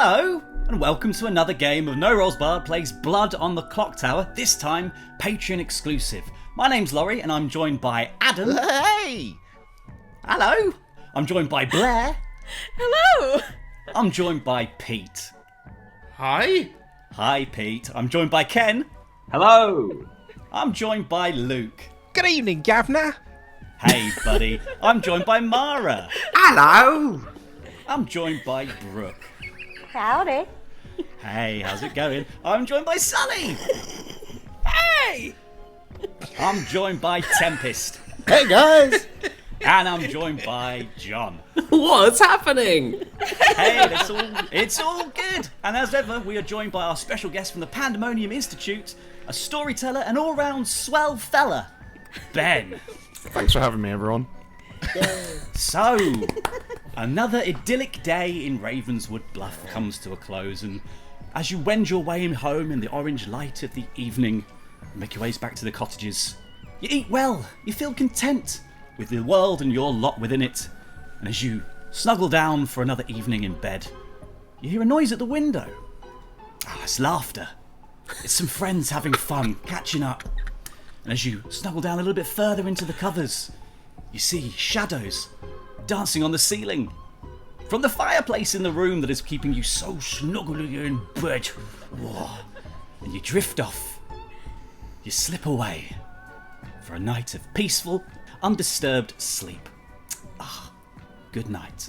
Hello, and welcome to another game of No Rolls Barred plays Blood on the Clock Tower, this time Patron-Exclusive. My name's Laurie, and I'm joined by Adam. Hey! Hello. I'm joined by Blair. Hello! I'm joined by Pete. Hi! Hi, Pete. I'm joined by Ken. Hello! I'm joined by Luke. Good evening, Gavner. Hey, buddy. I'm joined by Mara. Hello! I'm joined by Brooke. Howdy. Hey, how's it going? I'm joined by Sully. Hey! I'm joined by Tempest. Hey, guys! And I'm joined by John. What's happening? Hey, it's all good. And as ever, we are joined by our special guest from the Pandemonium Institute, a storyteller and all-round swell fella, Ben. Thanks for having me, everyone. So, another idyllic day in Ravenswood Bluff comes to a close, and as you wend your way home in the orange light of the evening, make your ways back to the cottages, you eat well, you feel content with the world and your lot within it, and as you snuggle down for another evening in bed, you hear a noise at the window. It's laughter. It's some friends having fun, catching up. And as you snuggle down a little bit further into the covers, you see shadows dancing on the ceiling. From the fireplace in the room that is keeping you so snugly in bed. Whoa. And you drift off. You slip away for a night of peaceful, undisturbed sleep. Good night.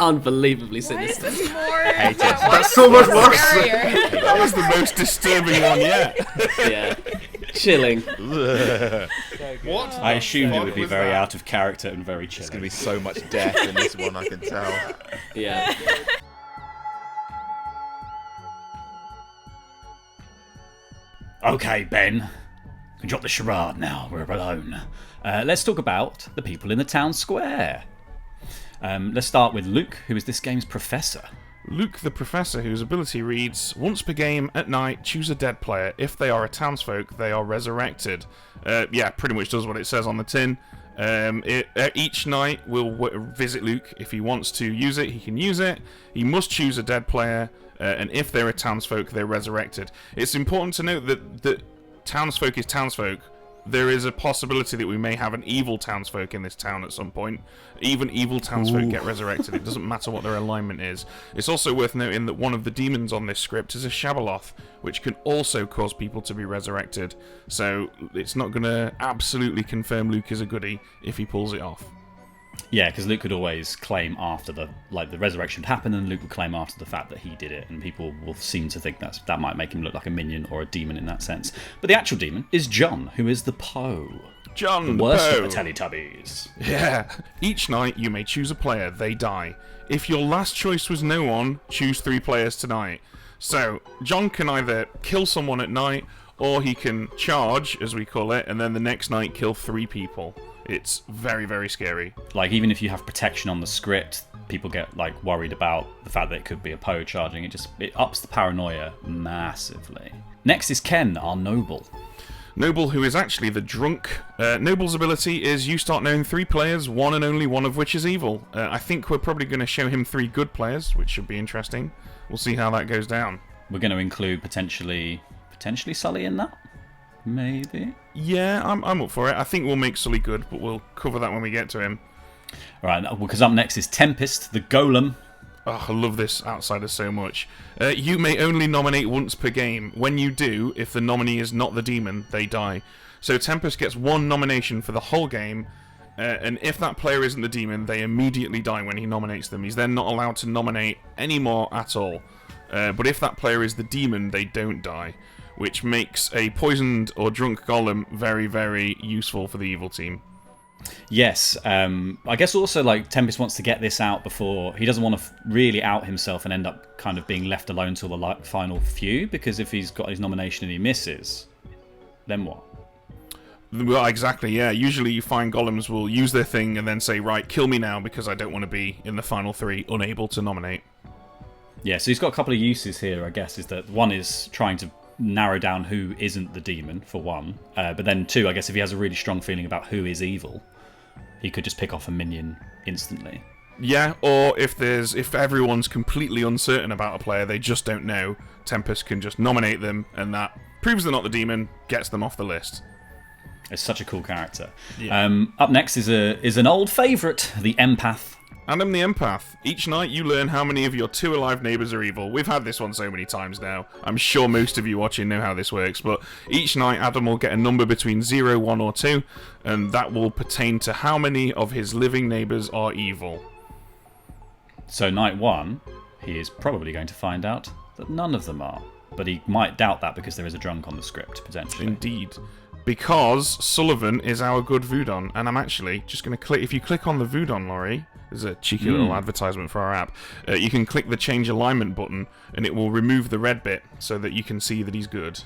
Unbelievably Why is sinister. this more? That's so much worse. Scarier. That was the most disturbing one yet. Yeah. Chilling. What? I assumed it would be was very that? out of character and very There's chilling. going to be so much death in this one, I can tell. Yeah. Okay, Ben. You can drop the charade now. We're alone. Let's talk about the people in the town square. Let's start with Luke, who is this game's professor. Luke, the professor, whose ability reads, once per game at night, choose a dead player. If they are a townsfolk, they are resurrected. Yeah, pretty much does what it says on the tin. Each night we'll visit Luke. If he wants to use it, he can use it. He must choose a dead player, and if they're a townsfolk, they're resurrected. It's important to note that townsfolk is townsfolk. There is a possibility that we may have an evil townsfolk in this town at some point. Even evil townsfolk get resurrected. It doesn't matter what their alignment is. It's also worth noting that one of the demons on this script is a Shabaloth, which can also cause people to be resurrected. So it's not going to absolutely confirm Luke is a goodie if he pulls it off. Yeah, because Luke could always claim after the resurrection happened, and Luke would claim after the fact that he did it, and people will seem to think that might make him look like a minion or a demon in that sense. But the actual demon is John, who is the Poe. John, The worst Poe. of the Teletubbies. Yeah. Each night you may choose a player. They die. If your last choice was no one, choose 3 players tonight. So, John can either kill someone at night, or he can charge, as we call it, and then the next night kill 3 people. It's very, very scary. Like, even if you have protection on the script, people get worried about the fact that it could be a Poe charging. It ups the paranoia massively. Next is Ken, our noble. Noble, who is actually the drunk. Noble's ability is you start knowing 3 players, one and only one of which is evil. I think we're probably going to show him 3 good players, which should be interesting. We'll see how that goes down. We're going to include potentially Sully in that? Maybe? Yeah, I'm up for it. I think we'll make Sully good, but we'll cover that when we get to him. Right, because up next is Tempest, the Golem. Oh, I love this outsider so much. You may only nominate once per game. When you do, if the nominee is not the demon, they die. So Tempest gets 1 nomination for the whole game, and if that player isn't the demon, they immediately die when he nominates them. He's then not allowed to nominate any more at all. But if that player is the demon, they don't die, which makes a poisoned or drunk golem very, very useful for the evil team. Yes, I guess also Tempest wants to get this out before he doesn't want to really out himself and end up kind of being left alone till the final few, because if he's got his nomination and he misses, then what? Well, exactly, yeah. Usually you find golems will use their thing and then say, right, kill me now because I don't want to be in the final 3, unable to nominate. Yeah, so he's got a couple of uses here, I guess, is that one is trying to narrow down who isn't the demon, for one. But then 2, I guess if he has a really strong feeling about who is evil, he could just pick off a minion instantly. Yeah, or if everyone's completely uncertain about a player, they just don't know, Tempest can just nominate them, and that proves they're not the demon, gets them off the list. It's such a cool character. Yeah. Up next is an old favourite, the Empath. Adam the Empath. Each night you learn how many of your 2 alive neighbours are evil. We've had this one so many times now. I'm sure most of you watching know how this works, but each night Adam will get a number between 0, 1 or 2, and that will pertain to how many of his living neighbours are evil. So night 1, he is probably going to find out that none of them are. But he might doubt that because there is a drunk on the script, potentially. Indeed. Because Sullivan is our good Voodon, and I'm actually just going to click... If you click on the Voodon, Laurie, there's a cheeky little advertisement for our app, you can click the change alignment button, and it will remove the red bit so that you can see that he's good.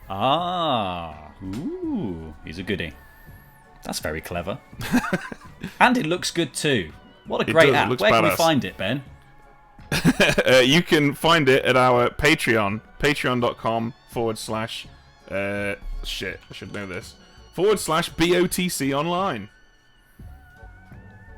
Ah, ooh, he's a goodie. That's very clever. And it looks good too. What a great app. Where can we find it, Ben? You can find it at our Patreon, patreon.com/ shit, I should know this. / BOTC online.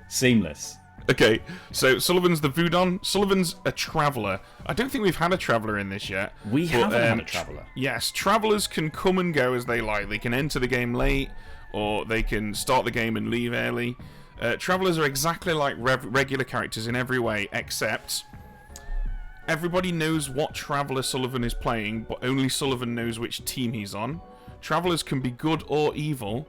Seamless. Okay, so Sullivan's the Voodon. Sullivan's a traveller. I don't think we've had a traveller in this yet. We haven't had a traveller. Yes, travellers can come and go as they like. They can enter the game late, or they can start the game and leave early. Travellers are exactly like regular characters in every way, except everybody knows what Traveller Sullivan is playing, but only Sullivan knows which team he's on. Travellers can be good or evil.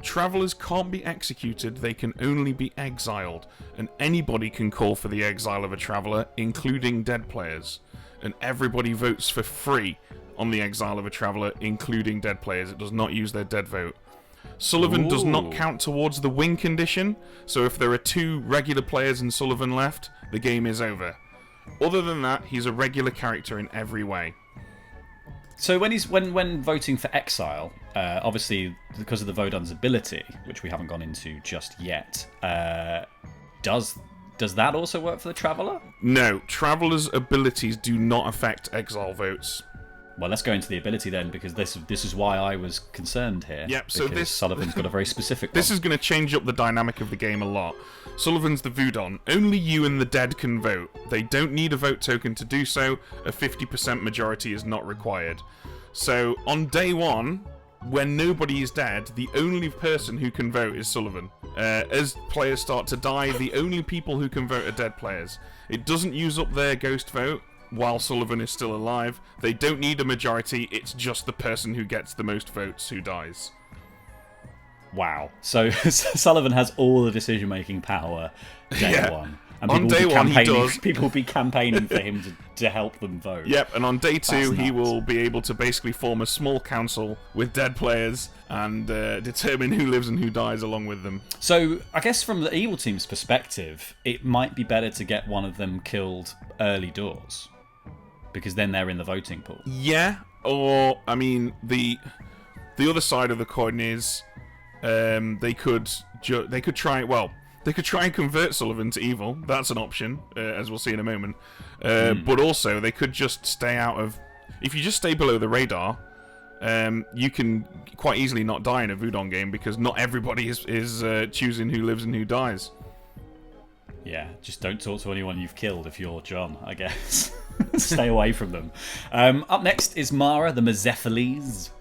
Travellers can't be executed, they can only be exiled, and anybody can call for the exile of a Traveller, including dead players. And everybody votes for free on the exile of a Traveller, including dead players. It does not use their dead vote. Sullivan does not count towards the win condition, so if there are 2 regular players and Sullivan left, the game is over. Other than that, he's a regular character in every way. So when voting for exile, obviously because of the Vodun's ability, which we haven't gone into just yet, does that also work for the Traveller? No, Traveller's abilities do not affect exile votes. Well, let's go into the ability then, because this is why I was concerned here. Yep, so this Sullivan's got a very specific one. This is going to change up the dynamic of the game a lot. Sullivan's the Voodon. Only you and the dead can vote. They don't need a vote token to do so. A 50% majority is not required. So, on day 1, when nobody is dead, the only person who can vote is Sullivan. As players start to die, the only people who can vote are dead players. It doesn't use up their ghost vote while Sullivan is still alive. They don't need a majority, it's just the person who gets the most votes who dies. Wow. So Sullivan has all the decision-making power day 1. And on day 1 he does. People will be campaigning for him to help them vote. Yep, and on day 2 he will be able to basically form a small council with dead players and determine who lives and who dies along with them. So I guess from the evil team's perspective, it might be better to get one of them killed early doors, because then they're in the voting pool. Yeah, or I mean the other side of the coin is they could try and convert Sullivan to evil. That's an option, as we'll see in a moment. But also they could just stay out of. If you just stay below the radar, you can quite easily not die in a Voodon game because not everybody is choosing who lives and who dies. Yeah, just don't talk to anyone you've killed if you're John, I guess. Stay away from them. Up next is Mara, the Mazephiles.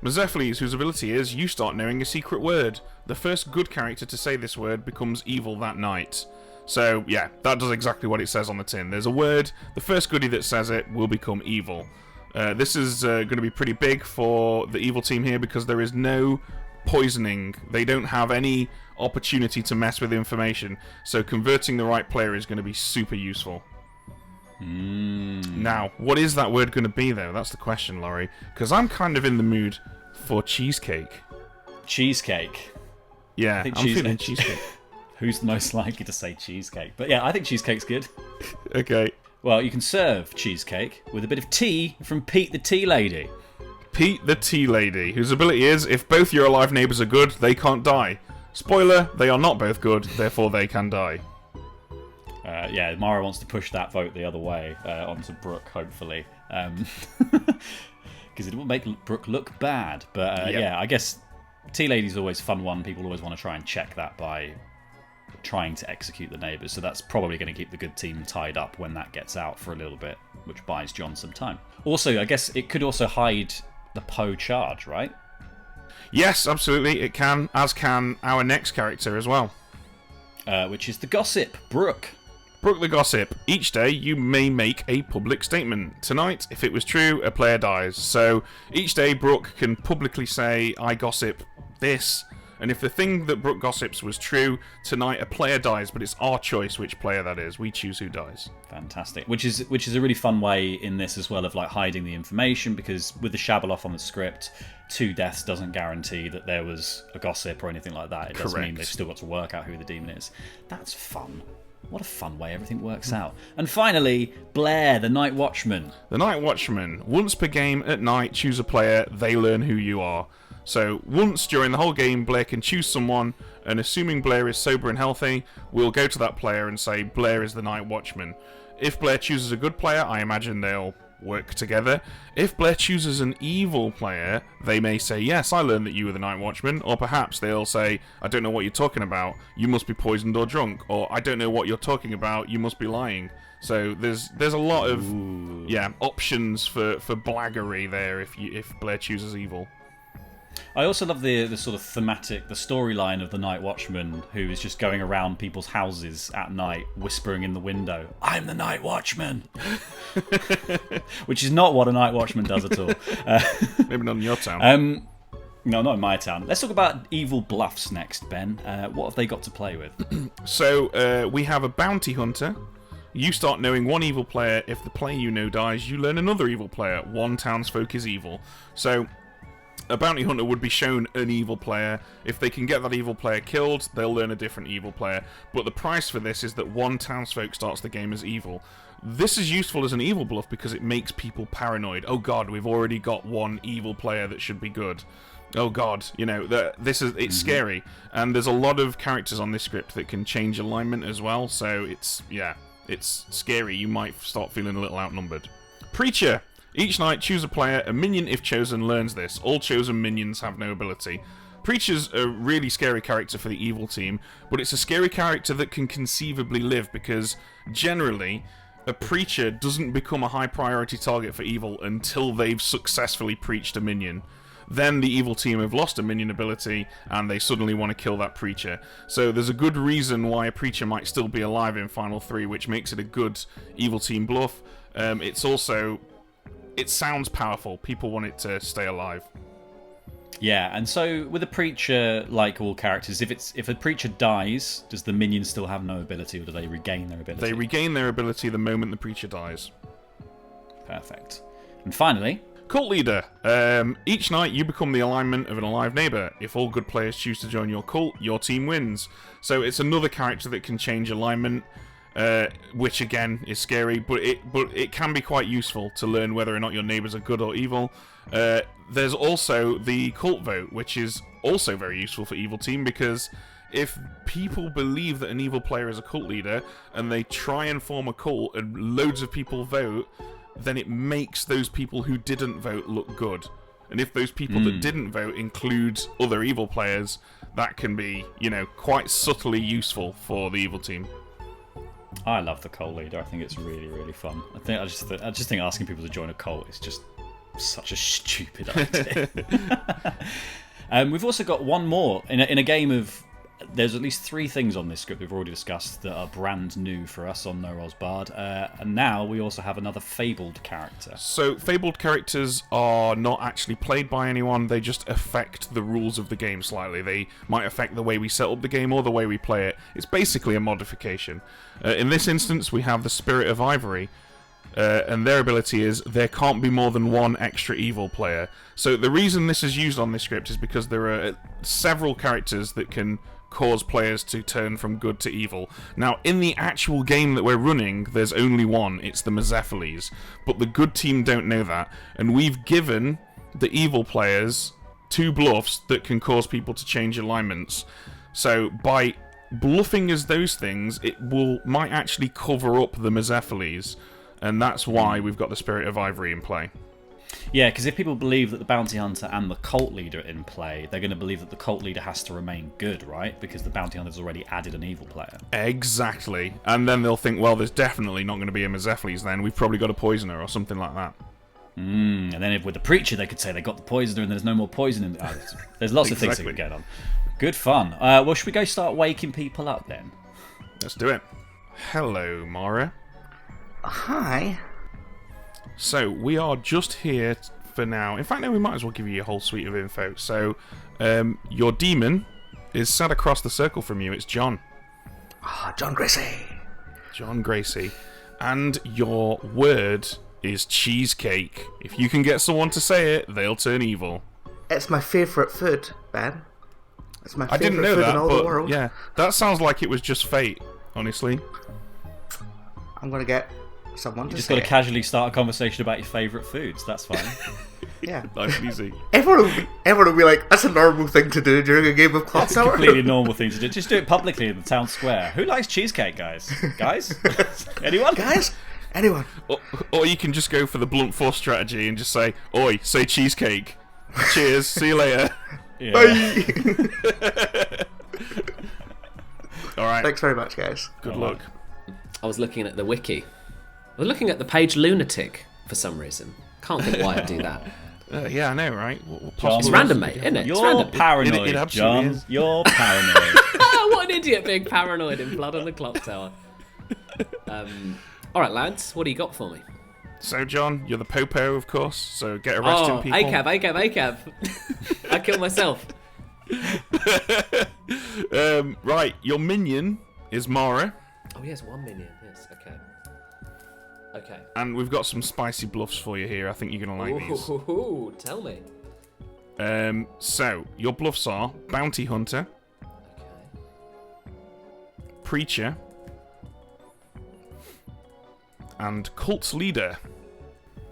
Mazephiles, whose ability is, you start knowing a secret word. The first good character to say this word becomes evil that night. So, yeah, that does exactly what it says on the tin. There's a word, the first goodie that says it will become evil. This is going to be pretty big for the evil team here because there is no poisoning. They don't have any opportunity to mess with information, so converting the right player is going to be super useful. Now, what is that word going to be, though? That's the question, Laurie. Because I'm kind of in the mood for cheesecake. Cheesecake. Yeah, I'm feeling cheesecake. Who's most likely to say cheesecake? But yeah, I think cheesecake's good. Okay. Well, you can serve cheesecake with a bit of tea from Pete the Tea Lady. Pete the Tea Lady, whose ability is, if both your alive neighbours are good, they can't die. Spoiler, they are not both good, therefore they can die. Yeah, Mara wants to push that vote the other way onto Brooke, hopefully. Because it will make Brooke look bad. But yeah, I guess Tea Lady's always a fun one. People always want to try and check that by trying to execute the neighbours. So that's probably going to keep the good team tied up when that gets out for a little bit, which buys John some time. Also, I guess it could also hide the Poe charge, right? Yes, absolutely, it can, as can our next character as well. Which is the Gossip, Brooke. Brooke the Gossip. Each day you may make a public statement. Tonight, if it was true, a player dies. So each day Brooke can publicly say, I gossip this. And if the thing that Brooke gossips was true, tonight a player dies, but it's our choice which player that is. We choose who dies. Fantastic. Which is a really fun way in this as well of like hiding the information, because with the Shabaloff on the script, 2 deaths doesn't guarantee that there was a gossip or anything like that. It does mean they've still got to work out who the demon is. That's fun. What a fun way everything works out. And finally, Blair, the Night Watchman. The Night Watchman. Once per game at night, choose a player, they learn who you are. So once during the whole game, Blair can choose someone, and assuming Blair is sober and healthy, we'll go to that player and say, Blair is the Night Watchman. If Blair chooses a good player, I imagine they'll work together. If Blair chooses an evil player, they may say, yes, I learned that you were the Night Watchman, or perhaps they'll say, I don't know what you're talking about, you must be poisoned or drunk, or I don't know what you're talking about, you must be lying. So there's a lot of options for blaggery there if Blair chooses evil. I also love the sort of thematic, the storyline of the Night Watchman, who is just going around people's houses at night, whispering in the window, I'm the Night Watchman! Which is not what a Night Watchman does at all. Maybe not in your town. No, not in my town. Let's talk about evil bluffs next, Ben. What have they got to play with? So, we have a bounty hunter. You start knowing one evil player. If the player you know dies, you learn another evil player. One townsfolk is evil. So a bounty hunter would be shown an evil player. If they can get that evil player killed, they'll learn a different evil player. But the price for this is that one townsfolk starts the game as evil. This is useful as an evil bluff because it makes people paranoid. Oh god, we've already got one evil player that should be good. Oh god, you know, it's scary. And there's a lot of characters on this script that can change alignment as well, so it's scary. You might start feeling a little outnumbered. Preacher. Each night, choose a player. A minion, if chosen, learns this. All chosen minions have no ability. Preacher's a really scary character for the evil team, but it's a scary character that can conceivably live because, generally, a preacher doesn't become a high priority target for evil until they've successfully preached a minion. Then the evil team have lost a minion ability, and they suddenly want to kill that preacher. So there's a good reason why a preacher might still be alive in Final 3, which makes it a good evil team bluff. It sounds powerful. People want it to stay alive. Yeah, and so with a preacher, like all characters, if a preacher dies, does the minion still have no ability, or do they regain their ability? They regain their ability the moment the preacher dies. Perfect. And finally, Cult Leader. Each night you become the alignment of an alive neighbour. If all good players choose to join your cult, your team wins. So it's another character that can change alignment. Which again is scary, but it can be quite useful to learn whether or not your neighbours are good or evil. There's also the cult vote, which is also very useful for evil team, because if people believe that an evil player is a cult leader and they try and form a cult and loads of people vote, then it makes those people who didn't vote look good. And if those people that didn't vote include other evil players, that can be, quite subtly useful for the evil team. I love the cult leader. I think it's really, really fun. I just think asking people to join a cult is just such a stupid idea. We've also got one more in a game of. There's at least 3 things on this script we've already discussed that are brand new for us on No Rolls Barred, and now we also have another fabled character. So fabled characters are not actually played by anyone, they just affect the rules of the game slightly. They might affect the way we set up the game or the way we play it. It's basically a modification. In this instance we have the Spirit of Ivory, and their ability is there can't be more than one extra evil player. So the reason this is used on this script is because there are several characters that can cause players to turn from good to evil. Now, in the actual game that we're running, there's only one. It's the Mezephiles. But the good team don't know that. And we've given the evil players 2 bluffs that can cause people to change alignments. So, by bluffing as those things, it might actually cover up the Mezephiles. And that's why we've got the Spirit of Ivory in play. Yeah, because if people believe that the bounty hunter and the cult leader are in play, they're going to believe that the cult leader has to remain good, right? Because the bounty hunter's already added an evil player. Exactly. And then they'll think, well, there's definitely not going to be a Mezephiles then. We've probably got a poisoner or something like that. And then with the preacher, they could say they got the poisoner and there's no more poison in there's lots of things that could get on. Good fun. Well, should we go start waking people up then? Let's do it. Hello, Mara. Hi. So, we are just here for now. In fact, no, we might as well give you a whole suite of info. So, your demon is sat across the circle from you. It's John. John Gracie. John Gracie. And your word is cheesecake. If you can get someone to say it, they'll turn evil. It's my favourite food, Ben. It's my I favourite didn't know food that, in all the but world. yeah, that sounds like it was just fate, honestly. I'm going to get someone to Just say got to it. casually start a conversation about your favourite foods. That's fine. Yeah. Nice and easy. Everyone will be like, that's a normal thing to do during a game of Clock It's a Tower. completely normal thing to do. Just do it publicly in the town square. Who likes cheesecake, guys? Guys? Anyone? Guys? Anyone? Or you can just go for the blunt force strategy and just say, "Oi, say cheesecake. Cheers, see you later." Yeah. Bye. Alright, Thanks very much, guys. good luck. I was looking at the wiki. I was looking at the page lunatic for some reason. Can't think why I'd do that. Yeah, I know, right? What John, possible It's else random, could mate, be isn't it? It's You're random. paranoid, It absolutely John. is. You're paranoid. What an idiot being paranoid in Blood on the Clock Tower. Alright, lads, what do you got for me? So, John, you're the popo, of course, so get arresting Oh, people. ACAB. I killed myself. Right, your minion is Mara, Oh, yes, 1 million. Yes, okay. and we've got some spicy bluffs for you here. I think you're going to like these. Ooh, tell me. So, your bluffs are Bounty Hunter, Okay. Preacher, and Cult Leader.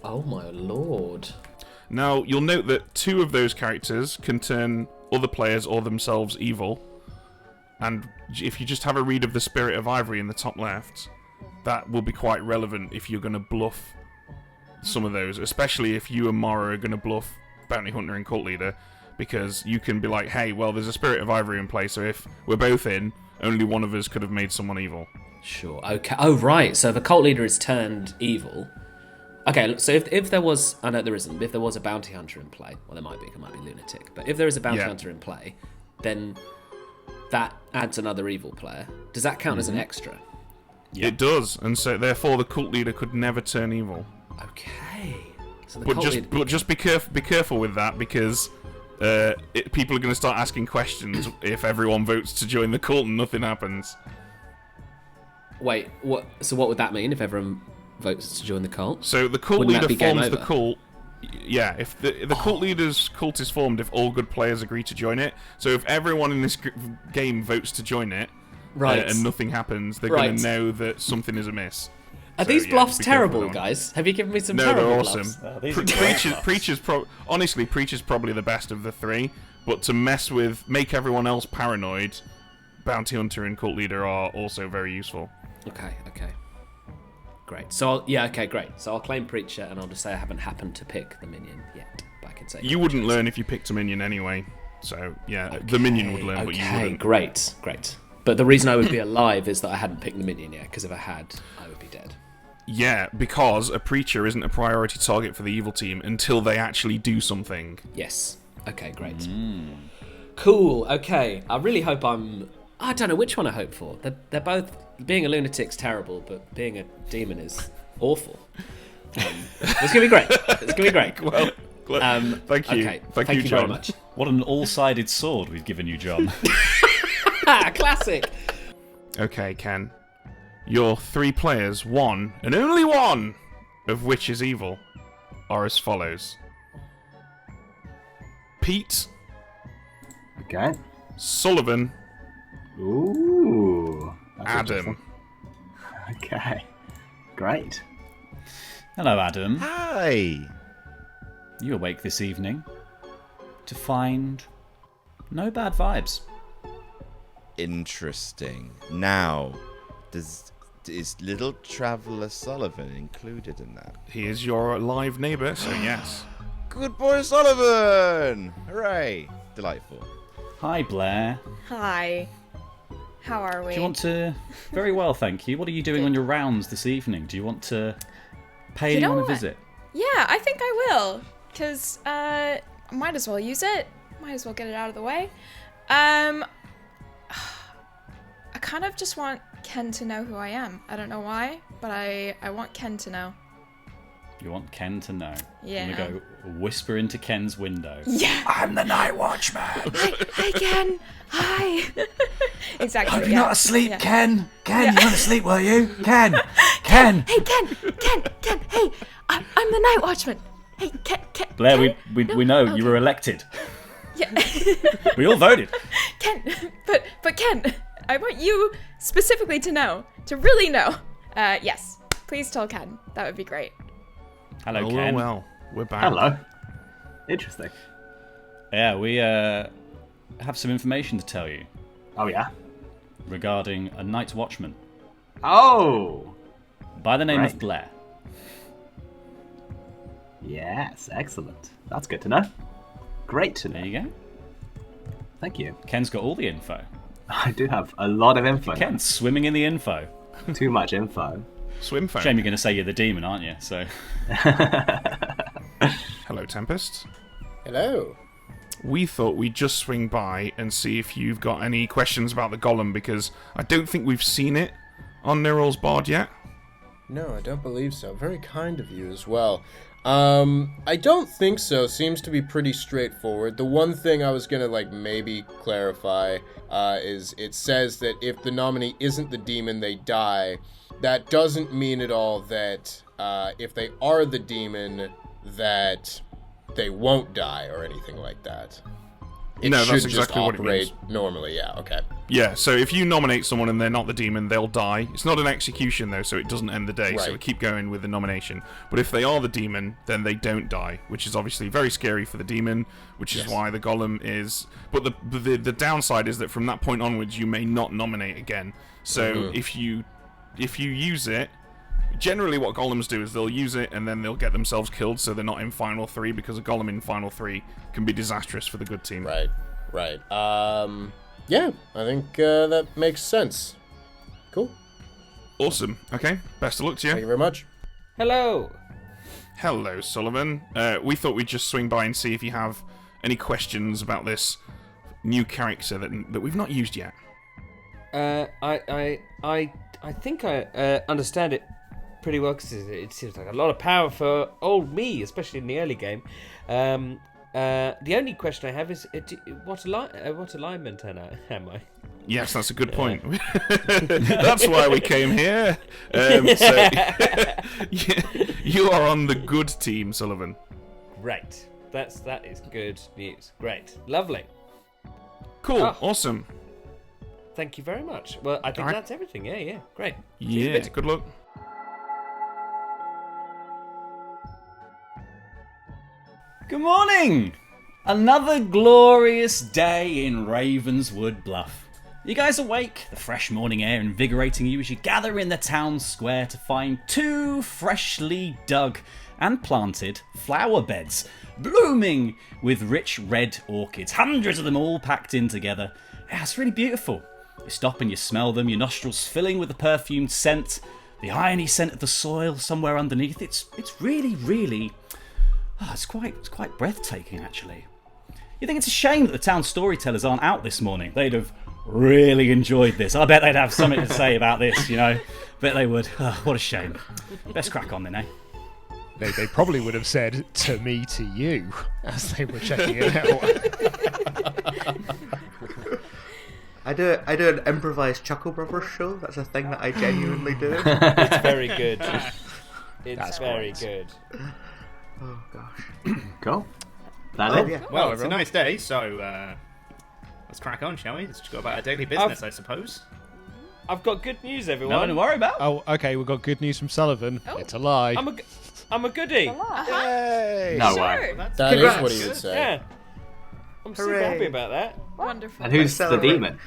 Oh my lord. Now, you'll note that 2 of those characters can turn other players or themselves evil. And if you just have a read of the Spirit of Ivory in the top left, that will be quite relevant if you're going to bluff some of those, especially if you and Mara are going to bluff Bounty Hunter and Cult Leader, because you can be like, hey, well, there's a Spirit of Ivory in play, so if we're both in, only one of us could have made someone evil. Sure. Okay. Oh, right. So if a cult leader is turned evil. Okay, so if there was... Oh, no, there isn't. If there was a bounty hunter in play... Well, there might be. It might be lunatic. But if there is a bounty hunter in play, then that adds another evil player. Does that count as an extra? It does, and so therefore the Cult Leader could never turn evil. Okay. So the But cult just, leader... but just be careful with that, because people are going to start asking questions if everyone votes to join the cult and nothing happens. Wait, what? So what would that mean if everyone votes to join the cult? So the cult Wouldn't that leader be game forms the over? cult. Yeah, if the cult leader's cult is formed if all good players agree to join it. So if everyone in this game votes to join it, Right. and nothing happens, they're Right. going to know that something is amiss. Are So, these yeah, bluffs be careful with terrible, that one. guys? Have you given me some No, terrible they're bluffs? awesome. these are great Preacher's honestly, Preacher's probably the best of the 3. But to make everyone else paranoid, Bounty Hunter and Cult Leader are also very useful. Okay. Great. So, great. So I'll claim Preacher, and I'll just say I haven't happened to pick the minion yet. But I can say... You wouldn't learn if you picked a minion anyway. So, yeah, the minion would learn, but you Okay, wouldn't. great. But the reason I would be alive is that I hadn't picked the minion yet, because if I had, I would be dead. Yeah, because a Preacher isn't a priority target for the evil team until they actually do something. Yes. Okay, great. Cool, okay. I really hope I don't know which one I hope for. They're both... Being a lunatic's terrible, but being a demon is awful. It's going to be great. Well, thank you. Okay, Thank you, very John. much. What an all-sided sword we've given you, John. Classic. Okay, Ken. Your 3 players, one, and only one, of which is evil, are as follows. Pete, Okay. Sullivan, Ooh. that's Adam. interesting. Okay. Great. Hello, Adam. Hi. You awake this evening to find no bad vibes. Interesting. Now, is little Traveller Sullivan included in that? He is your live neighbour, so yes. Good boy, Sullivan! Hooray! Delightful. Hi, Blair. Hi. How are we? Do you want to... Very well, thank you. What are you doing on your rounds this evening? Do you want to pay You know anyone a what? visit? Yeah, I think I will. Because, might as well use it. Might as well get it out of the way. I kind of just want Ken to know who I am. I don't know why, but I want Ken to know. You want Ken to know? Yeah. I'm going to go whisper into Ken's window. Yeah. I'm the Night Watchman. Hi, Ken. Hi. Exactly. Hope you're not asleep, Yeah. Ken. Ken, you weren't asleep, were you? Ken. Ken. Hey, Ken. Hey, I'm the Night Watchman. Hey, Ken. Blair, Ken? we know Okay. you were elected. Yeah. We all voted. Ken, but Ken, I want you specifically to know, to really know. Yes, please tell Ken. That would be great. Hello, Ken. Well, we're back. Hello. Interesting. Yeah, we have some information to tell you Oh, yeah? regarding a Night Watchman Oh! by the name of Right. Blair. Yes, excellent. That's good to know. Great to know. There you go. Thank you. Ken's got all the info. I do have a lot of info. now. Ken's swimming in the info. Too much info. Swim phone. Shame you're going to say you're the demon, aren't you? So, Hello, Tempest. Hello. We thought we'd just swing by and see if you've got any questions about the golem, because I don't think we've seen it on Niral's board yet. No, I don't believe so. Very kind of you as well. I don't think so. Seems to be pretty straightforward. The one thing I was gonna maybe clarify is it says that if the nominee isn't the demon, they die. That doesn't mean at all that if they are the demon, that they won't die or anything like that. It No, should that's just exactly what it operate means. normally. Yeah. Okay. Yeah, so if you nominate someone and they're not the demon, they'll die. It's not an execution, though, so it doesn't end the day, so Right. we keep going with the nomination. But if they are the demon, then they don't die, which is obviously very scary for the demon, which is why the golem is... But the downside is that from that point onwards, you may not nominate again. So if you use it... Generally what golems do is they'll use it and then they'll get themselves killed, so they're not in Final 3, because a golem in Final 3 can be disastrous for the good team. Right. Yeah, I think that makes sense. Cool. Awesome. Okay, best of luck to you. Thank you very much. Hello. Hello, Sullivan. We thought we'd just swing by and see if you have any questions about this new character that we've not used yet. I think I understand it pretty well, because it seems like a lot of power for old me, especially in the early game. The only question I have is, what alignment am I? Yes, that's a good point. That's why we came here. So you are on the good team, Sullivan. Great. That is good news. Great. Lovely. Cool. Oh. Awesome. Thank you very much. Well, I think Alright. that's everything. Yeah. Great. Yeah. Good luck. good morning! Another glorious day in Ravenswood Bluff. You guys awake? The fresh morning air invigorating you as you gather in the town square to find two freshly dug and planted flower beds, blooming with rich red orchids, hundreds of them all packed in together. Yeah, it's really beautiful. You stop and you smell them, your nostrils filling with the perfumed scent, the irony scent of the soil somewhere underneath. It's really, really... it's quite breathtaking, actually. You think it's a shame that the town storytellers aren't out this morning? They'd have really enjoyed this. I bet they'd have something to say about this, you know. Bet they would. What a shame. Best crack on then, eh? They probably would have said to me, to you, as they were checking it out. I do an improvised Chuckle Brothers show. That's a thing that I genuinely do. It's very good. It's That's very great. good. Oh gosh. Cool. That Oh it? yeah. Well, it's a nice day, so let's crack on, shall we? Let's go about our daily business, I suppose. I've got good news, everyone. Nothing to worry about. Oh, okay, we've got good news from Sullivan. Oh. It's a lie. I'm a goodie. Yay! No Sure. way. That is Congrats. what he would say. Yeah. I'm super Hooray. happy about that. Wonderful. And who's the Celebrate. demon?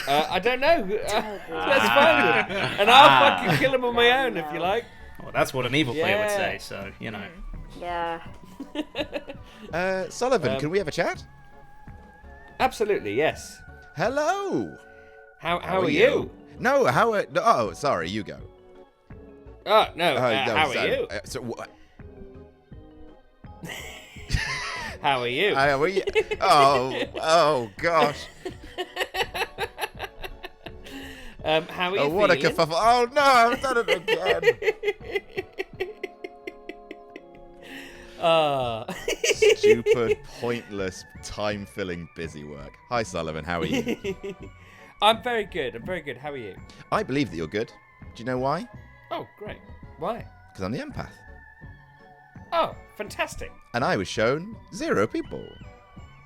I don't know. Let's find him, and I'll fucking kill him on my own if you like. Well, that's what an evil player would Yeah. say. So you know. Yeah. Sullivan, can we have a chat? Absolutely, yes. Hello. How are you? No, how are... Oh, sorry, you go. Oh, no, No, how are sorry. you? What? How are you? How are you? Oh, gosh. How are you What a feeling? kerfuffle. Oh, no, I've done it again. Stupid, pointless, time-filling busy work. Hi, Sullivan. How are you? I'm very good. How are you? I believe that you're good. Do you know why? Oh, great. Why? Because I'm the empath. Oh, fantastic. And I was shown 0 people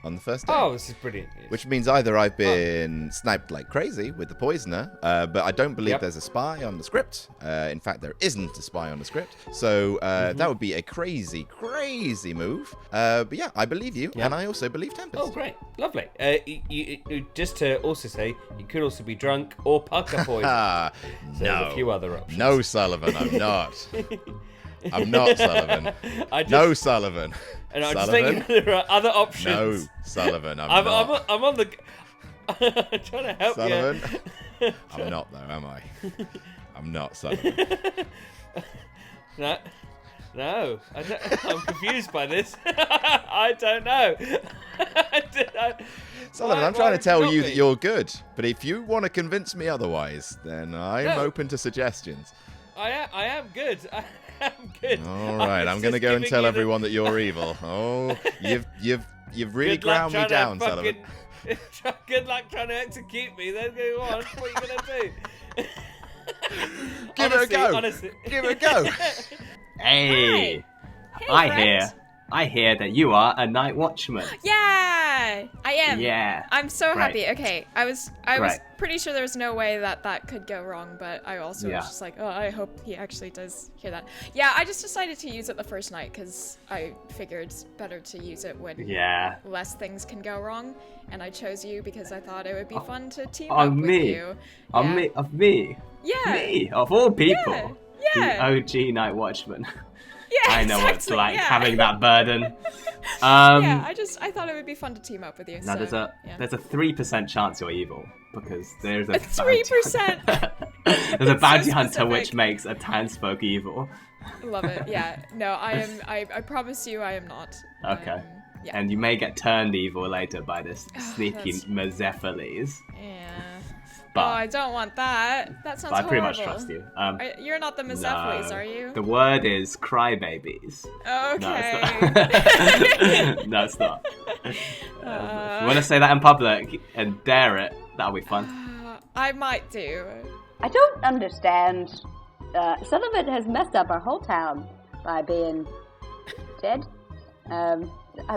on the first day. Oh, this is brilliant news. Which means either I've been sniped like crazy with the poisoner, but I don't believe Yep. there's a spy on the script. In fact, there isn't a spy on the script. So that would be a crazy, crazy move. But yeah, I believe you, Yep. and I also believe Tempest. Oh, great. Lovely. You, just to also say, you could also be drunk or pucker poison. Ah, So there's a few other options. No, Sullivan, I'm not. I'm not Sullivan. No, Sullivan. And I'm just Sullivan? thinking there are other options. No, Sullivan, I'm not. I'm on the... I'm trying to help Sullivan? you. I'm not, though, am I? I'm not Sullivan. No, I'm confused by this. I don't know. Sullivan, Why- I'm trying why to tell not you me? that you're good, but if you want to convince me otherwise, then I'm No. open to suggestions. I am good. I am good. All right, I'm going to go and tell everyone that you're evil. Oh, you've really Good luck ground me trying to down, Sullivan. Good luck trying to execute me. Then go on. What are you gonna do? Give it a go. Honestly. Give it a go. Hey, Hi, I hear that you are a night watchman. Yeah, I am. Yeah. I'm so Right. happy. Okay, I was Right. pretty sure there was no way that could go wrong, but I also Yeah. was just like, oh, I hope he actually does hear that. Yeah, I just decided to use it the first night because I figured it's better to use it when Yeah. less things can go wrong, and I chose you because I thought it would be fun to team Oh, up with me. you. Of Yeah. me. Of me. Yeah. Me. Of all people. Yeah. The OG night watchman. Yeah, I know what it's exactly, like yeah. having that burden. Yeah, I thought it would be fun to team up with you. Now so, there's a 3% chance you're evil because there's a 3%. there's a bounty hunter specific. which makes a townsfolk evil. Love it. Yeah. No, I am. I promise you, I am not. Okay. Yeah. And you may get turned evil later by this sneaky that's- Mezephiles. Yeah. But, Oh, I don't want that. That sounds but I pretty horrible. much trust you. You're not the Mezephiles, no. are you? The word is crybabies. Okay. No, it's not. If you want to say that in public and dare it, that'll be fun. I might do. I don't understand. Sullivan has messed up our whole town by being dead. I'm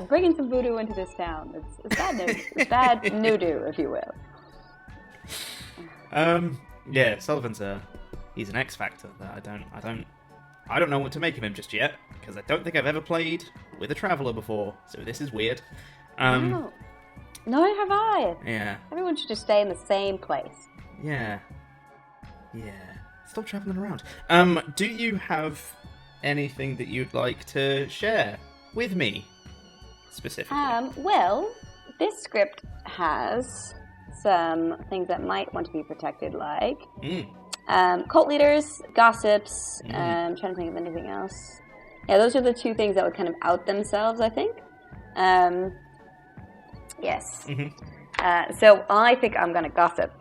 bringing some voodoo into this town. It's bad news. It's bad noodoo, if you will. Yeah, Sullivan's he's an X Factor that I don't know what to make of him just yet because I don't think I've ever played with a traveler before, so this is weird. No, neither have I. Yeah, Everyone should just stay in the same place. yeah. Stop traveling around. Do you have anything that you'd like to share with me specifically? Well, this script has some things that might want to be protected, like cult leaders, gossips. I'm trying to think of anything else. Yeah, those are the two things that would kind of out themselves, I think. Yes. So I think I'm going to gossip.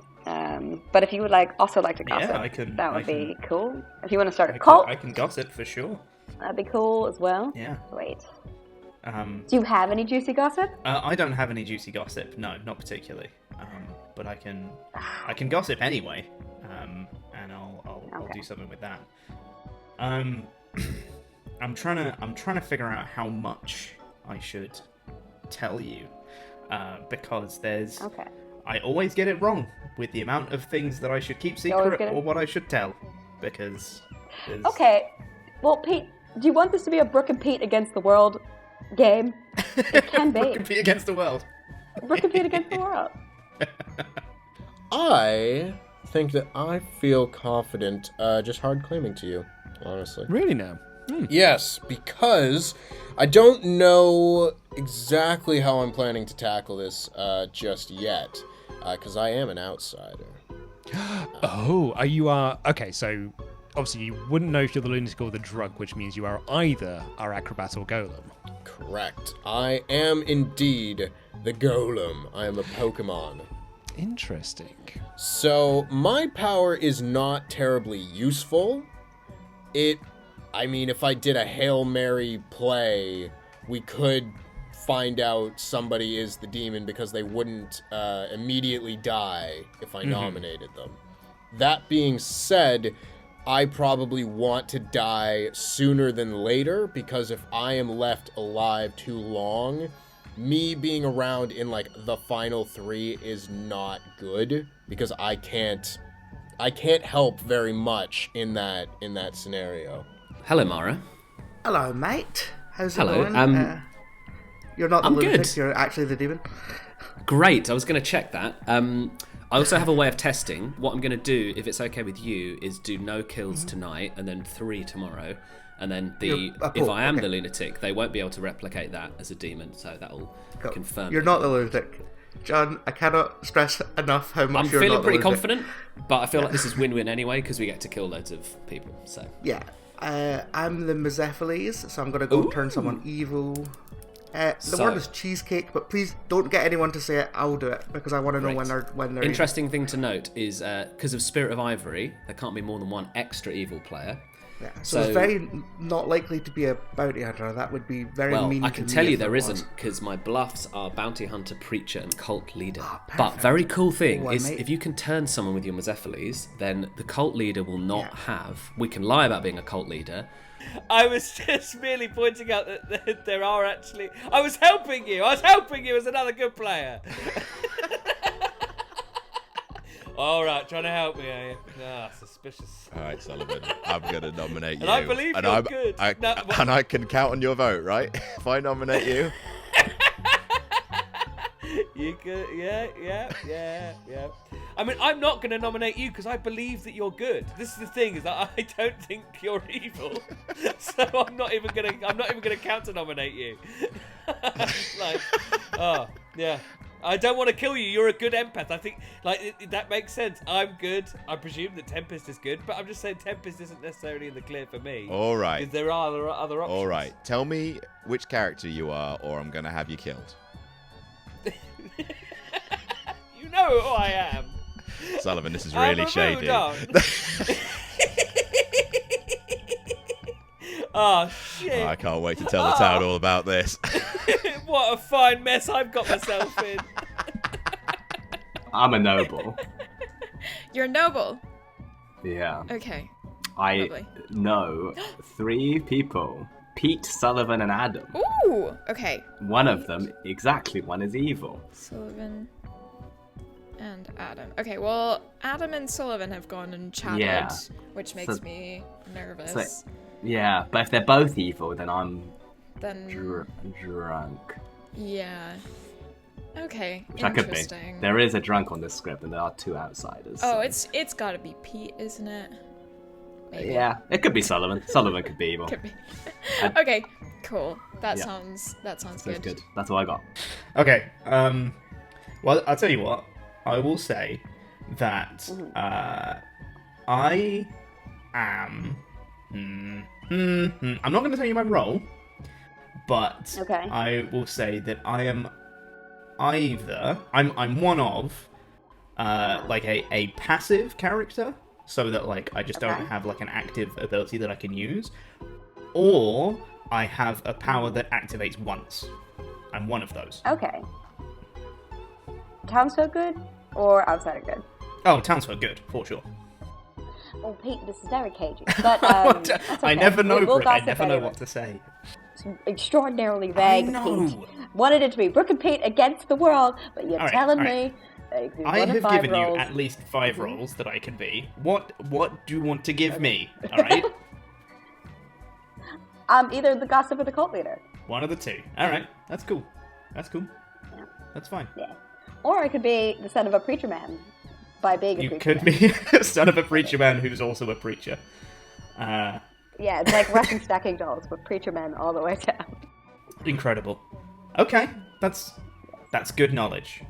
But if you would also like to gossip, that would be cool. If you want to start a cult, I can gossip for sure. that'd be cool as well. Yeah. Wait. Do you have any juicy gossip? I don't have any juicy gossip. No, not particularly. But I can gossip anyway. And I'll do something with that. I'm trying to figure out how much I should tell you, because there's. Okay. I always get it wrong with the amount of things that I should keep secret or what I should tell, because. Okay. Well, Pete, do you want this to be a Brooke and Pete against the world game? It can be. Brooke and Pete against the world. Brooke and Pete against the world. I think that I feel confident just hard claiming to you, honestly. Really now? Yes, because I don't know exactly how I'm planning to tackle this just yet, because I am an outsider. You are... Okay, so obviously you wouldn't know if you're the lunatic or the drunk, which means you are either our acrobat or golem. Correct. I am indeed the golem. I am a Pokemon. Interesting. So, my power is not terribly useful. If I did a Hail Mary play, we could find out somebody is the demon because they wouldn't immediately die if I nominated them. That being said, I probably want to die sooner than later, because if I am left alive too long, me being around in like the final 3 is not good, because I can't help very much in that scenario. Hello, Mara. Hello, mate. How's it Hello. going? You're not the I'm lunatic, good. you're actually the demon. Great. I was going to check that. I also have a way of testing. What I'm going to do, if it's okay with you, is do no kills tonight and then 3 tomorrow. And then if I am the lunatic, they won't be able to replicate that as a demon, so that'll confirm. You're not the lunatic. John, I cannot stress enough how much I'm you're feeling not pretty the lunatic. confident, but I feel like this is win-win anyway, because we get to kill loads of people, so... Yeah. I'm the Mezephiles, so I'm going to go turn someone evil. The word is cheesecake, but please don't get anyone to say it. I'll do it, because I want to know when they're Interesting thing to note is, because of Spirit of Ivory, there can't be more than one extra evil player. Yeah. So it's very not likely to be a bounty hunter. That would be very mean. I can tell you there isn't, because my bluffs are bounty hunter, preacher, and cult leader. But very cool thing is, if you can turn someone with your Mezephiles, then the cult leader will not have... We can lie about being a cult leader. I was just merely pointing out that there are actually... I was helping you as another good player. All right, trying to help me, are you? Ah, suspicious. All right, Sullivan, I'm going to nominate you. And I believe you're good. And I can count on your vote, right? If I nominate you... You could, yeah. I mean, I'm not going to nominate you because I believe that you're good. This is the thing, is that I don't think you're evil, so I'm not even gonna counter nominate you. I don't want to kill you. You're a good empath. I think that makes sense. I'm good. I presume that Tempest is good, but I'm just saying Tempest isn't necessarily in the clear for me. All right. Because there are other options. All right. Tell me which character you are, or I'm going to have you killed. You know who I am. Sullivan, this is really shady. Oh, shit. I can't wait to tell the town all about this. What a fine mess I've got myself in. I'm a noble. You're a noble. Yeah. Okay. I know 3 people. Pete, Sullivan, and Adam. Ooh, okay. One of them, exactly one, is evil. Sullivan and Adam. Okay, well, Adam and Sullivan have gone and chatted, which makes me nervous. Yeah, but if they're both evil, then I'm drunk. Yeah. Okay, Which I could be. interesting. There is a drunk on this script, and there are 2 outsiders. Oh, so. it's gotta be Pete, isn't it? Maybe. Yeah, it could be Sullivan. Sullivan could be evil. Could be. Okay, cool. That sounds good. That's all I got. Okay. Well, I'll tell you what. I will say that I am. I'm not going to tell you my role, but I will say that I am either I'm one of like a passive character, so that like I just don't have like an active ability that I can use, or I have a power that activates once. I'm one of those. Okay. Townsfolk good or outsider good? Oh, townsfolk good for sure. Oh, Pete, this is very cagey. But that's okay. I never know, We'll Brooke. I gossip never know anyway. what to say. It's extraordinarily vague. I know. Pete. Wanted it to be Brooke and Pete against the world, but you're All right, telling all right. me that it could be I one of have 5 given roles. you at least 5 roles that I can be. What do you want to give me? All right. Either the gossip or the cult leader. One of the 2. All right. That's cool. That's cool. Yeah. That's fine. Yeah. Or I could be the son of a preacher man, by being a You preacher could be son of a preacher man who's also a preacher. Yeah, it's like Russian stacking dolls, but preacher men all the way down. Incredible. Okay, that's good knowledge.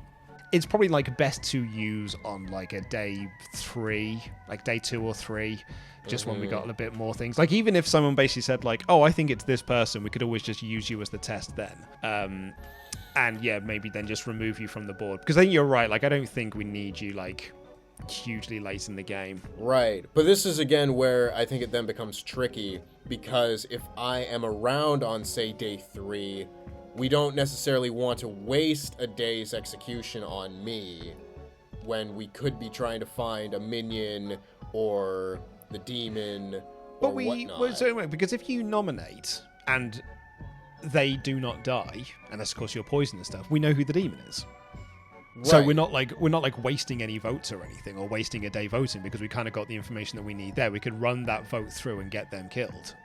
It's probably like best to use on like a day 3, like day 2 or 3, just when we got a bit more things. Like even if someone basically said like, oh, I think it's this person, we could always just use you as the test then. And yeah, maybe then just remove you from the board. Because I think you're right, like I don't think we need you like hugely late in the game. Right. But this is again where I think it then becomes tricky, because if I am around on, say, day 3, we don't necessarily want to waste a day's execution on me when we could be trying to find a minion or the demon or whatnot. Because if you nominate and they do not die, and that's of course your poison and stuff, we know who the demon is. Right. So we're not like wasting any votes or anything, or wasting a day voting, because we kind of got the information that we need there. We could run that vote through and get them killed.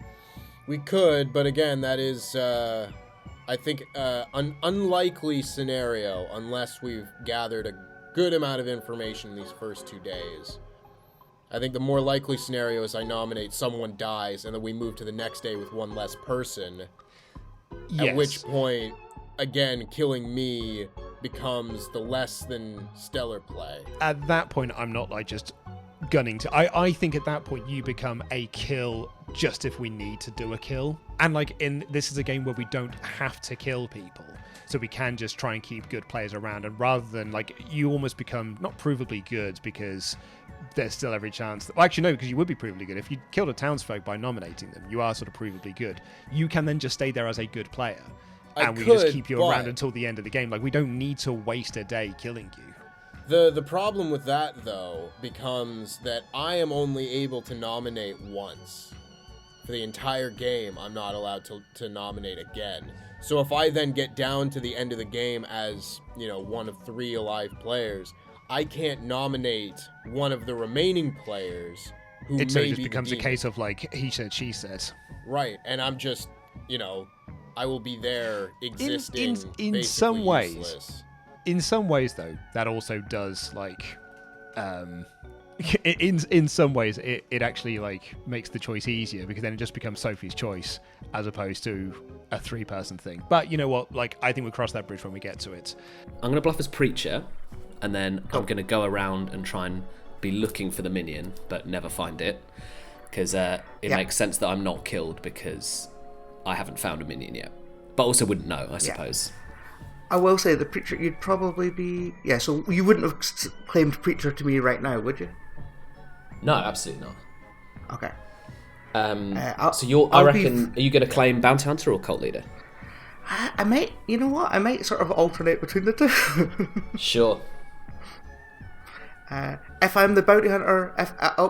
We could, but again, that is, I think, an unlikely scenario unless we've gathered a good amount of information in these first 2 days. I think the more likely scenario is I nominate, someone dies, and then we move to the next day with one less person. Yes. At which point, again, killing me becomes the less than stellar play. At that point, I'm not like just gunning to... I think at that point you become a kill just if we need to do a kill. And like this is a game where we don't have to kill people, so we can just try and keep good players around. And rather than like, you almost become not provably good, because there's still every chance that, well, actually no, because you would be provably good if you killed a townsfolk by nominating them. You are sort of provably good. You can then just stay there as a good player, and we just keep you around until the end of the game. Like, we don't need to waste a day killing you. The problem with that, though, becomes that I am only able to nominate once. For the entire game, I'm not allowed to nominate again. So if I then get down to the end of the game as, one of 3 alive players, I can't nominate one of the remaining players who it may just be becomes a case of, like, he said, she said. Right, and I'm just, I will be there existing in some ways. Useless. In some ways, though, that also does, like, in some ways, it actually, like, makes the choice easier, because then it just becomes Sophie's choice as opposed to a 3-person thing. But you know what? Like, I think we'll cross that bridge when we get to it. I'm going to bluff as Preacher, and then I'm going to go around and try and be looking for the minion, but never find it, because it makes sense that I'm not killed because I haven't found a minion yet. But also wouldn't know, I suppose. I will say the Preacher, you'd probably be... Yeah, so you wouldn't have claimed Preacher to me right now, would you? No, absolutely not. Okay. So I reckon, are you going to claim Bounty Hunter or Cult Leader? I might, you know what? I might sort of alternate between the two. Sure. If I'm the Bounty Hunter,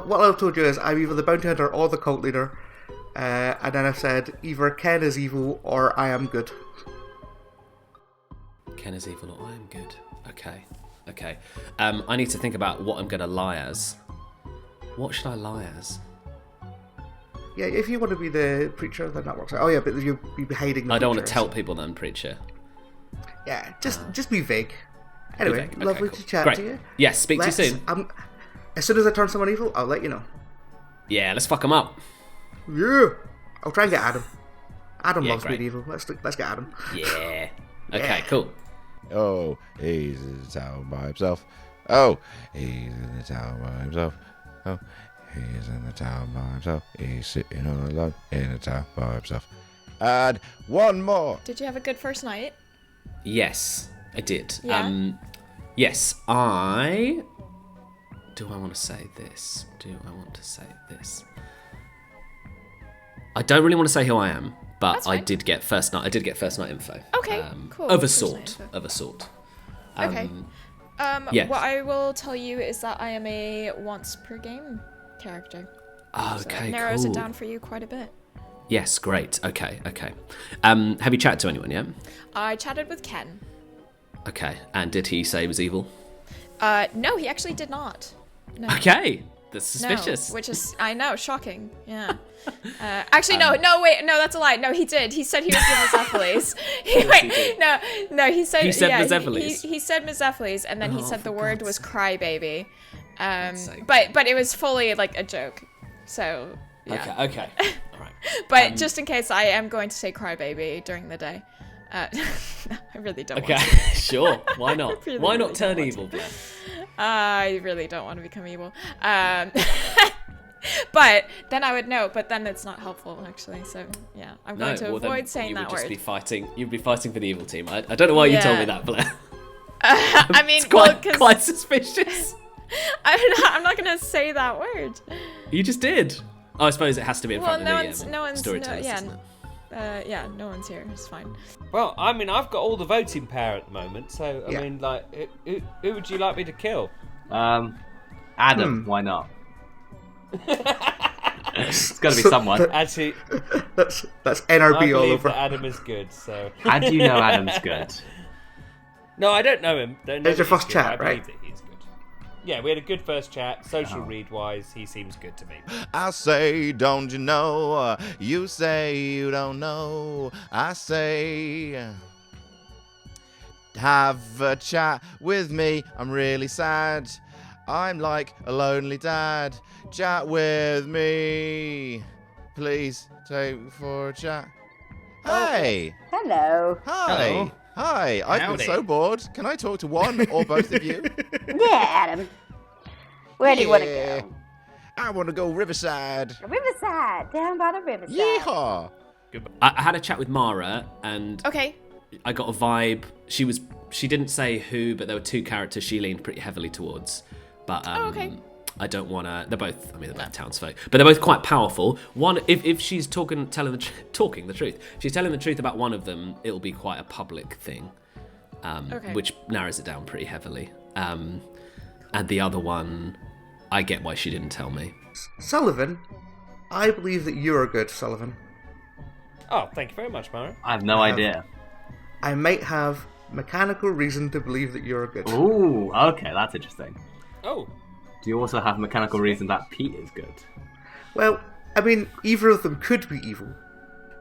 what I've told you is I'm either the Bounty Hunter or the Cult Leader. And then I've said either Ken is evil or I am good. Ken is evil or I am good. Okay. I need to think about what I'm going to lie as. What should I lie as? Yeah, if you want to be the Preacher, then that works out. Oh yeah, but you'll be hiding the I don't want Preacher, to tell people that I'm Preacher. Yeah, just be vague. Anyway, Okay, lovely cool. to chat Great. to you. Yes, speak to you soon. As soon as I turn someone evil, I'll let you know. Yeah, let's fuck them up. Yeah, I'll try and get Adam. Adam loves great. being evil. Let's get Adam. Yeah. Okay, cool. Oh, he's in the tower by himself. Oh, he's in the tower by himself. Oh, he's in the tower by himself. He's sitting all alone in the tower by himself. And one more. Did you have a good first night? Yes, I did. Yeah? Yes, Do I want to say this? I don't really want to say who I am, but I did get first night info. Okay, cool. Of a First sort. night Of a sort. Okay. Yes. What I will tell you is that I am a once per game character. Okay, so that narrows cool. it down for you quite a bit. Yes, great. Okay. Have you chatted to anyone yet? I chatted with Ken. Okay, and did he say he was evil? No, he actually did not. No. Okay, that's suspicious. No, which is, I know, shocking. Yeah. Actually, no, that's a lie. No, he did. He said he was the Mizephiles. No, he said... He said yeah, Mizephiles? He said Mizephiles, and then he said the word was crybaby. But it was fully like a joke. So yeah. Okay. All right. But just in case, I am going to say crybaby during the day. I really don't want to. Sure. Why not? Really, Why not really turn don't evil, Blair? I really don't want to become evil. But then I would know. But then it's not helpful, actually. So yeah, I'm going to avoid saying that word. You'd be fighting for the evil team. I don't know why you told me that, Blair. I mean, it's quite suspicious. I'm not going to say that word. You just did. Oh, I suppose it has to be in front of the storytellers, yeah. isn't it? No one's here. It's fine. Well, I mean, I've got all the voting power at the moment, so I mean, like, who would you like me to kill? Adam. Why not? It's got to be someone. Actually, that's NRB all over. That Adam is good. So how do you know Adam's good? No, I don't know him. It's your first chat, right? I believe that he's good. Yeah, we had a good first chat. Social read-wise, he seems good to me. I say, don't you know? You say you don't know. I say, have a chat with me. I'm really sad. I'm like a lonely dad. Chat with me. Please take for a chat. Hey. Hello. Hi. Hello. Hi. I've been so bored. Can I talk to one or both of you? Yeah, Adam. Where do you want to go? I want to go Riverside. Riverside, down by the riverside. Yeehaw. I had a chat with Mara, and okay, I got a vibe. She didn't say who, but there were two characters she leaned pretty heavily towards. But okay. I don't want to. They're both townsfolk, but they're both quite powerful. One, if she's talking the truth, she's telling the truth about one of them, it'll be quite a public thing, which narrows it down pretty heavily. And the other one, I get why she didn't tell me. Sullivan, I believe that you are good, Sullivan. Oh, thank you very much, Mara. I have no idea. I might have mechanical reason to believe that you're good. Ooh, okay, that's interesting. Oh. Do you also have mechanical reason that Pete is good? Well, I mean, either of them could be evil.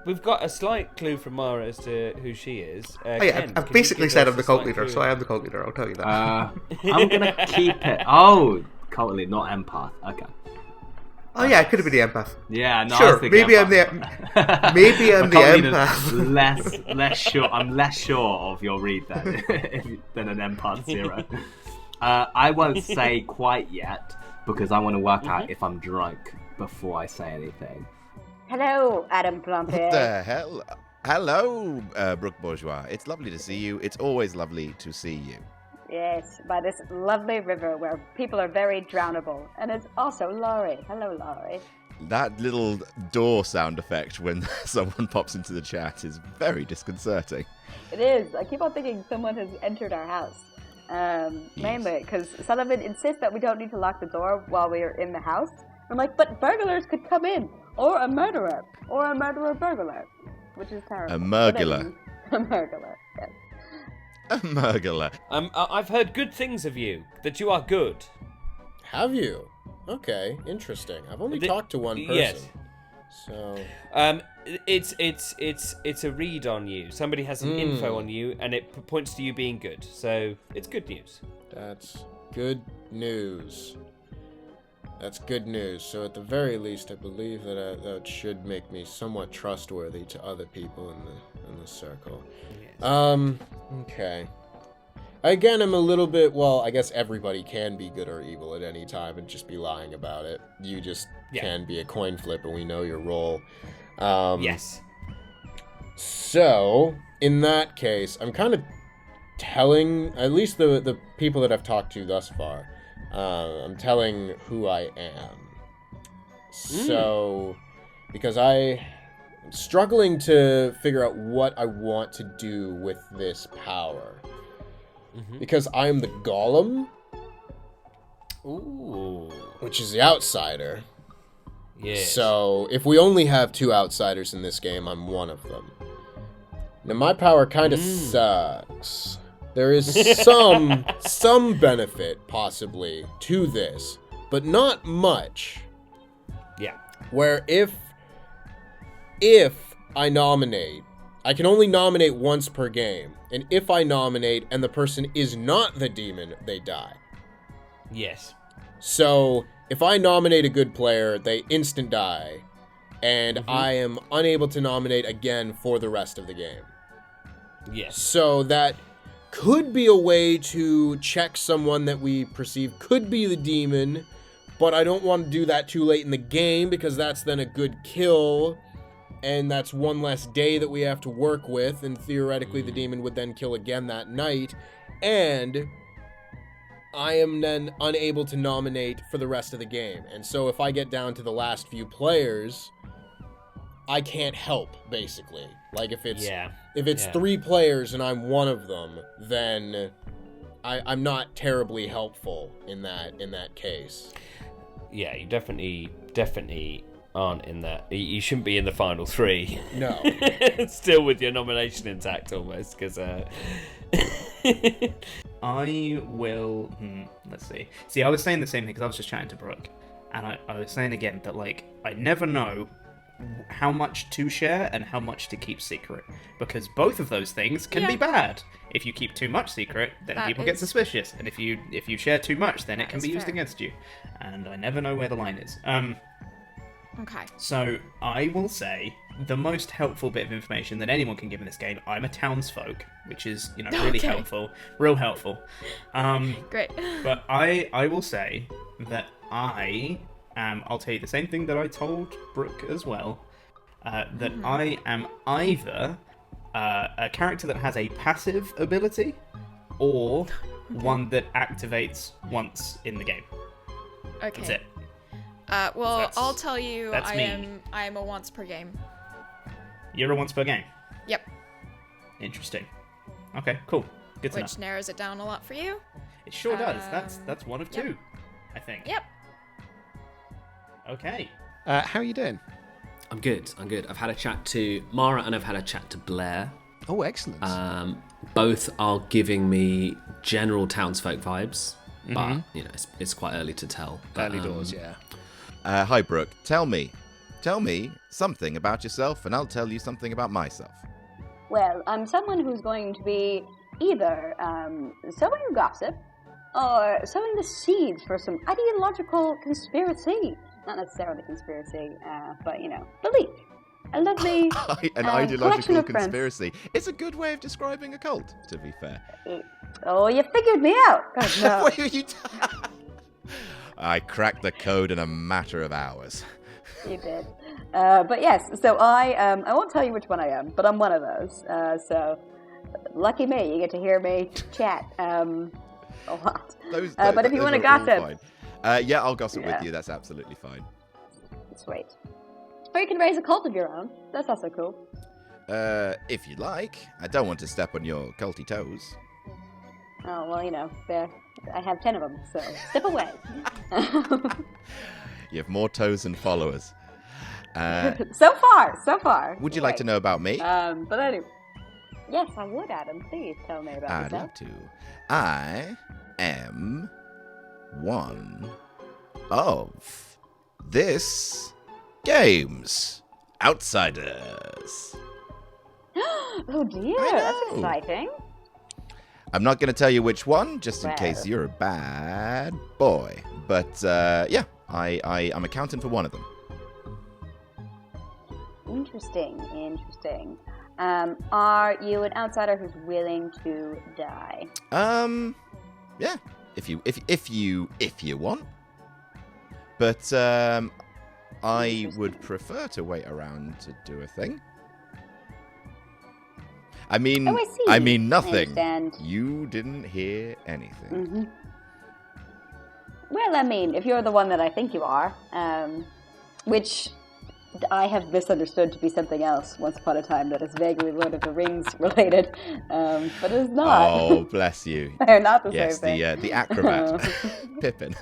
We've got a slight clue from Mara as to who she is. I've basically said I'm the cult leader, so I am the cult leader, I'll tell you that. I'm going to keep it. Oh, cult leader, not empath. Okay. Oh yeah, it could have been the empath. Yeah, no, sure. Maybe I'm the empath. Less sure. I'm less sure of your read than an empath 0. I won't say quite yet because I want to work out if I'm drunk before I say anything. Hello, Adam Blampied. What the hell? Hello, Brooke Bourgeois. It's lovely to see you. It's always lovely to see you. Yes, by this lovely river where people are very drownable. And it's also Laurie. Hello, Laurie. That little door sound effect when someone pops into the chat is very disconcerting. It is. I keep on thinking someone has entered our house. Mainly because Sullivan insists that we don't need to lock the door while we're in the house. I'm like, but burglars could come in. Or a murderer burglar. Which is terrible. A murgular. A murgular, yes. A murgular. I've heard good things of you. That you are good. Have you? Okay, interesting. I've only talked to one person. Yes. So. It's a read on you. Somebody has some info on you, and it points to you being good. So it's good news. That's good news. That's good news. So at the very least, I believe that should make me somewhat trustworthy to other people in the circle. Yes. Okay. Again, I'm a little bit, well, I guess everybody can be good or evil at any time and just be lying about it. You just can be a coin flip, and we know your role. Yes. So, in that case, I'm kind of telling, at least the people that I've talked to thus far, I'm telling who I am. So, because I'm struggling to figure out what I want to do with this power. Because I'm the golem. Ooh. Which is the outsider. Yeah. So, if we only have 2 outsiders in this game, I'm one of them. Now, my power kind of sucks. There is some benefit, possibly, to this, but not much. Yeah. Where if I nominate, I can only nominate once per game, and if I nominate and the person is not the demon, they die. Yes. So if I nominate a good player, they instant die, and I am unable to nominate again for the rest of the game. Yes. So that could be a way to check someone that we perceive could be the demon, but I don't want to do that too late in the game because that's then a good kill, and that's one less day that we have to work with, and theoretically the demon would then kill again that night, and I am then unable to nominate for the rest of the game. And so if I get down to the last few players, I can't help, basically. Like if it's 3 players and I'm one of them, then I'm not terribly helpful in that case. Yeah, you definitely aren't in that. You shouldn't be in the final 3. No. Still with your nomination intact almost, because I will. Let's see. See, I was saying the same thing because I was just chatting to Brooke, and I was saying again that like I never know how much to share and how much to keep secret, because both of those things can be bad. If you keep too much secret, then people get suspicious, and if you share too much, then it can be used against you. And I never know where the line is. Okay. So I will say the most helpful bit of information that anyone can give in this game. I'm a townsfolk, which is really helpful, real helpful. Great. But I will say that I'll tell you the same thing that I told Brooke as well. That I am either a character that has a passive ability, or one that activates once in the game. Okay. That's it. Well, I'll tell you, that's I me. am a once per game. You're a once per game? Yep. Interesting. Okay, cool. Good to know. Which narrows it down a lot for you. It sure does. That's one of 2, I think. Yep. Okay. How are you doing? I'm good. I've had a chat to Mara and I've had a chat to Blair. Oh, excellent. Both are giving me general townsfolk vibes, but it's quite early to tell. But, Early doors, yeah. Hi, Brooke. Tell me something about yourself, and I'll tell you something about myself. Well, I'm someone who's going to be either sowing gossip or sowing the seeds for some ideological conspiracy. Not necessarily conspiracy, but, belief. A lovely An ideological conspiracy. It's a good way of describing a cult, to be fair. Oh, you figured me out. God, no. What are you I cracked the code in a matter of hours. You did. But yes, so I won't tell you which one I am, but I'm one of those. So lucky me, you get to hear me chat a lot. But if you want to gossip... yeah, I'll gossip with you. That's absolutely fine. Sweet. Or you can raise a cult of your own. That's also cool. If you like. I don't want to step on your culty toes. Oh, well, I have 10 of them, so step away. You have more toes than followers. So far. Would you like to know about me? But anyway. Yes, I would, Adam. Please tell me about I'd yourself. love to. I am one of this game's outsiders. Oh dear, that's exciting. I'm not going to tell you which one, just in case you're a bad boy. But yeah, I'm accounting for one of them. Interesting. Are you an outsider who's willing to die? Yeah, if you want. But I would prefer to wait around to do a thing. I mean nothing. You didn't hear anything. Mm-hmm. Well, if you're the one that I think you are, which I have misunderstood to be something else once upon a time that is vaguely Lord of the Rings related, but it's not. Oh, bless you. They're not the same thing. Yes, the acrobat, Pippin.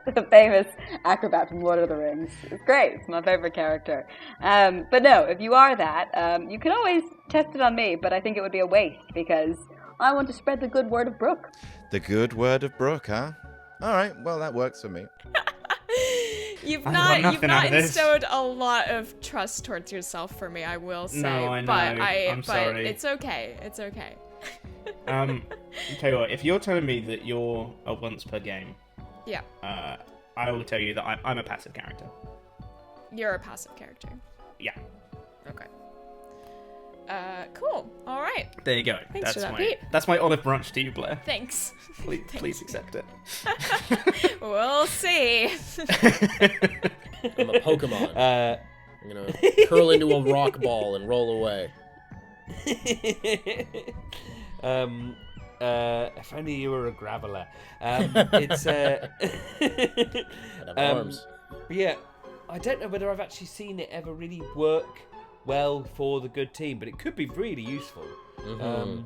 The famous acrobat from Lord of the Rings. It's great. It's my favorite character. But no, if you are that, you can always test it on me, but I think it would be a waste because I want to spread the good word of Brooke. The good word of Brooke, huh? All right, well, that works for me. You've not bestowed a lot of trust towards yourself for me, I will say. No, I know. But I'm sorry. It's okay. It's okay. Tell you what, if you're telling me that you're a once per game, Yeah. I will tell you that I'm a passive character. You're a passive character. Yeah. Okay. Cool. All right. There you go. Thanks for that, Pete. That's my olive branch to you, Blair. Thanks. Please accept it. We'll see. I'm a Pokemon. I'm gonna curl into a rock ball and roll away. If only you were a graveler. It's I'd have arms. Yeah, I don't know whether I've actually seen it ever really work well for the good team, but it could be really useful. Mm-hmm.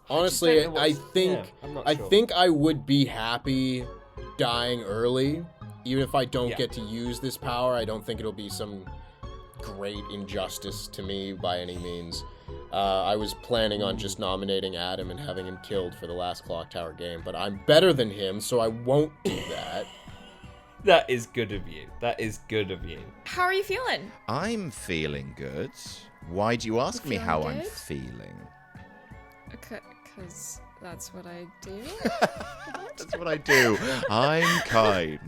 Honestly, I think I would be happy dying early, even if I don't get to use this power. I don't think it'll be some great injustice to me by any means. I was planning on just nominating Adam and having him killed for the last Clock Tower game, but I'm better than him, so I won't do that. That is good of you. That is good of you. How are you feeling? I'm feeling good. Why do you ask me how I'm feeling? Because that's what I do. That's what I do. I'm kind.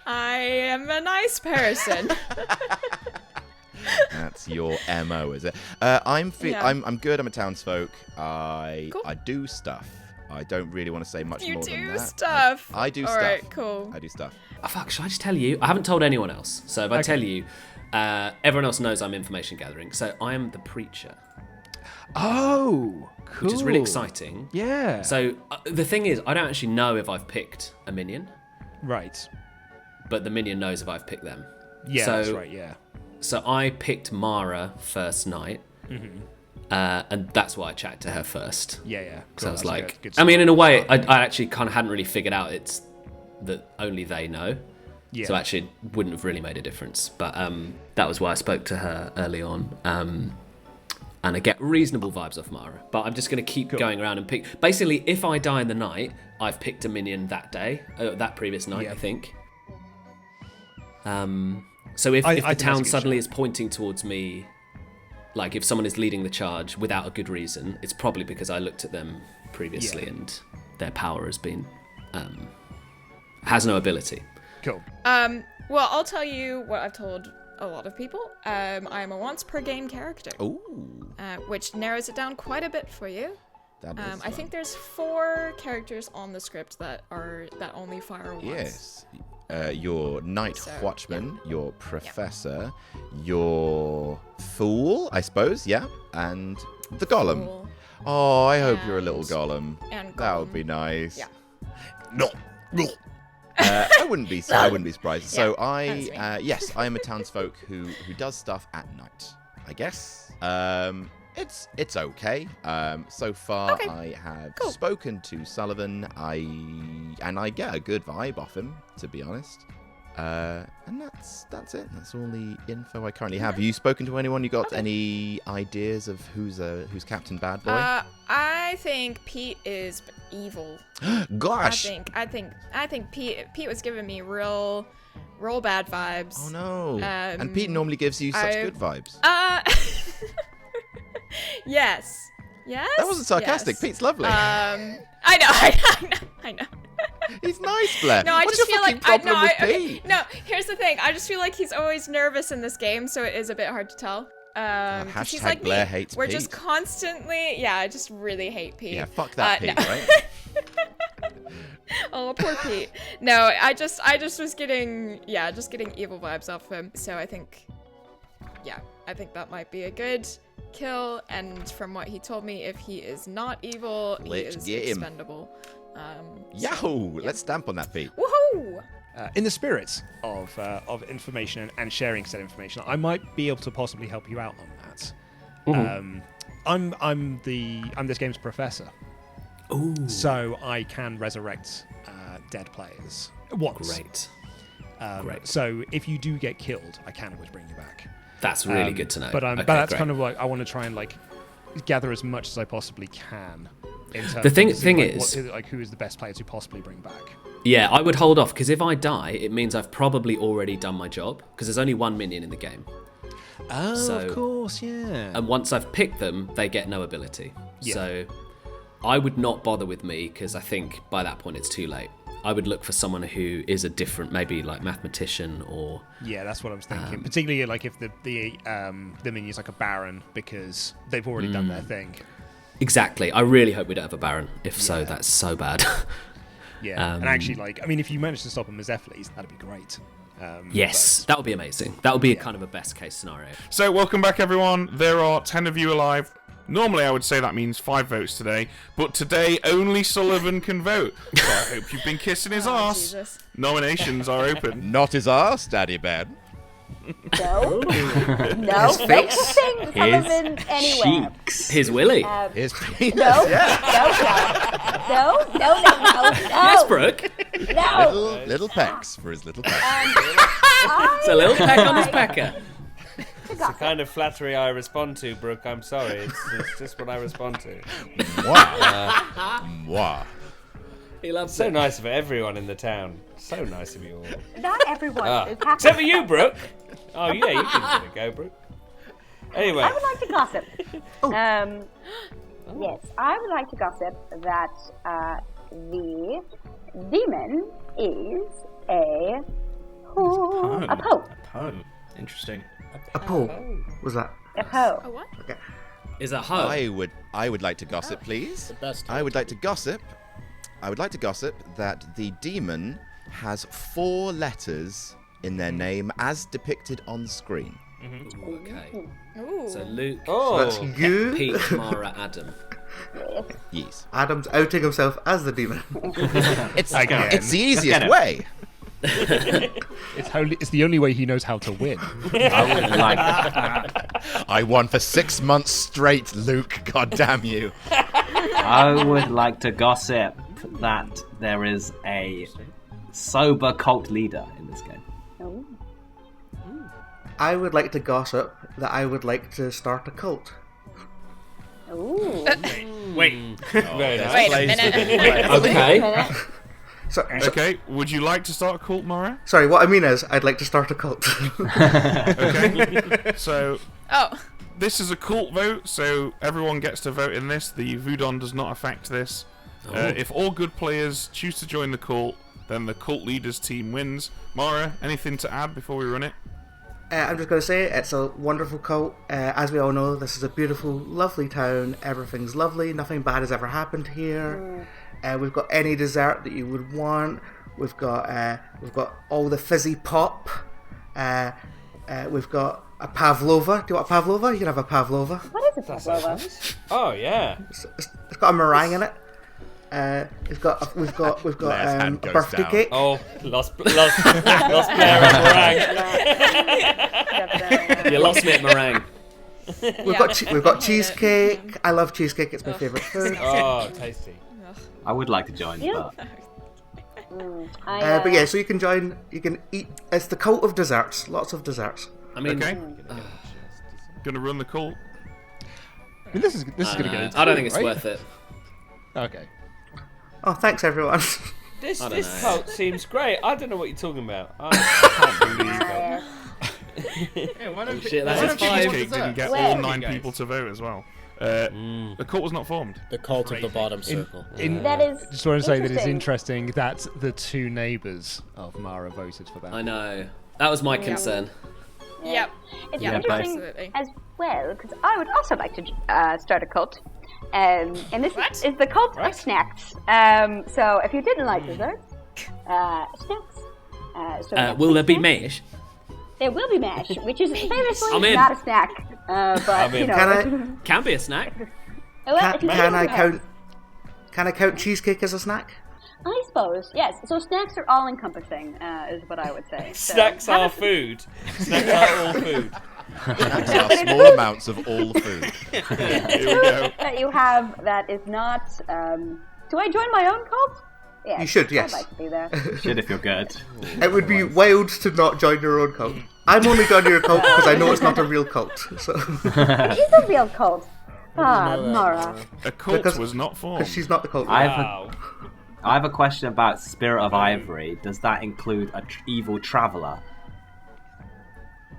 I am a nice person. That's your MO, is it? I'm good. I'm a townsfolk. I do stuff. I don't really want to say much more than that. You do stuff. I do stuff. All right, cool. I do stuff. Oh, fuck, should I just tell you? I haven't told anyone else. So if I tell you, everyone else knows I'm information gathering. So I am the preacher. Oh, cool. Which is really exciting. Yeah. So the thing is, I don't actually know if I've picked a minion. Right. But the minion knows if I've picked them. Yeah, that's right, yeah. So I picked Mara first night. Mm-hmm. And that's why I chatted to her first. Yeah. Cool. So I was like, good I mean, in a way, I actually kind of hadn't really figured out it's that only they know. Yeah. So actually, it wouldn't have really made a difference. But that was why I spoke to her early on. And I get reasonable vibes off Mara. But I'm just going to keep going around and pick. Basically, if I die in the night, I've picked a minion that day, that previous night, I think. So if the town suddenly is pointing towards me, like if someone is leading the charge without a good reason, it's probably because I looked at them previously and their power has been has no ability. Cool. Well, I'll tell you what I've told a lot of people. I am a once per game character. Ooh. Which narrows it down quite a bit for you. That is I think there's 4 characters on the script that only fire once. Yes. Your Night Watchman, your Professor, your Fool, I suppose, and the Golem. Fool. Oh, I hope you're a little Golem. And That would Golem. be nice. Yeah. No. I wouldn't be surprised. So I am a townsfolk who does stuff at night, I guess. It's okay. So far, I have spoken to Sullivan. I get a good vibe off him, to be honest. And that's it. That's all the info I currently have. Have you spoken to anyone? You got any ideas of who's Captain Bad Boy? I think Pete is evil. Gosh. I think Pete was giving me real bad vibes. Oh no. And Pete normally gives you such good vibes. Yes. That wasn't sarcastic. Yes. Pete's lovely. I know. He's nice, Blair. No, I What's just your feel fucking like problem with Pete? No, here's the thing. I just feel like he's always nervous in this game, so it is a bit hard to tell. 'Cause he's like Blair me. hates We're Pete. just constantly, I just really hate Pete. Yeah, fuck that Pete, no. right? Oh, poor Pete. No, I just was getting evil vibes off him. So I think that might be a good kill. And from what he told me, if he is not evil, Let's he is get him. expendable. Let's stamp on that Pete. Woohoo! In the spirit of information and sharing said information, I might be able to possibly help you out on that. Mm-hmm. I'm this game's professor. Ooh. So I can resurrect dead players once. Great. Great. So if you do get killed, I can always bring you back. That's really good to know. But that's kind of like I want to try and like gather as much as I possibly can. In terms the thing of is, who is the best player to possibly bring back? Yeah, I would hold off because if I die, it means I've probably already done my job because there's only 1 minion in the game. Oh, of course, yeah. And once I've picked them, they get no ability. Yeah. So I would not bother with me because I think by that point it's too late. I would look for someone who is a different, maybe like mathematician or. Yeah, that's what I was thinking. Particularly like if the minion's like a baron, because they've already done their thing. Exactly. I really hope we don't have a baron. If so, that's so bad. Yeah, and actually, like, I mean, if you manage to stop him as Zephyrs, that'd be great. Yes, that would be amazing. That would be a kind of a best case scenario. So, welcome back, everyone. There are 10 of you alive. Normally, I would say that means 5 votes today, but today only Sullivan can vote. So I hope you've been kissing his arse. Jesus. Nominations are open. Not his arse, Daddy Ben. No. No. His face. Sullivan anywhere. Cheeks. His Willy. His penis. No. Yeah. No. Yes, Brooke. No. Little pecks for his little peck. It's a little peck on his pecker. It's the kind of flattery I respond to, Brooke. I'm sorry. It's just what I respond to. Mwah. Mwah. He loves So it. nice of everyone in the town. So nice of you all. Not everyone is happy. Except for you, Brooke. Oh, yeah, you can give it a go, Brooke. Anyway. I would like to gossip. Yes, I would like to gossip that the demon is a poe. A poe. Poe. Interesting. A poe. Was that? A poe. A what? Okay. Is a hoe. I would like to gossip, please. The best. I would like to gossip that the demon has 4 letters in their name as depicted on screen. Ooh, okay. Ooh. So Luke, That's you. Pete, Mara, Adam. Yes. Adam's outing himself as the demon. It's the easiest way. It's the only way he knows how to win. I would like. I won for 6 months straight, Luke. God damn you. I would like to gossip that there is a sober cult leader in this game. Oh. I would like to gossip that I would like to start a cult. Ooh. Wait. Very nice. Wait a minute. Okay. Okay, would you like to start a cult, Mara? Sorry, what I mean is, I'd like to start a cult. Okay. So, Oh. this is a cult vote, so everyone gets to vote in this. The Voodoo does not affect this. If all good players choose to join the cult, then the cult leader's team wins. Mara, anything to add before we run it? I'm just going to say, it's a wonderful cult. As we all know, this is a beautiful, lovely town. Everything's lovely. Nothing bad has ever happened here. We've got any dessert that you would want. We've got all the fizzy pop. We've got a pavlova. Do you want a pavlova? You can have a pavlova. What is a pavlova? Oh, yeah. It's got a meringue in it. We've got Left hand goes birthday down. cake. Oh, lost player of meringue. You lost me at meringue. We've got cheesecake. I love cheesecake. It's my favourite food. Oh, tasty. I would like to join, but But yeah, so you can join. You can eat. It's the cult of desserts. Lots of desserts. I mean, Okay. Gonna run the cult. I mean, this is going to go. I don't think it's right? worth it. Okay. Oh, thanks everyone. This I don't know. cult seems great. I don't know what you're talking about. I can't believe it. Yeah, why don't Shit, why that's don't people five. want Cheesecake didn't get Where? all 9 people to vote as well. The cult was not formed. The cult of the bottom circle. That is. Just want to say that it's interesting. interesting that the 2 neighbours of Mara voted for that. I know. That was my concern. Yep. It's Yeah, interesting absolutely. as well, because I would also like to start a cult. And this What? is the cult of snacks. So if you didn't like desserts, snacks. Will there be mash? There will be mash, which is I'm famously in. not a snack. But, you know. Can be a snack. Well, it's Can I little count? Can I count cheesecake as a snack? I suppose, yes. So snacks are all-encompassing, is what I would say. So Snacks have are a- food. Snacks are all food. Snacks are small amounts of all food. Here we go. that you have that is not. Do I join my own cult? Yes, You should, yes. I'd like to be there. should if you're good. It would be wild to not join your own cult. I'm only joining your cult because I know it's not a real cult. So It is a real cult. Ah, Mara. A cult Because- was not formed. she's not the cult. Wow. I have a question about Spirit of Ivory. Does that include a evil traveler?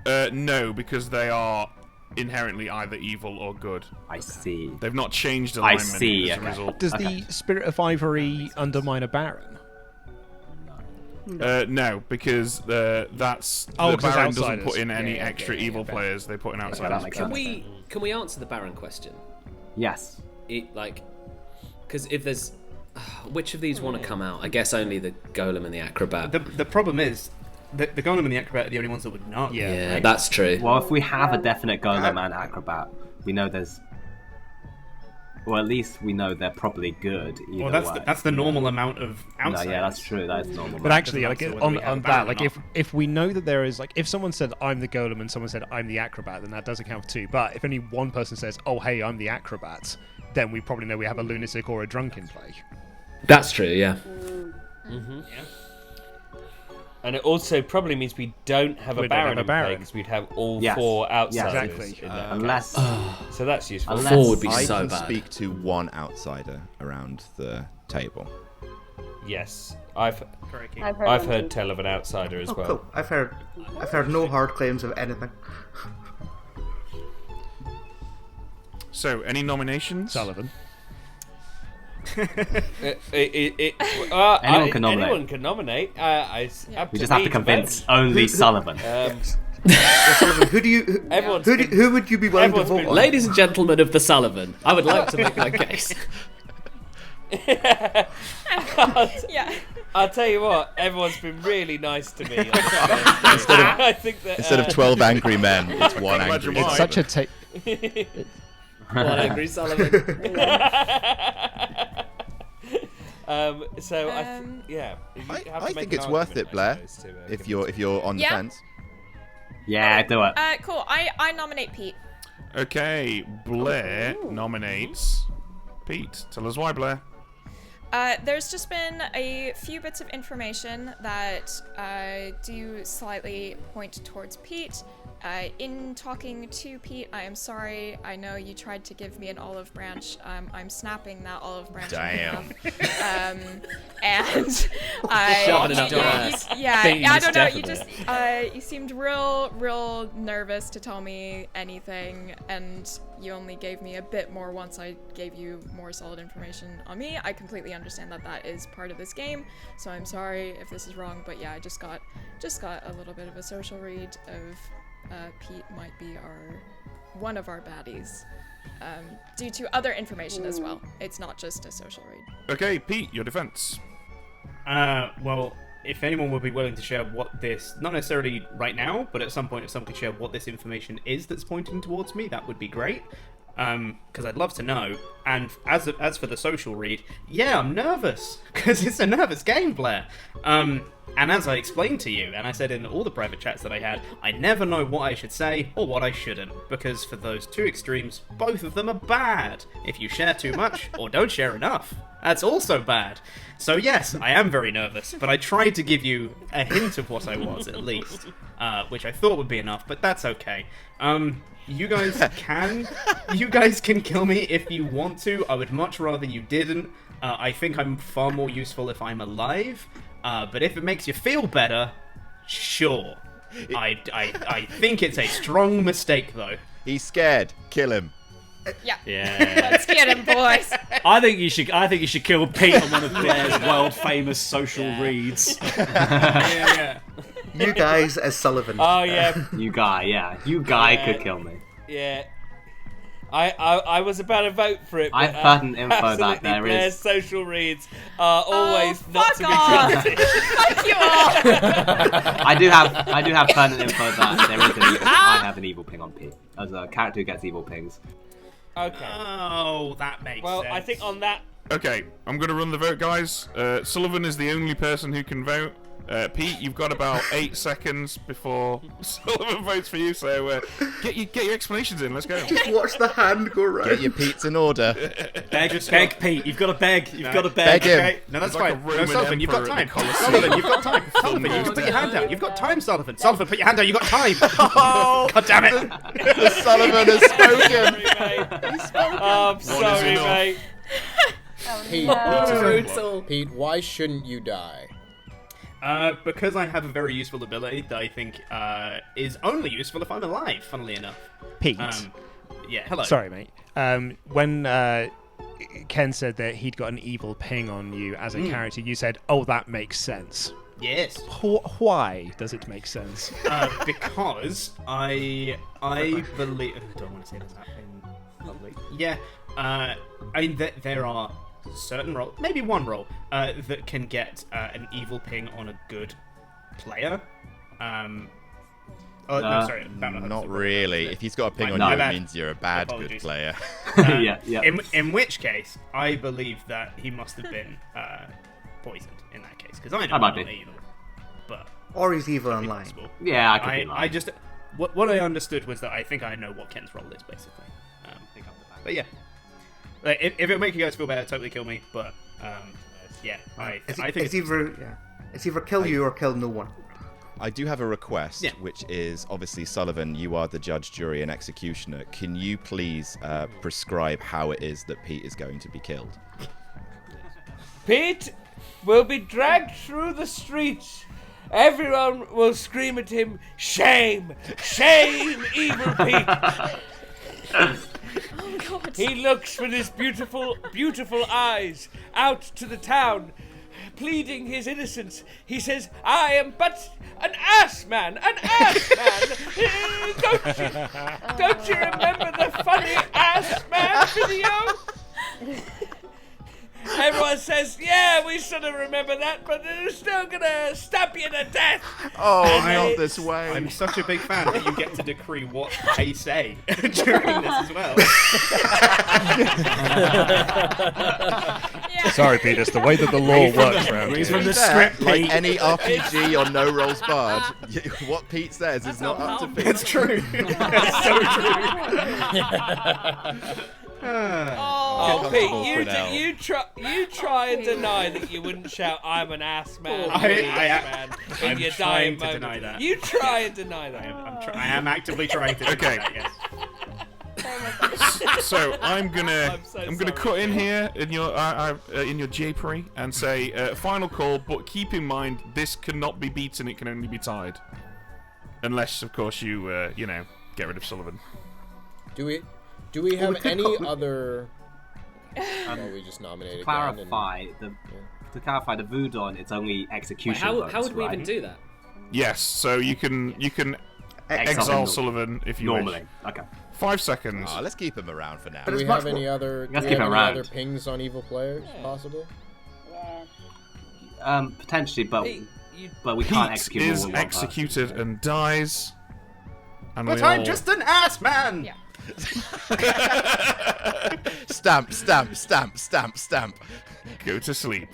No, because they are inherently either evil or good. I see. They've not changed I alignment see, as a okay. result. Does the Spirit of Ivory undermine a Baron? No, because that's Oh, the 'cause it's Baron doesn't outsiders. put in any Yeah, extra evil fair. players. They put in outsiders. that makes Can sense. we answer the Baron question? Yes. Because if there's which of these want to come out? I guess only the Golem and the Acrobat. The problem is the Golem and the Acrobat are the only ones that would know. Yeah, that's true. Well, if we have a definite Golem and Acrobat, we know there's. Well, at least we know they're probably good. Either Well, way. that's the normal amount of No, outsiders. yeah, that's true. That is normal. But actually, Doesn't like matter whether on we have on a that, Baron or like not. if we know that there is like if someone said I'm the Golem and someone said I'm the Acrobat, then that does account for two. But if only one person says, "Oh, hey, I'm the Acrobat," then we probably know we have a lunatic or a drunk in play. That's true. Yeah. Yeah. And it also probably means we don't have a We don't Baron have a in play Baron. because we'd have all Yes. 4 outsiders. Yes. Exactly. In that Unless. case. So that's useful. Unless- 4 would be I so can bad. speak to one outsider around the table. Yes, I've I've heard one too. tell of an outsider as Oh, well. cool. I've heard no hard claims of anything. So, any nominations? Sullivan. Anyone can nominate. Anyone can nominate. We just have to convince only Sullivan. Sullivan, who would you be willing to everyone's vote been- on? Ladies and gentlemen of the Sullivan, I would like to make my case. Yeah. I'll tell you what, everyone's been really nice to me. I think that Instead of 12 angry men, it's one Glad angry you're It's mine. such a One angry Sullivan. So I I think it's worth it, Blair, if you're on the Yeah. fence. Yeah, do it. Cool. I nominate Pete. Okay, Blair nominates Pete. Tell us why, Blair. There's just been a few bits of information that do slightly point towards Pete. In talking to Pete, I am sorry. I know you tried to give me an olive branch. I'm snapping that olive branch. Damn. And Shove it up your ass. I don't know. You Definitely. just you seemed real nervous to tell me anything, and you only gave me a bit more once I gave you more solid information on me. I completely understand that is part of this game, so I'm sorry if this is wrong. But yeah, I just got a little bit of a social read of Pete might be one of our baddies. Due to other information as well. It's not just a social read. Okay, Pete, your defense. Well, if anyone would be willing to share what this, not necessarily right now, but at some point if someone could share what this information is that's pointing towards me, that would be great. Because I'd love to know. And as for the social read, yeah, I'm nervous, because it's a nervous game, Blair. And as I explained to you, and I said in all the private chats that I had, I never know what I should say or what I shouldn't, because for those two extremes, both of them are bad. If you share too much or don't share enough, that's also bad. So yes, I am very nervous, but I tried to give you a hint of what I was, at least, which I thought would be enough, but that's okay. You guys can kill me if you want to. I would much rather you didn't. I think I'm far more useful if I'm alive. But if it makes you feel better, sure. I think it's a strong mistake, though. He's scared. Kill him. Yeah. Let's get him, boys. I think you should kill Pete on one of Blair's world famous social reads. Yeah. You guys as Sullivan. Oh yeah. You guy could kill me. Yeah. I was about to vote for it. But, I've gotten info that absolutely, there Blair's is. social reads are always Oh, not fuck to off. be trusted. Fuck you all. I do have pertinent info that there is an evil. I have an evil ping on Pete as a character who gets evil pings. Okay. Oh, that makes Well, sense. I think on that. Okay, I'm going to run the vote, guys. Sullivan is the only person who can vote. Pete, you've got about 8 seconds before Sullivan votes for you, so get your explanations in. Let's go. Just watch the hand go round. Get your Pete's in order. Beg, Pete. You've got to beg. You've got to beg. Beg him. Okay, no, that's He's like a fine. No, Roman Sullivan, you've got emperor time. at the Colosseum. Sullivan, you've got time. Sullivan, you just put your hand down. You've got time, Sullivan. Sullivan, put your hand down. You've got time. Oh, God damn it. The Sullivan has spoken. I'm sorry, mate. Pete, why shouldn't you die? Because I have a very useful ability that I think is only useful if I'm alive, funnily enough. Pete. Yeah, hello. Sorry, mate. When Ken said that he'd got an evil ping on you as a character, you said, "Oh, that makes sense." Yes. Why does it make sense? Because I believe. Do I want to say this in public? Yeah. I mean, there are certain roles, maybe one role, that can get an evil ping on a good player. Oh, no, sorry. Not really. If he's got a ping on you, it means you're a bad good player. Yeah. In which case, I believe that he must have been poisoned in that case, because I know I'm not evil. But or he's evil online. Yeah, I could be lying. I just what I understood was that I think I know what Ken's role is basically. But yeah, like, if it'll make you guys feel better, totally kill me. But yeah, I think it's either kill you or kill no one. I do have a request, which is obviously Sullivan, you are the judge, jury, and executioner. Can you please prescribe how it is that Pete is going to be killed? Pete will be dragged through the streets. Everyone will scream at him, "Shame! Shame, evil Pete!" Oh, God. He looks with his beautiful, beautiful eyes out to the town, pleading his innocence. He says, "I am but an ass man, an ass man." Don't you remember the funny ass man video? Everyone says, "Yeah, we should have remembered that, but they're still gonna stab you to death." Oh, not this way. I'm such a big fan that you get to decree what I say during this as well. Sorry, Pete, it's the way that the law works around here. From the script, like any RPG or no rolls barred, what Pete says is not up to Pete. It's true. It's so true. Oh, Pete, you try and deny that you wouldn't shout, "I'm an ass man," in your dying moment. Deny that. You try and deny that. I am actively trying to deny that, yes. So I'm gonna cut in here in your japery and say final call, but keep in mind this cannot be beaten; it can only be tied, unless of course you get rid of Sullivan. Do we have any other? We just nominated. To clarify, the Voodoo, it's only execution. Wait, votes, how would we right? even do that? Yes, so you can exile Sullivan if you normally. Wish. Okay. 5 seconds. Oh, let's keep him around for now. Do we have any other? Other pings on evil players? Possible. Potentially, but we Pete can't execute. is executed and dies. And but I'm just an ass man. Yeah. Stamp, stamp, stamp, stamp, stamp. Go to sleep.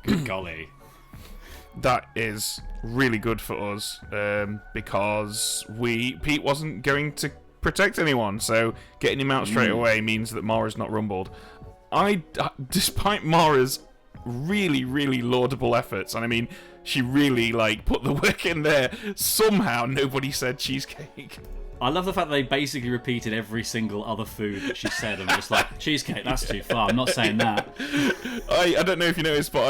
Good golly. That is really good for us because Pete wasn't going to protect anyone, so getting him out straight away means that Mara's not rumbled. Despite Mara's really, really laudable efforts, and I mean, she really put the work in there. Somehow, nobody said cheesecake. I love the fact that they basically repeated every single other food that she said and just like, cheesecake, that's too far. I'm not saying that. I don't know if you noticed, but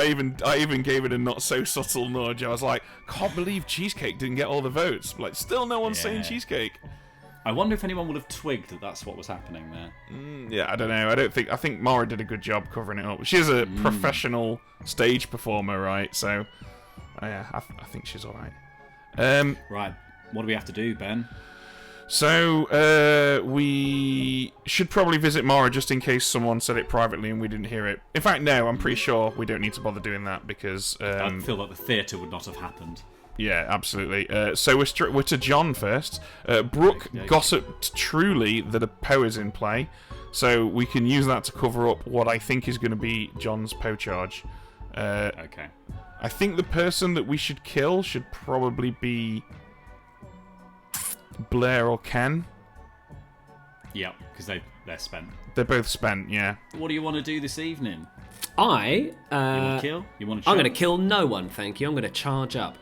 I even gave it a not so subtle nudge. I was like, can't believe cheesecake didn't get all the votes. Still no one's saying cheesecake. I wonder if anyone would have twigged that that's what was happening there. Yeah, I don't know. I think Mara did a good job covering it up. She's a professional stage performer, right? So, yeah, I think she's all right. Right. What do we have to do, Ben? So, we should probably visit Mara just in case someone said it privately and we didn't hear it. In fact, no, I'm pretty sure we don't need to bother doing that because... I feel like the theatre would not have happened. Yeah, absolutely. So we're to John first. Brooke gossiped truly that a Poe is in play, so we can use that to cover up what I think is going to be John's Poe charge. Okay. I think the person that we should kill should probably be Blair or Ken. Yeah, because they're spent. They're both spent, yeah. What do you want to do this evening? You want to kill? You want to? I'm going to kill no one, thank you. I'm going to charge up.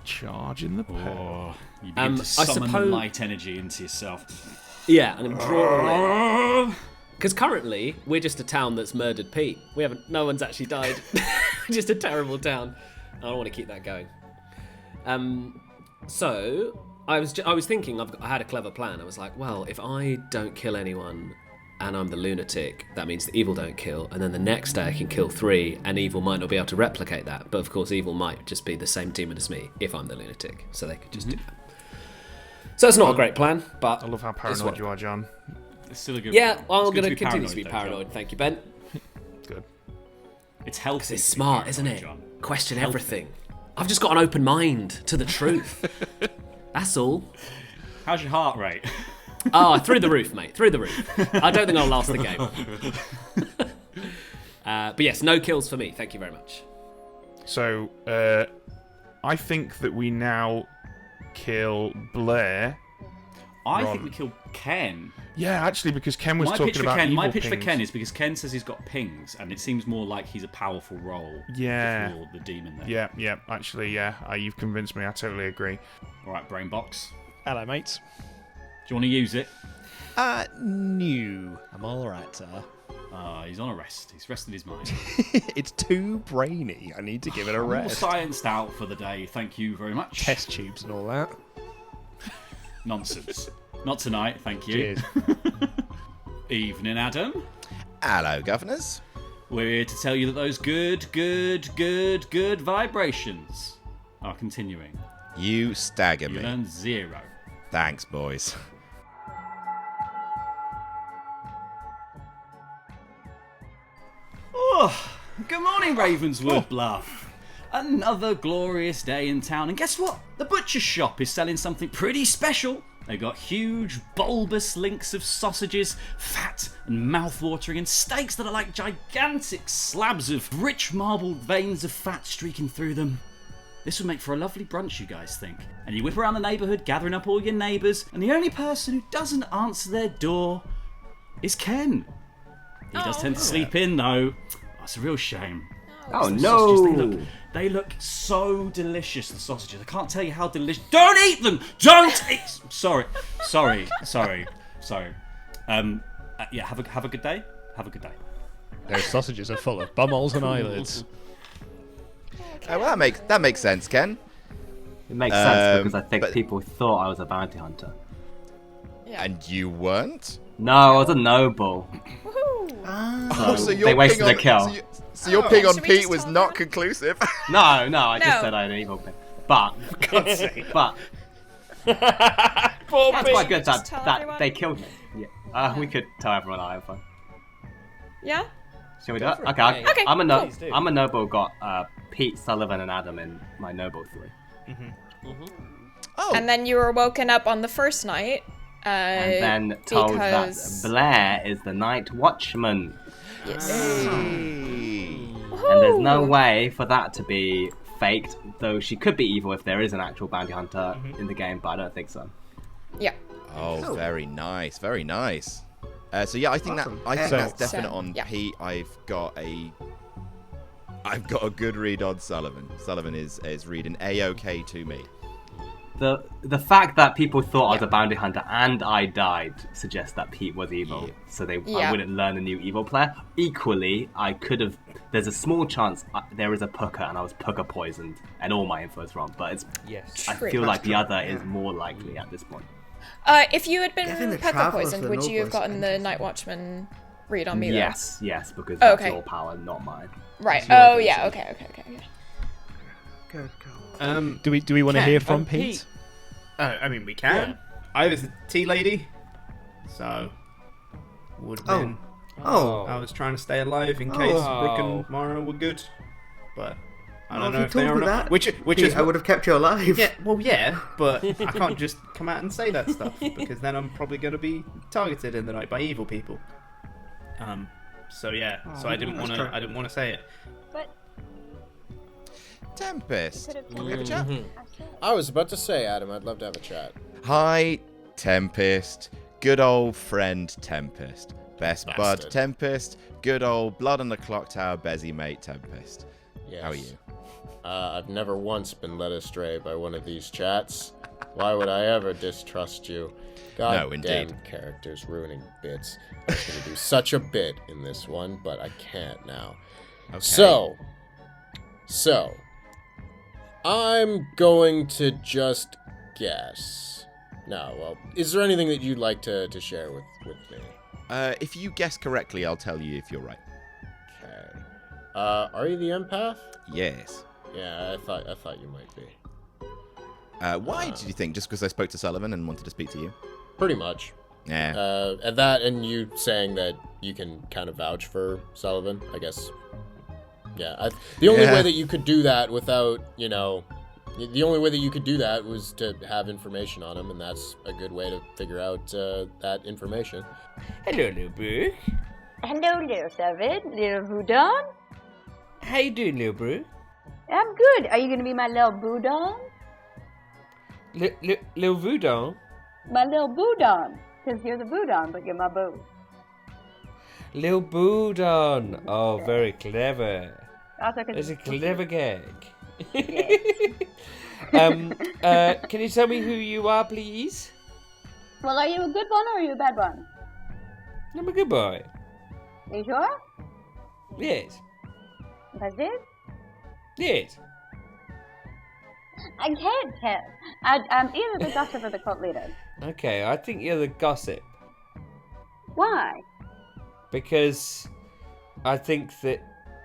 Charge in the Poe. You begin to summon the light energy into yourself. Yeah, I'm going to draw it. Because currently, we're just a town that's murdered Pete. No one's actually died. Just a terrible town. I don't want to keep that going. So, I was thinking, I had a clever plan. I was like, well, if I don't kill anyone, and I'm the lunatic, that means that evil don't kill, and then the next day I can kill 3, and evil might not be able to replicate that. But of course, evil might just be the same demon as me if I'm the lunatic, so they could just do that. So it's not a great plan, but I love how paranoid you are, John. It's still a good yeah, plan. well, I'm It's good going to continue to be though, paranoid. John. Thank you, Ben. Good. It's healthy. It's to be smart, paranoid, isn't it? John. Question Healthy. everything. I've just got an open mind to the truth. That's all. How's your heart rate? Oh, through the roof, mate. Through the roof. I don't think I'll last the game. But yes, no kills for me. Thank you very much. So, I think that we now kill Blair. I think we kill Ken. Yeah, actually, because Ken was talking about evil My pitch for pings. Ken is because Ken says he's got pings, and it seems more like he's a powerful role. Yeah. For the demon there. Yeah, actually, yeah. You've convinced me. I totally agree. All right, brain box. Hello, mates. Do you want to use it? New. I'm all right, sir. He's on a rest. He's rested his mind. It's too brainy. I need to give it a I'm all rest. scienced out for the day. Thank you very much. Test tubes and all that. Nonsense. Not tonight, thank you. Cheers. Evening, Adam. Hello, governors. We're here to tell you that those good vibrations are continuing. You stagger You me. learn 0. Thanks, boys. Oh, good morning, Ravenswood Bluff. Another glorious day in town. And guess what? The butcher's shop is selling something pretty special. They've got huge, bulbous links of sausages, fat and mouth-watering, and steaks that are like gigantic slabs of rich marbled veins of fat streaking through them. This would make for a lovely brunch, you guys think. And you whip around the neighbourhood, gathering up all your neighbours, and the only person who doesn't answer their door is Ken. He does tend to sleep in, though. That's a real shame. Oh, The no. sausages, they look so delicious, the sausages. I can't tell you how delicious. Don't eat them! Don't eat! Sorry. Yeah, have a good day. Have a good day. Those sausages are full of bumholes and eyelids. Well, that makes sense, Ken. It makes sense because I think but- people thought I was a bounty hunter. Yeah. And you weren't? No, I was a noble. Oh, so your they wasted ping a kill. So your ping on should we Pete just was tell not them? conclusive. No, I just No. said I had an evil ping. But, Poor that's Pete. quite good Just that tell everyone? they killed me. Yeah. We could tell everyone I have fun. Yeah? Shall we do Go it? for it. Okay, Yeah, Okay, I'm a cool. Please do. I'm a noble. Got Pete, Sullivan, and Adam in my noble 3, Oh, And then you were woken up on the first night. and then told because... that Blair is the night watchman. Yes. And there's no way for that to be faked, though she could be evil if there is an actual bounty hunter in the game, but I don't think so. Yeah. oh, very nice, very nice. So yeah, I think Awesome. that's definite So, on yeah. Pete. I've got a good read on Sullivan. Sullivan is reading A-OK to me. The fact that people thought I was a bounty hunter and I died suggests that Pete was evil, Yeah. so I Yeah. wouldn't learn a new evil player. Equally, I could have. There's a small chance there is a Pooker and I was Pooker poisoned and all my info is wrong, but it's. Yes. I True. feel like the That's other true, is more likely at this point. If you had Getting the been pepper Travelers poisoned, for would you have Nobles, gotten the interesting. Night Watchman read on me? Yes, because Oh, that's okay. your power, not mine. Though? Right. That's your Oh, yeah. ability. Okay. Good call. Do we want to Ken, hear from Pete. Pete? I mean, we can. I was the tea lady, so would have Oh. been. Oh. I was trying to stay alive in case Oh. Rick and Mara were good, but I Well, don't if know you if they told are me or not. that, Which Pete, is I would have kept you alive. yeah, well, yeah, but I can't just come out and say that stuff because then I'm probably going to be targeted in the night by evil people. So yeah, so I didn't that's want to. true. I didn't want to say it. But Tempest, could can we have a chat? I was about to say, Adam, I'd love to have a chat. Hi, Tempest. Good old friend Tempest. Best bud Bastard. Tempest. Good old blood on the clock tower Bezzy mate Tempest. Yes. How are you? I've never once been led astray by one of these chats. Why would I ever distrust you? God No, damn indeed. characters ruining bits. I was going to do such a bit in this one, but I can't now. Okay. So, I'm going to just guess. No, well, is there anything that you'd like to share with me? If you guess correctly, I'll tell you if you're right. Okay. Are you the empath? Yes. Yeah, I thought you might be. Why did you think? Just because I spoke to Sullivan and wanted to speak to you? Pretty much. Yeah. And that, and you saying that you can kind of vouch for Sullivan, I guess. Yeah. The only way that you could do that without, the only way that you could do that was to have information on him, and that's a good way to figure out that information. Hello, little bro. Hello, little David, little Voodoo. How you doing, little bro? I'm good. Are you going to be my little Voodoo? Little Voodoo? My little Voodoo. Because you're the Voodoo, but you're my boo. Little Boudon. Oh, very clever. Also, That's a clever gag. Yes. Can you tell me who you are, please? Well, are you a good one or are you a bad one? I'm a good boy. Are you sure? Yes. Positive? Yes. I can't tell. I'm either the gossip or the cult leader. Okay, I think you're the gossip. Why? Because I think that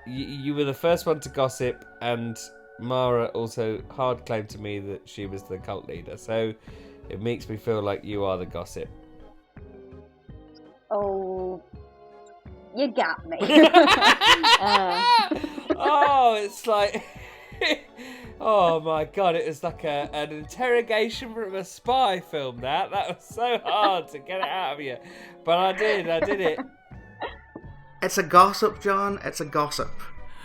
you were the first one to gossip, and Mara also hard claimed to me that she was the cult leader. So it makes me feel like you are the gossip. Oh, you got me. Oh, it's like... Oh my god, it was like an interrogation from a spy film, that was so hard to get it out of you. But I did it. It's a gossip, John. It's a gossip.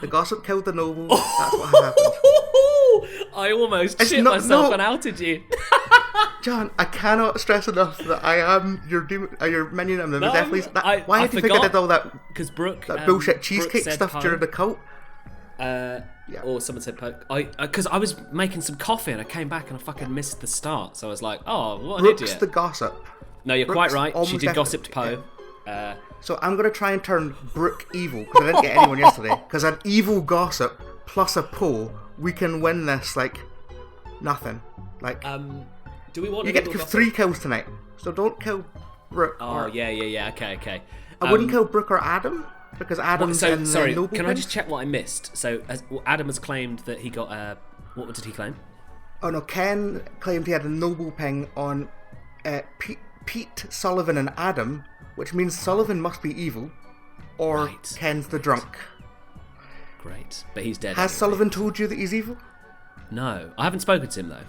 The gossip killed the noble. That's what happened. I almost It's shit not- myself no. and outed you. John, I cannot stress enough that I am your minion. And there was No, definitely I why do you think I did all that Because Brooke, bullshit Brooke cheesecake said stuff Poe. during the cult? Or someone said Poke. Because I was making some coffee and I came back and I fucking missed the start. So I was like, oh, what an Brooke's idiot. the gossip. No, you're Brooke's quite right. She almost did gossip to definitely- Poe. So I'm going to try and turn Brooke evil, because I didn't get anyone yesterday. Because an evil gossip plus a Poe, we can win this like nothing. Like, Do we want you an get to evil kill gossip? 3 kills tonight. So don't kill Brooke. Oh, or, yeah. Okay. I wouldn't kill Brooke or Adam, because Adam's in sorry, the noble can I thing. just check what I missed? So, Adam has claimed that he got what did he claim? Oh no, Ken claimed he had a noble ping on Pete, Sullivan, and Adam, which means Sullivan must be evil, or Right. Ken's the drunk. Great, but he's dead. Has anyway. Sullivan told you that he's evil? No, I haven't spoken to him though.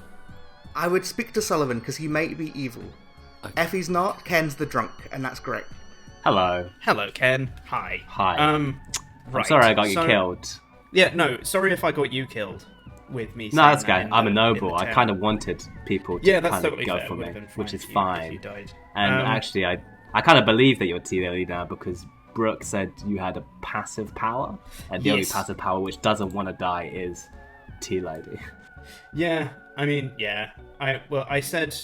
I would speak to Sullivan because he might be evil. Okay. If he's not, Ken's the drunk, and that's great. Hello. Hello, Ken. Hi. Hi. Right. I'm sorry I got you so- killed. Yeah, no, sorry if I got you killed with me. No, saying that's that okay. in I'm a the- noble. in the I town. kind of wanted people to Yeah, that's kind of totally go fair. for It me, would've been fine which is if you fine. died. And actually, I kind of believe that you're tea lady now because Brooke said you had a passive power, and the only Yes. passive power which doesn't want to die is tea lady. Yeah, I mean, yeah. I said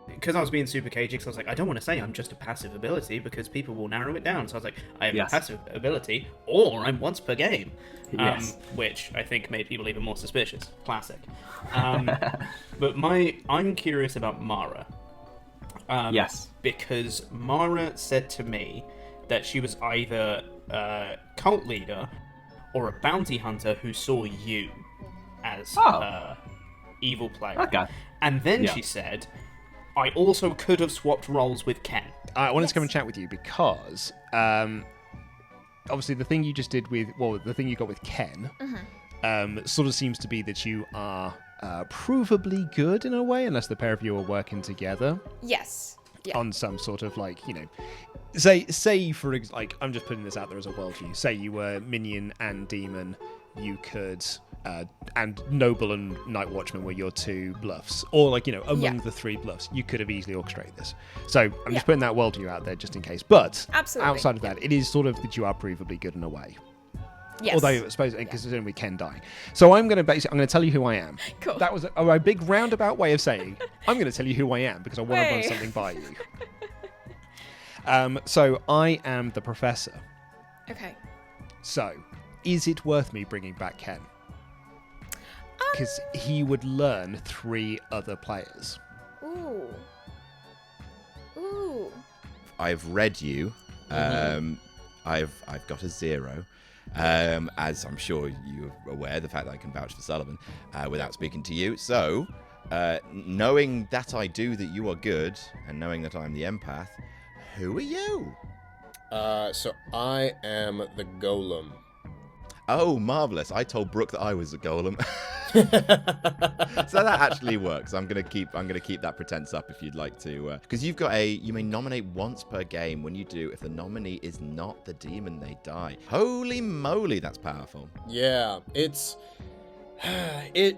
because I was being super cagey, because I was like, I don't want to say I'm just a passive ability because people will narrow it down. So I was like, I have Yes. a passive ability, or I'm once per game. Yes. Which I think made people even more suspicious. Classic. But I'm curious about Mara. Yes. Because Mara said to me that she was either a cult leader or a bounty hunter who saw you as evil player. Okay. And then Yeah. she said, I also could have swapped roles with Ken. I wanted to come and chat with you because obviously the thing you just did with, the thing you got with Ken sort of seems to be that you are provably good in a way, unless the pair of you are working together Yes. Yeah. on some sort of say for like, I'm just putting this out there as a worldview. Say you were minion and demon, you could and noble and night watchman were your 2 bluffs, or among the 3 bluffs, you could have easily orchestrated this. So I'm just putting that worldview out there just in case. But Absolutely. outside of that, it is sort of that you are provably good in a way. Yes. Although I suppose considering we can die. So I'm going to tell you who I am. Cool. That was a big roundabout way of saying I'm going to tell you who I am because I want to run Hey. something by you. So I am the professor. Okay. So is it worth me bringing back Ken? Because he would learn 3 other players. Ooh. Ooh. I've read you. I've got a 0. As I'm sure you're aware, the fact that I can vouch for Sullivan without speaking to you. So, knowing that I do that you are good, and knowing that I'm the empath, who are you? So I am the golem. Oh, marvelous! I told Brooke that I was a golem, so that actually works. I'm gonna keep that pretense up if you'd like to, because you've got you may nominate once per game. When you do, if the nominee is not the demon, they die. Holy moly, that's powerful. Yeah, it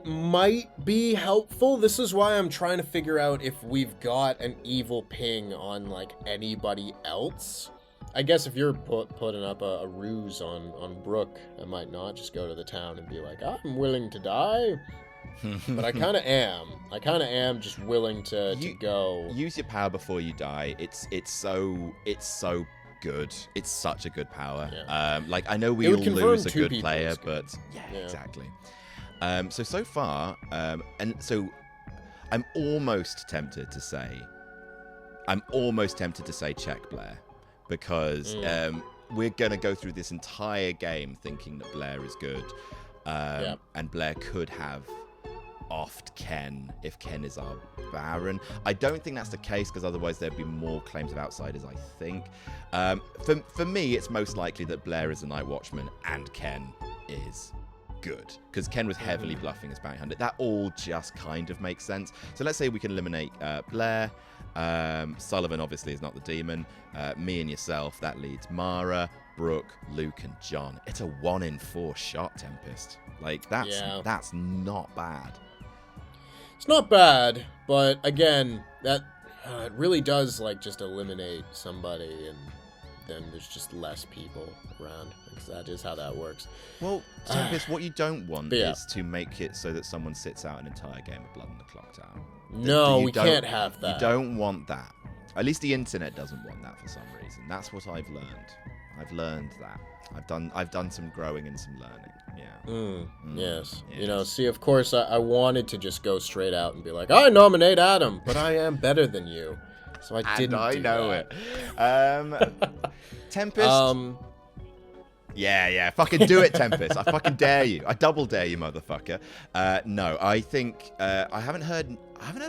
might be helpful. This is why I'm trying to figure out if we've got an evil ping on like anybody else. I guess if you're putting up a ruse on Brooke, I might not just go to the town and be like, I'm willing to die. But I kind of am. I kind of am just willing to go. Use your power before you die. It's so good. It's such a good power. Yeah. Like, I know we all lose a good player, but yeah, exactly. So far, and so I'm almost tempted to say check Blair. Because we're going to go through this entire game thinking that Blair is good. And Blair could have offed Ken if Ken is our Baron. I don't think that's the case, because otherwise there'd be more claims of outsiders, I think. For me, it's most likely that Blair is a Night Watchman and Ken is good, because Ken was heavily bluffing as bounty hunter. That all just kind of makes sense. So let's say we can eliminate Blair. Sullivan obviously is not the demon. Me and yourself, that leads Mara, Brooke, Luke, and John. It's a 1 in 4 shot, Tempest. Like, that's not bad. It's not bad, but again, that it really does like just eliminate somebody, and then there's just less people around, because that is how that works. Well, Tempest, what you don't want is to make it so that someone sits out an entire game of Blood in the Clock Tower. No, we can't have that. You don't want that. At least the internet doesn't want that for some reason. That's what I've learned. I've learned that. I've done some growing and some learning. Yeah. Yes. You know, see, of course, I wanted to just go straight out and be like, I nominate Adam, but I am better than you. So I didn't do that. It. Tempest. Yeah, fucking do it, Tempest. I fucking dare you. I double dare you, motherfucker. No, I think I haven't heard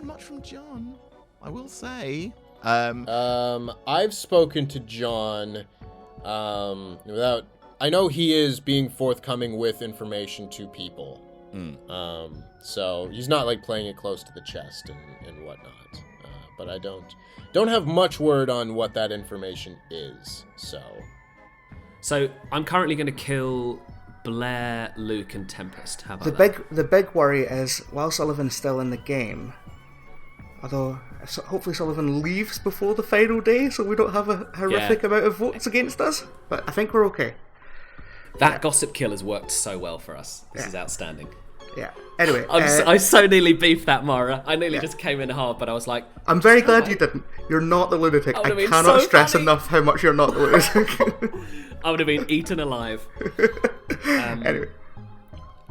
much from John, I will say. I've spoken to John without. I know he is being forthcoming with information to people. So he's not like playing it close to the chest and whatnot. But I don't have much word on what that information is. So I'm currently going to kill Blair, Luke, and Tempest. How about that? The big worry is, while Sullivan's still in the game, although hopefully Sullivan leaves before the final day, so we don't have a horrific amount of votes against us. But I think we're okay. That gossip kill has worked so well for us. This is outstanding. Yeah. Anyway, I so nearly beefed that, Mara. I nearly just came in hard, but I was like, I'm very glad you didn't. You're not the lunatic. I cannot stress enough how much you're not the lunatic. I would have been eaten alive. Anyway.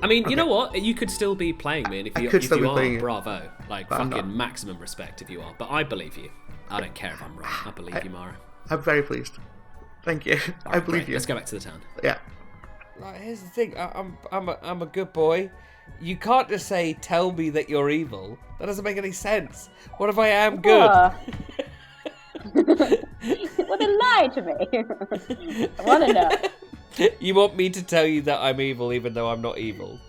I mean, you know what? You could still be playing me, and if you are, bravo. Like, fucking maximum respect if you are. But I believe you. I don't care if I'm wrong. I believe you, Mara. I'm very pleased. Thank you. I believe you. Let's go back to the town. Yeah. Like, here's the thing. I'm a good boy. You can't just say, tell me that you're evil. That doesn't make any sense. What if I am good? Well, then lie to me. I want to know. You want me to tell you that I'm evil even though I'm not evil?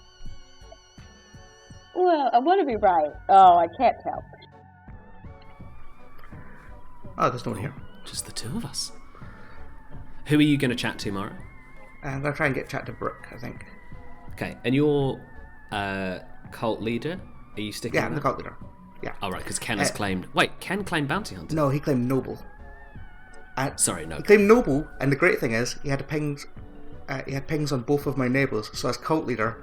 Well, I want to be right. Oh, I can't tell. Oh, there's no one here. Just the two of us. Who are you going to chat to, Mara? I'm going to try and get chat to Brooke, I think. Okay, and your cult leader, are you sticking with I'm the cult leader. Yeah. All right, because Ken has claimed... Wait, Ken claimed bounty hunter? No, he claimed noble. Sorry, no. He claimed noble, and the great thing is, he had pings on both of my neighbours, so as cult leader,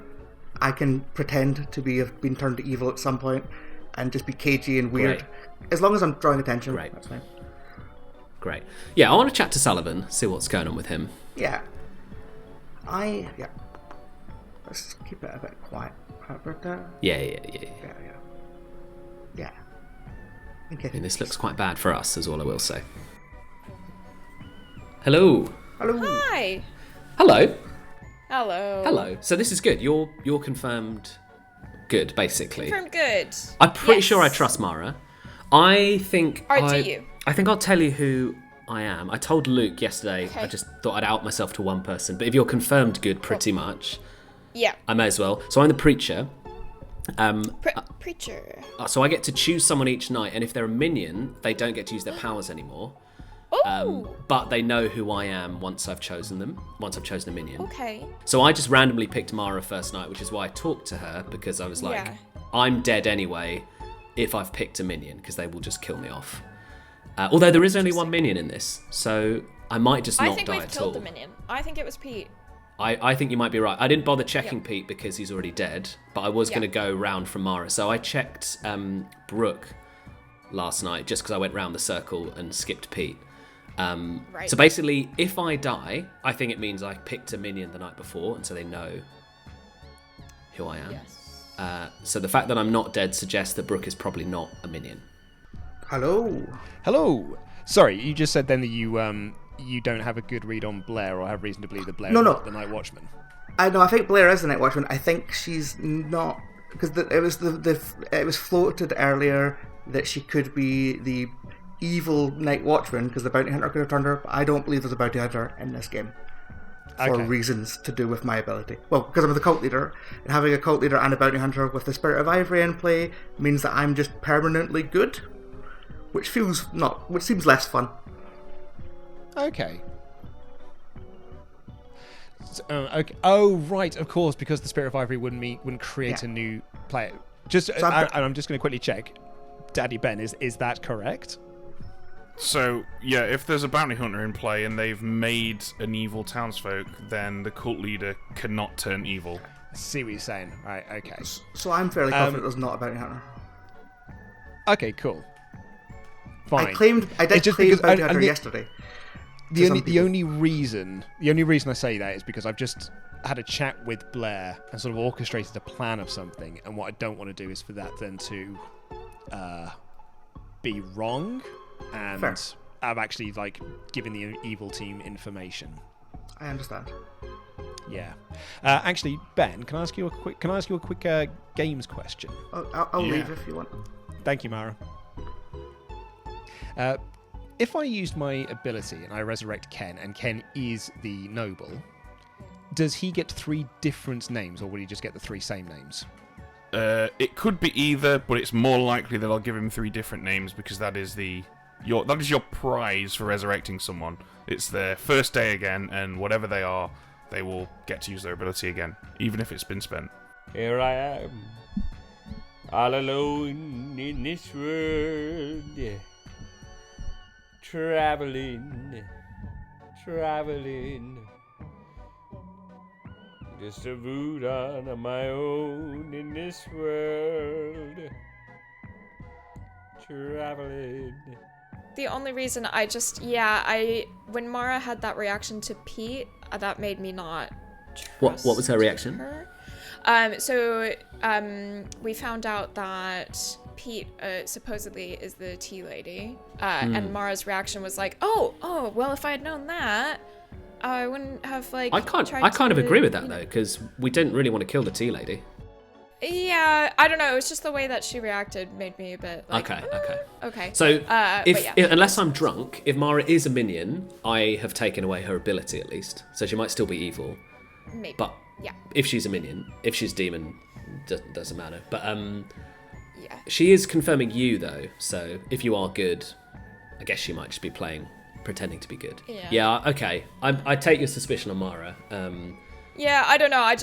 I can pretend to have been turned to evil at some point, and just be cagey and weird. Great. As long as I'm drawing attention, that's fine. Great. Yeah, I want to chat to Sullivan, see what's going on with him. Yeah. Let's keep it a bit quiet. Yeah. Yeah. I mean, this looks quite bad for us, is all I will say. Hello. Hello. Hi. Hello. Hello. Hello. So this is good. You're confirmed good, basically. Confirmed good. I'm pretty Yes. sure I trust Mara. I think Do you? I think I'll tell you who I am. I told Luke yesterday. Okay. I just thought I'd out myself to one person. But if you're confirmed good, pretty much, Yeah. I may as well. So I'm the preacher. Preacher. So I get to choose someone each night, and if they're a minion, they don't get to use their powers anymore. But they know who I am once I've chosen them. Once I've chosen a minion. Okay. So I just randomly picked Mara first night, which is why I talked to her, because I was like, Yeah. I'm dead anyway if I've picked a minion, because they will just kill me off. Although there is only one minion in this, so I might just not I think die we've at killed all. the minion. I think it was Pete. I think you might be right. I didn't bother checking Pete because he's already dead, but I was Yeah. going to go round from Mara. So I checked Brooke last night just because I went round the circle and skipped Pete. Right. So basically, if I die, I think it means I picked a minion the night before, and so they know who I am. Yes. So the fact that I'm not dead suggests that Brooke is probably not a minion. Hello. Hello. Sorry, you just said then that you don't have a good read on Blair, or have reason to believe that Blair No, is no. not the Night Watchman. I know. I think Blair is the Night Watchman. I think she's not, because it was floated earlier that she could be the evil Night Watchman because the bounty hunter could have turned her. But I don't believe there's a bounty hunter in this game for Okay. reasons to do with my ability. Well, because I'm the cult leader, and having a cult leader and a bounty hunter with the Spirit of Ivory in play means that I'm just permanently good, which seems less fun. Okay. Okay. Oh, right, of course, because the Spirit of Ivory wouldn't create a new player. Just, So I'm just going to quickly check. Daddy Ben, is that correct? So, yeah, if there's a bounty hunter in play and they've made an evil townsfolk, then the cult leader cannot turn evil. I see what you're saying. Right, okay. So I'm fairly confident there's not a bounty hunter. Okay, cool. Fine. I did claim bounty hunter yesterday. The only reason I say that is because I've just had a chat with Blair and sort of orchestrated a plan of something, and what I don't want to do is for that then to be wrong, and Fair. I've actually given the evil team information. I understand. Yeah. Actually, Ben, can I ask you a quick games question? I'll leave if you want. Thank you, Mara. If I used my ability and I resurrect Ken, and Ken is the noble, does he get 3 different names, or will he just get the 3 same names? It could be either, but it's more likely that I'll give him 3 different names because that is your prize for resurrecting someone. It's their first day again, and whatever they are, they will get to use their ability again, even if it's been spent. Here I am, all alone in this world, traveling, just a root on my own in this world, traveling. The only reason when Mara had that reaction to Pete, that made me not trust What was her reaction? her. We found out that Pete supposedly is the tea lady, and Mara's reaction was like, oh, well, if I had known that, I wouldn't have I kind of agree with that though, because we didn't really want to kill the tea lady. Yeah, I don't know. It was just the way that she reacted made me a bit like, okay. So, but unless I'm drunk, if Mara is a minion, I have taken away her ability at least. So she might still be evil. Maybe. But yeah. if she's a minion, if she's demon, doesn't matter. But yeah. she is confirming you though. So if you are good, I guess she might just be pretending to be good. Yeah. Okay. I take your suspicion on Mara. Yeah, I don't know. I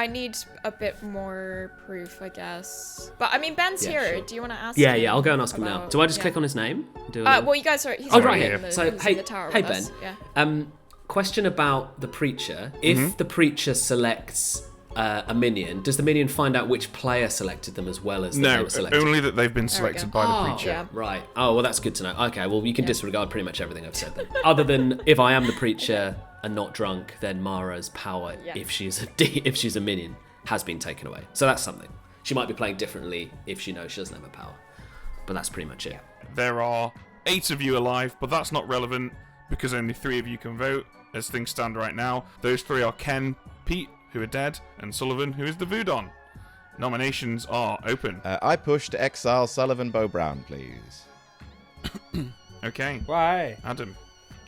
need a bit more proof, I guess. But I mean, Ben's here. Sure. Do you want to ask? Yeah, him I'll go and ask him now. Do I just click on his name? Well, you guys are. He's right already here. in the, So he's hey, in the tower hey with Ben. us. Yeah. Question about the preacher. If the preacher selects a minion, does the minion find out which player selected them as well as they were selected? Only that they've been selected by the preacher. Yeah. Right. Oh, well, that's good to know. Okay, well, you can disregard pretty much everything I've said then. Other than if I am the preacher and not drunk, then Mara's power, if she's a minion, has been taken away. So that's something. She might be playing differently if she knows she doesn't have a power. But that's pretty much it. There are 8 of you alive, but that's not relevant because only 3 of you can vote. As things stand right now, those 3 are Ken, Pete, who are dead, and Sullivan, who is the Voodon. Nominations are open. I push to exile Sullivan Bo Brown, please. Okay. Why? Adam,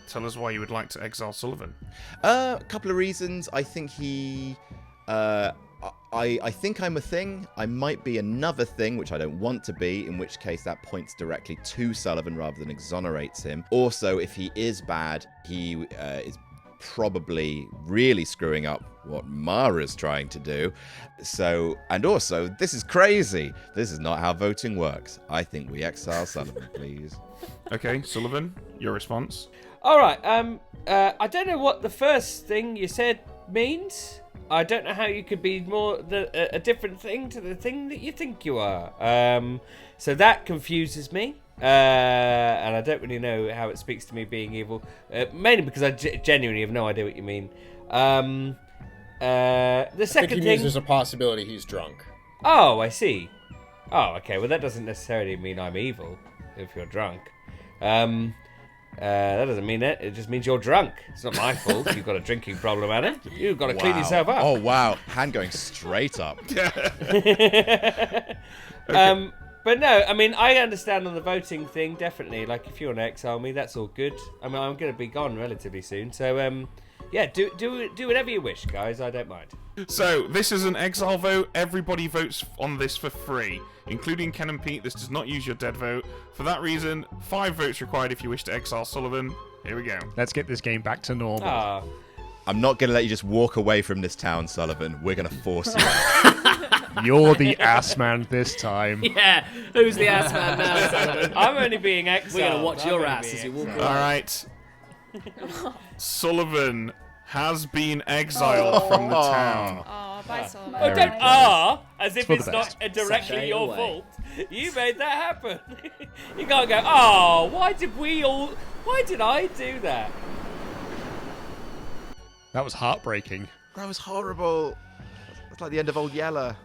tell us why you would like to exile Sullivan. A couple of reasons. I think he... I think I'm a thing. I might be another thing, which I don't want to be, in which case that points directly to Sullivan rather than exonerates him. Also, if he is bad, he is probably really screwing up what Mara's trying to do. So, and also, this is crazy. This is not how voting works. I think we exile Sullivan, please. Okay, Sullivan, your response? All right. I don't know what the first thing you said means. I don't know how you could be a different thing to the thing that you think you are. So that confuses me. And I don't really know how it speaks to me being evil. Mainly because I genuinely have no idea what you mean. The second I think he thing... means there's a possibility he's drunk. Oh, I see. Oh, okay. Well, that doesn't necessarily mean I'm evil if you're drunk. That doesn't mean it. It just means you're drunk. It's not my fault. You've got a drinking problem, Anna. You've got to clean yourself up. Oh, wow. Hand going straight up. But no, I mean, I understand on the voting thing, definitely. Like, if you want to exile me, that's all good. I mean, I'm going to be gone relatively soon. So, yeah, do whatever you wish, guys. I don't mind. So, this is an exile vote. Everybody votes on this for free, including Ken and Pete. This does not use your dead vote. For that reason, 5 votes required if you wish to exile Sullivan. Here we go. Let's get this game back to normal. Ah. I'm not going to let you just walk away from this town, Sullivan. We're going to force you out. You're the ass man this time. Yeah, who's the ass man now? I'm only being exiled. We're going to watch your ass as you walk away. All right. Sullivan has been exiled from the town. Oh, bye, Sullivan. Oh, don't as if it's not directly your fault. You made that happen. You can't go, why did I do that? That was heartbreaking. That was horrible. It's like the end of Old Yeller.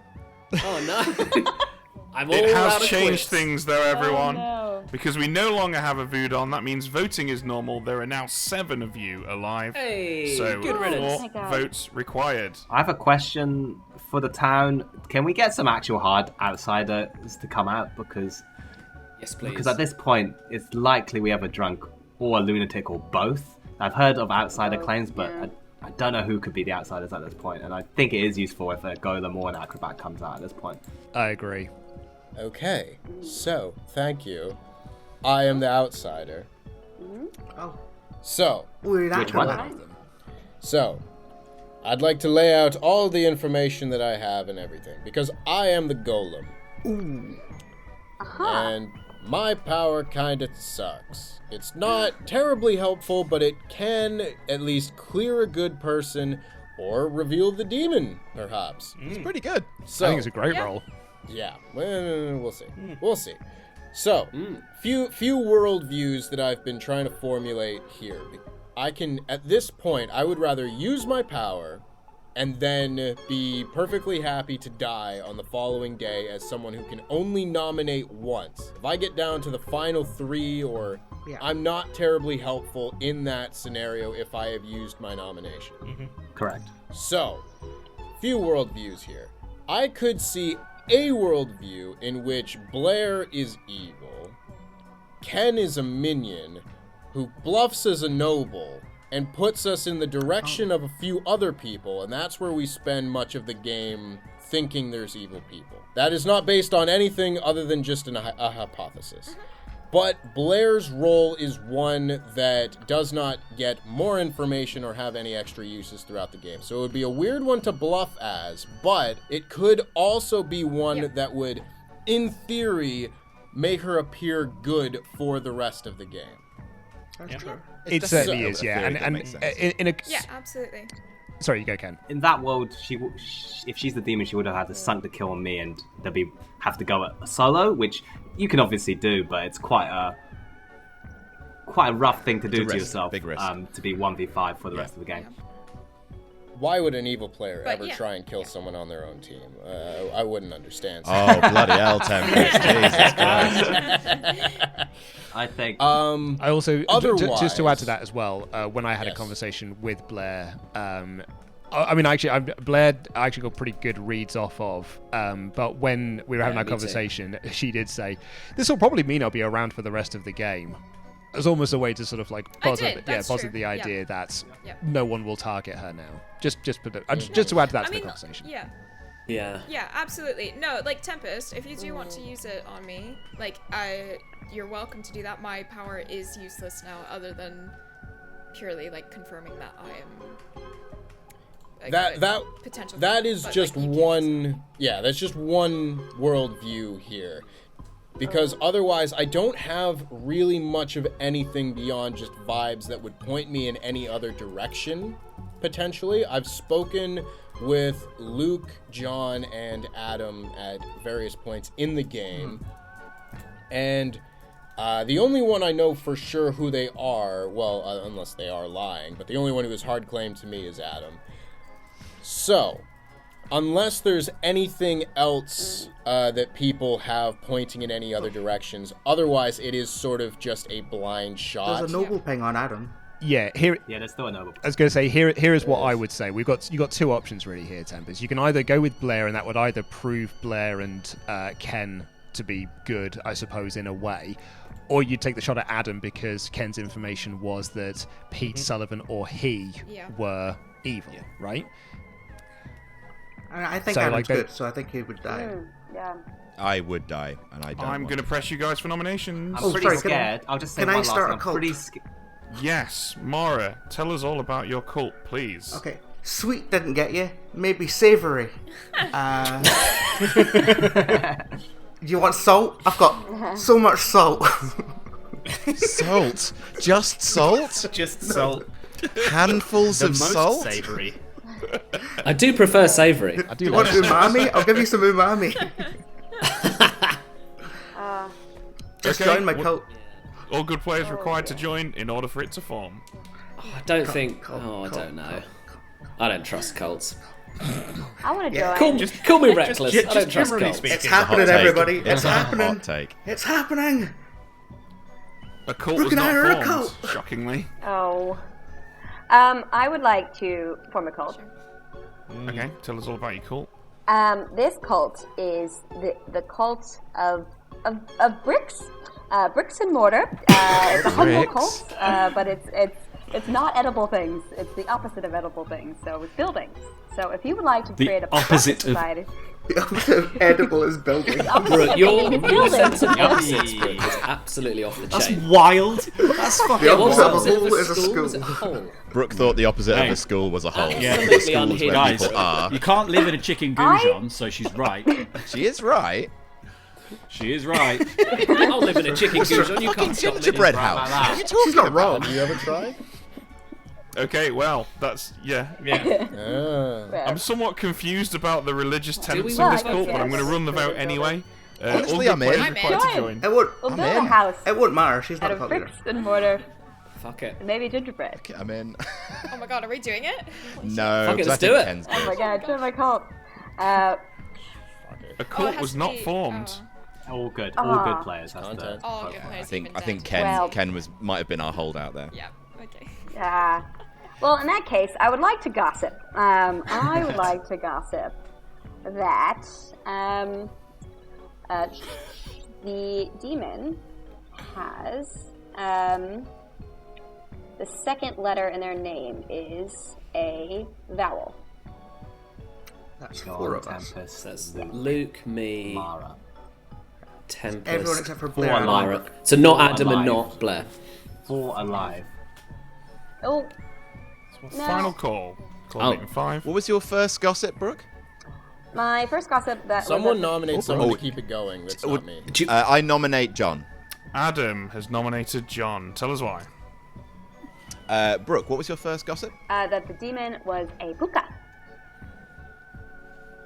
Oh, no. I'm all It out has of changed quiz. things, though, everyone. Oh, no. Because we no longer have a Voodon. That means voting is normal. There are now 7 of you alive. Hey, so good riddance. 4 Oh my God. votes required. I have a question for the town. Can we get some actual hard outsiders to come out? Because at this point, it's likely we have a drunk or a lunatic or both. I've heard of outsider claims, but I don't know who could be the outsiders at this point, and I think it is useful if a golem or an acrobat comes out at this point. I agree. Okay, so, thank you. I am the outsider. Oh. So, We're not Which one? gonna- So, I'd like to lay out all the information that I have and everything, because I am the golem. Ooh. And my power kinda sucks. It's not terribly helpful, but it can at least clear a good person or reveal the demon, perhaps. It's pretty good. So, I think it's a great role. yeah, well, we'll see. We'll see. So, few world views that I've been trying to formulate here. I can, at this point, I would rather use my power and then be perfectly happy to die on the following day as someone who can only nominate once. If I get down to the final 3 or I'm not terribly helpful in that scenario if I have used my nomination. Correct. So, few worldviews here. I could see a worldview in which Blair is evil, Ken is a minion who bluffs as a noble and puts us in the direction of a few other people, and that's where we spend much of the game thinking there's evil people. That is not based on anything other than just a hypothesis. But Blair's role is one that does not get more information or have any extra uses throughout the game. So it would be a weird one to bluff as, but it could also be one that would, in theory, make her appear good for the rest of the game. That's true. It certainly is, yeah. And in a Yeah, absolutely. Sorry, you go, Ken. In that world, if she's the demon, she would have had to sunk the kill on me, and there'd have to go a solo, which you can obviously do, but it's quite a rough thing to do to yourself. Big risk. To be 1v5 for the rest of the game. Why would an evil player But ever yeah, try and kill someone on their own team? I wouldn't understand. Oh, bloody hell, Tempest. Jesus Christ. I think. I also just to add to otherwise- that as well. When I had a Yes. conversation with Blair, I mean, actually, Blair I actually got pretty good reads off of. But when we were having Yeah, that me too. conversation, she did say, "This will probably mean I'll be around for the rest of the game." As almost a way to sort of like posit the true. idea Yeah. that Yep. no one will target her now. Just to add to that I to mean, the conversation. yeah. Yeah. Yeah, absolutely. No, like Tempest, if you do want to use it on me, like you're welcome to do that. My power is useless now, other than purely like confirming that I am. That potential. that is but, just like, you can use one. Yeah, that's just one worldview here. Because otherwise, I don't have really much of anything beyond just vibes that would point me in any other direction, potentially. I've spoken with Luke, John, and Adam at various points in the game. And the only one I know for sure who they are, well, unless they are lying, but the only one who has hard claim to me is Adam. So, unless there's anything else that people have pointing in any other directions, otherwise it is sort of just a blind shot. There's a noble ping on Adam. Yeah, here. Yeah, there's still a noble. I was going to say here is what I would say. You got two options really here, Tempest. You can either go with Blair, and that would either prove Blair and Ken to be good, I suppose, in a way, or you take the shot at Adam because Ken's information was that Pete Sullivan or he were evil, right? I think So, Adam's like, they- good, so I think he would die. Yeah. I would die, and I don't. I'm want going to to. press you guys for nominations. I'm pretty sorry, scared. I'll just say can I one start last a thing. I'm cult? pretty scared. Yes, Mara, tell us all about your cult, please. Okay. Sweet didn't get you. Maybe savoury. Do you want salt? I've got so much salt. Salt? Just salt? Just salt. Handfuls The of most salt? savoury. I do prefer savoury. I do You want umami? I'll give you some umami. Just Okay, join my what- cult. All good players required to join in order for it to form. I don't think. Oh, I don't know. I don't trust cults. I want to Yeah. join. Call me reckless. just I don't trust generally cults. speaking. It's happening, Hot take. everybody. It's It's a happening. hot take. It's happening. A cult Brooke was and I are a not formed, cult. shockingly. Oh. I would like to form a cult. Okay, tell us all about your cult. This cult is the cult of bricks. Bricks and mortar. It's a humble Bricks. cult, but it's not edible things. It's the opposite of edible things. So it's buildings. So if you would like to The create a opposite private of- society, The opposite of edible is building. Brooke, your building. sense of opposites, Brooke, is absolutely off the That's chain. wild. That's fucking The What opposite wild. of a hole was is a it? Was it school. a hole? Brooke thought the opposite Hey. of a school was a hole. Yeah. Absolutely Schools where unhinged. Guys, people are. you can't live in a chicken goujon, so she's right. She is right. She is right. I'll live in a chicken goujon. You Fucking can't stop me. gingerbread Right like house. that. What are you talking She's not about? wrong. Have you ever tried? Okay, well, that's yeah. Yeah. I'm somewhat confused about the religious tenets we of this want cult, but I'm yes. going to run the vote anyway. Honestly, all good I'm in. players I'm required to in. join. It would. we'll I'm build a in. house It wouldn't matter. She's out not a of cult bricks leader. and mortar, Fuck it. and maybe gingerbread. I'm in. Oh my god, are we doing it? No, Fuck it, 'cause let's I do think it. Ken's Oh my good. god, join my cult. A Oh, cult it has was to not be- formed. All good players. That's Content. the Oh, good players. I think even Ken Well- might have been our holdout there. Yeah. Okay. Well, in that case, I would like to gossip. I would like to gossip that the demon has the second letter in their name is a vowel. That's Go 4 on, of us. Tempest, That's Luke, Luke, me, Mara. Tempest, Everyone except for Four Blair. and alive. Mara. So not Four Adam and alive. not Blair. 4 alive. Oh, no. Final call. Call Oh. meeting 5. What was your first gossip, Brooke? My first gossip that Someone was nominate someone Oh. to keep it going. That's Oh, not me. I nominate John. Adam has nominated John. Tell us why. Brooke, what was your first gossip? that the demon was a puka.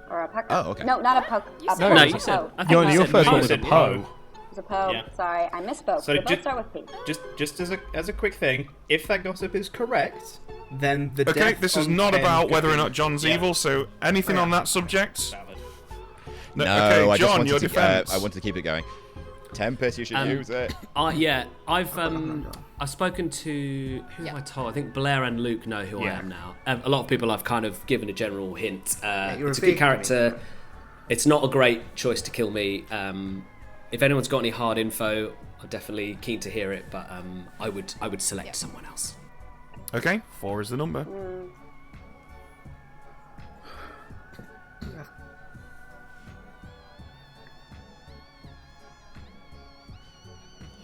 Or a pucka. Oh, okay. No, not a puck. You A said- po. No, a you said. po. I think Your, you your said first no. one was a said Poe. It's a po. Yeah. Sorry, I misspoke. So So both just- start with P. Just as a quick thing, if that gossip is correct, then the Okay, death this is on not 10 about could whether or be- not John's yeah. evil, so anything on that subject? Valid. No, okay, I just John, wanted your to, defense. I wanted to keep it going. Tempest, you should use it. Yeah, I've spoken to who have I told? I think Blair and Luke know who I am now. A lot of people I've kind of given a general hint. It's a good character. It's not a great choice to kill me. If anyone's got any hard info, I'm definitely keen to hear it. But I would select someone else. Okay, 4 is the number.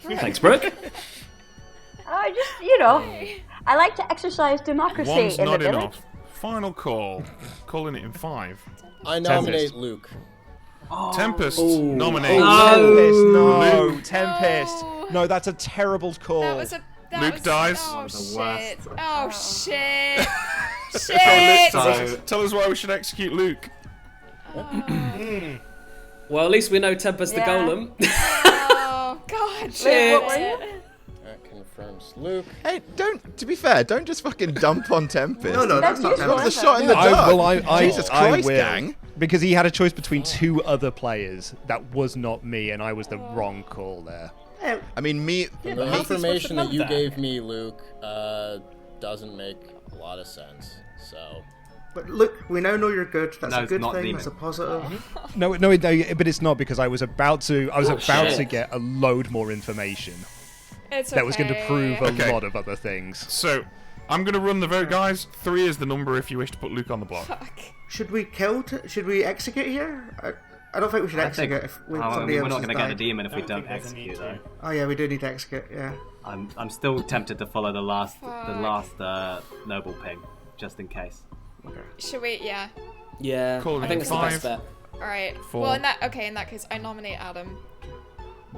Thanks, Brooke. I just, I like to exercise democracy One's in the not village. enough. Final call. Calling it in 5. I nominate Luke. Tempest nominates. Tempest, no. Luke. Tempest. No, that's a terrible call. Luke dies. Oh shit! Oh shit! Tell us why we should execute Luke. Well, at least we know Tempest the Golem. Oh god! Shit. What were you? That confirms Luke. Hey, to be fair, don't just fucking dump on Tempest. No, that's not That was a Tempest. shot in the dark. Jesus I Christ, will. gang. Because he had a choice between 2 other players. That was not me, and I was the wrong call there. I mean, The how's he information supposed to that know you that? gave me, Luke, doesn't make a lot of sense. So. But look, we now know you're good. That's No, a it's good not thing. demon. That's a positive. No, but it's not because I was about to get a load more information It's that was going to prove a Okay. lot of other things. So, I'm going to run the vote, guys. 3 is the number if you wish to put Luke on the block. Should we should we execute here? I don't think we should execute if somebody we're else not has going to get the died. demon if we Don't don't think there's a need execute, to. though. Oh yeah, we do need to execute. Yeah. I'm still tempted to follow the last noble ping, just in case. Should we? Yeah. Yeah, Calling I think it it's the best 5. bet. All right. 4. Well, in that case, I nominate Adam.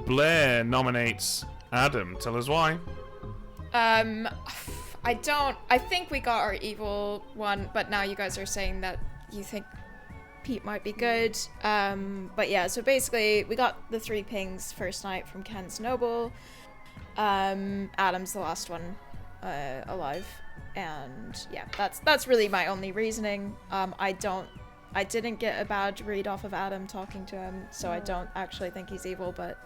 Blair nominates Adam. Tell us why. I think we got our evil one, but now you guys are saying that you think Pete might be good. But yeah, so basically we got the 3 pings first night from Ken's Noble. Adam's the last one alive, and yeah, that's really my only reasoning. I didn't get a bad read off of Adam talking to him, so I don't actually think he's evil, but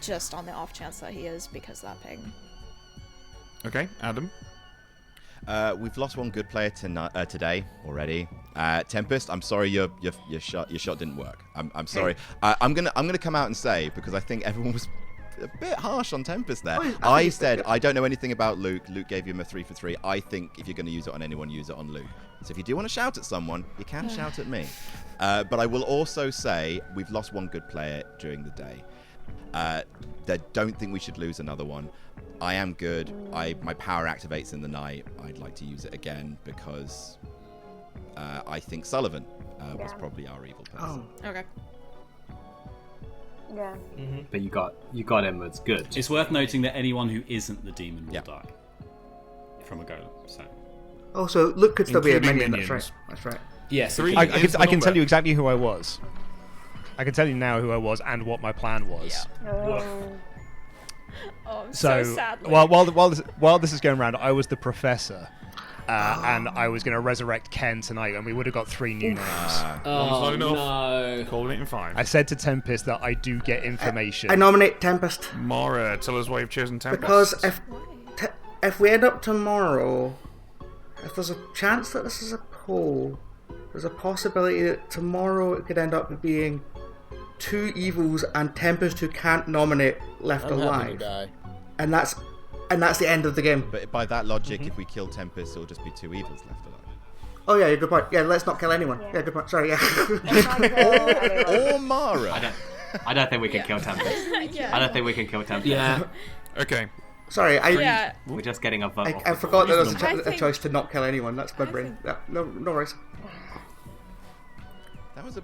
just on the off chance that he is, because of that ping. Okay, Adam. We've lost one good player today already. Tempest, I'm sorry your shot didn't work. I'm sorry. I'm gonna come out and say, because I think everyone was a bit harsh on Tempest there. I said I don't know anything about Luke. Luke gave him a 3 for 3. I think if you're going to use it on anyone, use it on Luke. So if you do want to shout at someone, you can shout at me. But I will also say we've lost one good player during the day. I don't think we should lose another one. I am good. My power activates in the night. I'd like to use it again because I think Sullivan was probably our evil person. Okay. Yeah. But you got him. It's good. It's worth noting that anyone who isn't the demon will die from a golem. So. Also, Luke could still be a Including minion. minions. That's right. Yes. 3 I is the can number. tell you exactly who I was. I can tell you now who I was and what my plan was. Oh, I'm So, so sad. while this is going around, I was the professor, and I was going to resurrect Ken tonight, and we would have got 3 new names. One's not enough. No. Calling it in 5. I said to Tempest that I do get information. I nominate Tempest Mara, tell us why you've chosen Tempest. because if we end up tomorrow, if there's a chance that this is a poll, there's a possibility that tomorrow it could end up being 2 evils and Tempest who can't nominate left I'm happy to alive, die. and that's the end of the game. But by that logic, if we kill Tempest, it'll just be 2 evils left alive. Oh yeah, good point. Yeah, let's not kill anyone. Yeah, good point. Sorry, yeah. Or Mara. I don't think we can kill Tempest. Yeah. I don't think we can kill Tempest. Yeah. Okay. Sorry, Yeah. We're just getting a vote. off I the forgot that board. there's I a think- choice to not kill anyone. That's my brain. Yeah, no worries. That was a...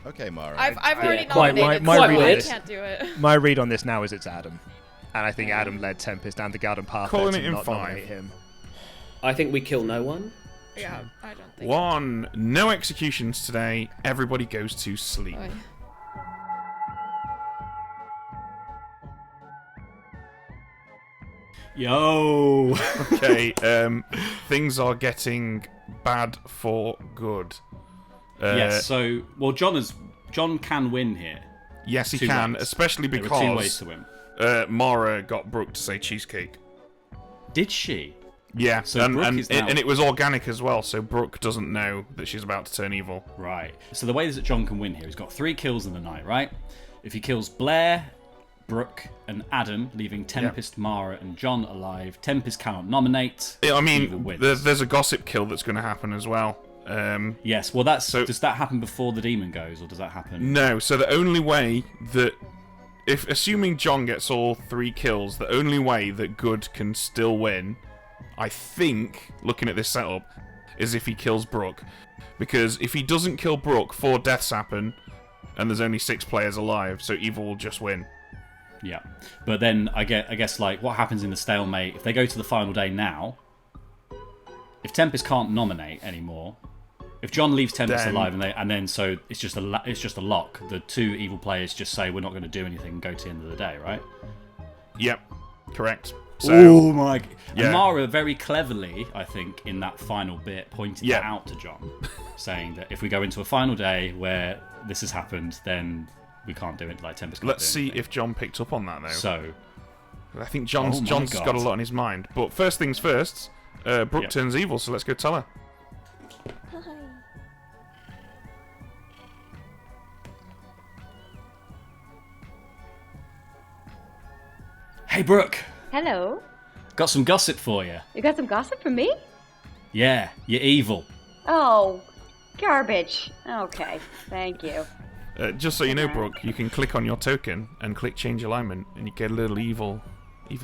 okay, Mara. I've already quite nominated, my so read I is- can't do it. My read on this now is it's Adam. And I think Adam led Tempest and the Garden Path Calling to it in not 5. nominate him. I think we kill no one. Yeah, I don't think. 1. No executions today. Everybody goes to sleep. Oy. Yo. Okay, things are getting bad for good. Yes. So, well, John can win here. Yes, he Two can, ways. especially There are 2 ways because to win. Mara got Brooke to say cheesecake. Did she? Yeah, So Brooke is now... and it was organic as well, so Brooke doesn't know that she's about to turn evil. Right. So the way that John can win here, he's got 3 kills in the night, right? If he kills Blair, Brooke, and Adam, leaving Tempest, Mara, and John alive, Tempest cannot nominate. I Evil mean, wins. there's a gossip kill that's going to happen as well. Yes. Well, does that happen before the demon goes, or does that happen? No. So the only way that, if assuming John gets all 3 kills, the only way that good can still win, I think, looking at this setup, is if he kills Brooke. Because if he doesn't kill Brooke, 4 deaths happen, and there's only 6 players alive, so evil will just win. Yeah. But then I guess like what happens in the stalemate if they go to the final day now? If Tempest can't nominate anymore, if John leaves Tempest alive and then so it's just a lock. The 2 evil players just say we're not going to do anything and go to the end of the day, right? Yep, correct. So, oh my! Yeah. And Mara very cleverly, I think, in that final bit, pointed that out to John, saying that if we go into a final day where this has happened, then we can't do it. Like Tempest can't Let's do see anything. if John picked up on that though. So, I think John's God. got a lot on his mind. But first things first, Brooke turns evil, so let's go tell her. Hey Brooke, Hello. got some gossip for you. You got some gossip for me? Yeah, you're evil. Oh, garbage. Okay, thank you. Just so you know, Brooke, you can click on your token and click change alignment, and you get a little evil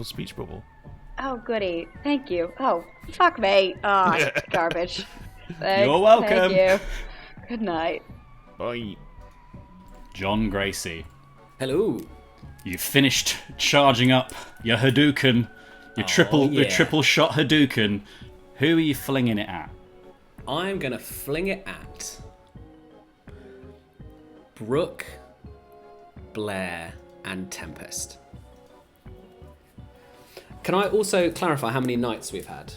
speech bubble. Oh, goody. Thank you. Oh, fuck me. Oh, garbage. Thanks. You're welcome. Thank you. Good night. Bye. John Gracie, Hello. you've finished charging up your Hadouken, your triple shot Hadouken. Who are you flinging it at? I'm going to fling it at Brooke, Blair, and Tempest. Can I also clarify how many nights we've had?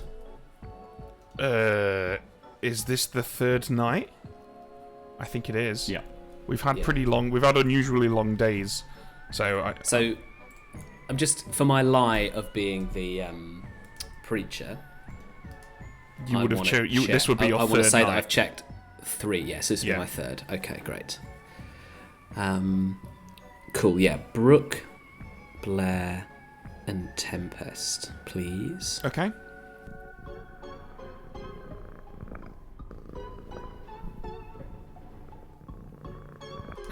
Is this the 3rd night? I think it is. Yeah. We've had we've had unusually long days. So I'm just, for my lie of being the preacher, you would have chosen. This would be your 3rd night. I want to say that I've checked 3. Yes, this is my 3rd. Okay, great. Cool. Yeah, Brooke, Blair, and Tempest, please. Okay.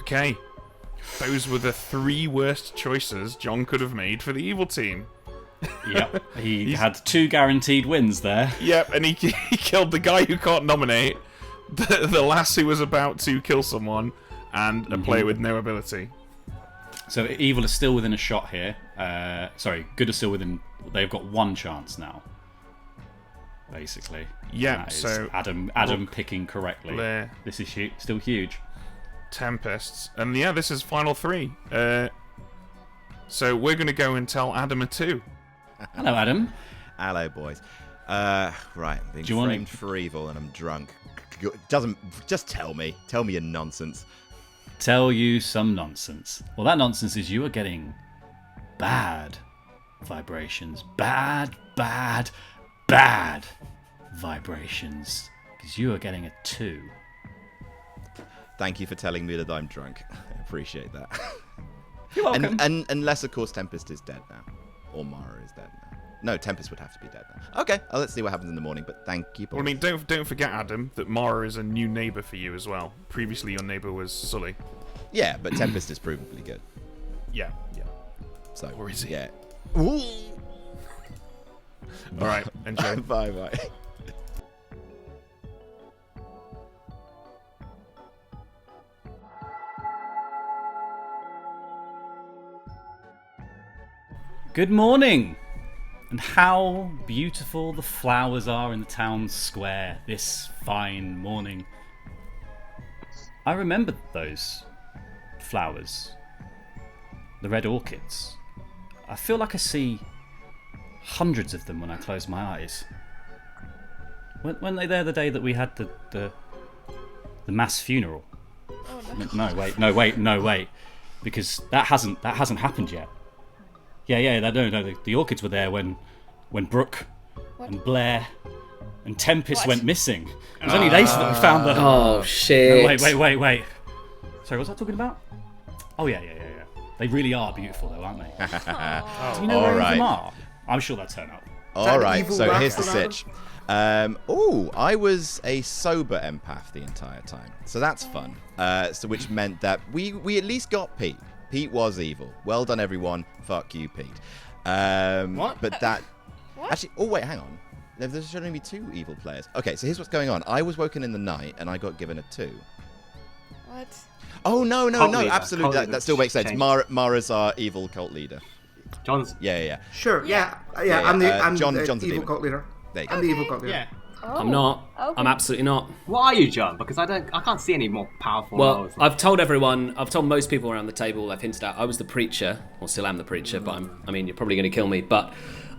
Okay. Those were the 3 worst choices John could have made for the evil team. Yep, he had 2 guaranteed wins there. Yep, and he killed the guy who can't nominate, the lass who was about to kill someone, and a player with no ability. So evil is still within a shot here. Good is still within. They've got 1 chance now, basically. Yeah. That is So Adam picking correctly. Blair, This is still huge. Tempests, and this is final 3. So we're going to go and tell Adam a 2. Hello, Adam. Hello, boys. Right, I'm being framed for evil and I'm drunk. Just tell me your nonsense. Tell you some nonsense. Well, that nonsense is you are getting bad vibrations. Bad vibrations. Because you are getting a 2. Thank you for telling me that I'm drunk. I appreciate that. You're welcome. And unless, of course, Tempest is dead now. Or Mara is dead now. No, Tempest would have to be dead now. Okay, let's see what happens in the morning, but thank you. Well, I mean, don't forget, Adam, that Mara is a new neighbour for you as well. Previously, your neighbour was Sully. Yeah, but Tempest is provably good. Yeah. So, or is he? Yeah. All right, enjoy. Bye. Good morning. And how beautiful the flowers are in the town square this fine morning. I remember those flowers. The red orchids. I feel like I see hundreds of them when I close my eyes. Weren't they there the day that we had the mass funeral? Oh, No, wait. Because that hasn't happened yet. Yeah. The orchids were there when Brooke and Blair and Tempest went missing. It was only later that we found the. Oh shit! No, wait. Sorry, what was I talking about? Oh yeah. They really are beautiful, though, aren't they? Do you know where any of them are? I'm sure they'll turn up. All right, so here's the sitch. I was a sober empath the entire time, so that's fun. So which meant that we at least got Pete. Pete was evil. Well done, everyone. Fuck you, Pete. What? But that What? actually. Oh wait, hang on. There should only be 2 evil players. Okay, so here's what's going on. I was woken in the night and I got given a 2. What? Oh no! Cult leader. Absolutely, Cult that still makes sense. leader Mara's our evil cult leader. John's. Yeah. Sure, yeah. Yeah, I'm John's the a evil demon. cult leader. There you I'm go. the evil cult leader. Yeah. I'm not. Okay. I'm absolutely not. What are you, John? Because I can't see any more powerful Well, roles. I've told most people around the table, I've hinted at, I was the preacher, or still am the preacher, but you're probably going to kill me, but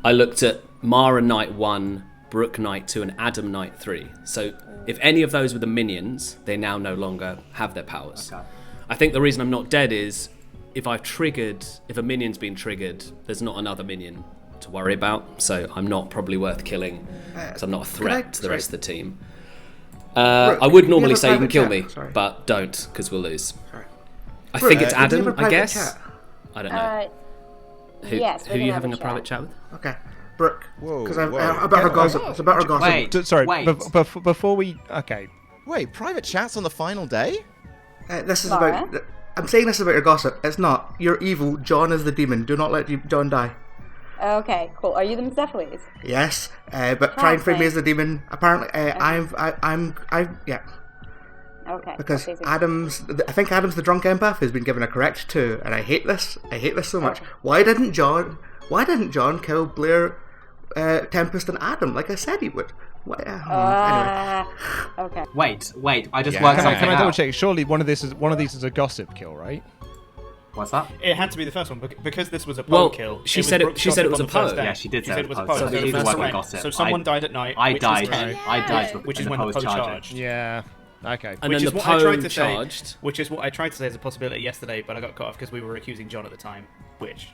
I looked at Mara Knight 1, Brooke Knight 2, and Adam Knight 3. So if any of those were the minions, they now no longer have their powers. Okay. I think the reason I'm not dead is if a minion's been triggered, there's not another minion to worry about, so I'm not probably worth killing, because I'm not a threat to the rest of the team. I would normally say you can kill me, but don't, because we'll lose. I think it's Adam, I guess. Chat? I don't know. Yes, Who are you having a private chat with? Okay, Brooke. Whoa, Because whoa. about her gossip. It's about her gossip. Wait. Sorry, Wait. before we... Okay. Wait, private chats on the final day? This is Laura? about. I'm saying this about your gossip. It's not. You're evil. John is the demon. Do not let John die. Okay, cool. Are you the Mephistopheles? Yes, but try and frame me Okay. as the demon. Apparently, I'm yeah. Okay. Because okay, so- I think Adam's the drunk empath who's been given a correct 2, and I hate this. I hate this so much. Why didn't John kill Blair, Tempest, and Adam like I said he would? Why, anyway. Okay. Wait. I just Yeah. worked Can something I double out. check? Surely one of these is a gossip kill, right? What's that? It had to be the first one because this was a Well, Poe kill. she was said it- Brooke's she said it gossip was on a the first Poe. day. Yeah, she did She say said it it was was Poe. Poe. So So it either was one correct. gossip. So someone died at night. I which died. Was Poe, I died. which is and when the Poe's Poe charging. charged. Yeah. Okay. And Which then is the what I tried Poe to charged. say. Which is what I tried to say as a possibility yesterday, but I got cut off because we were accusing John at the time, which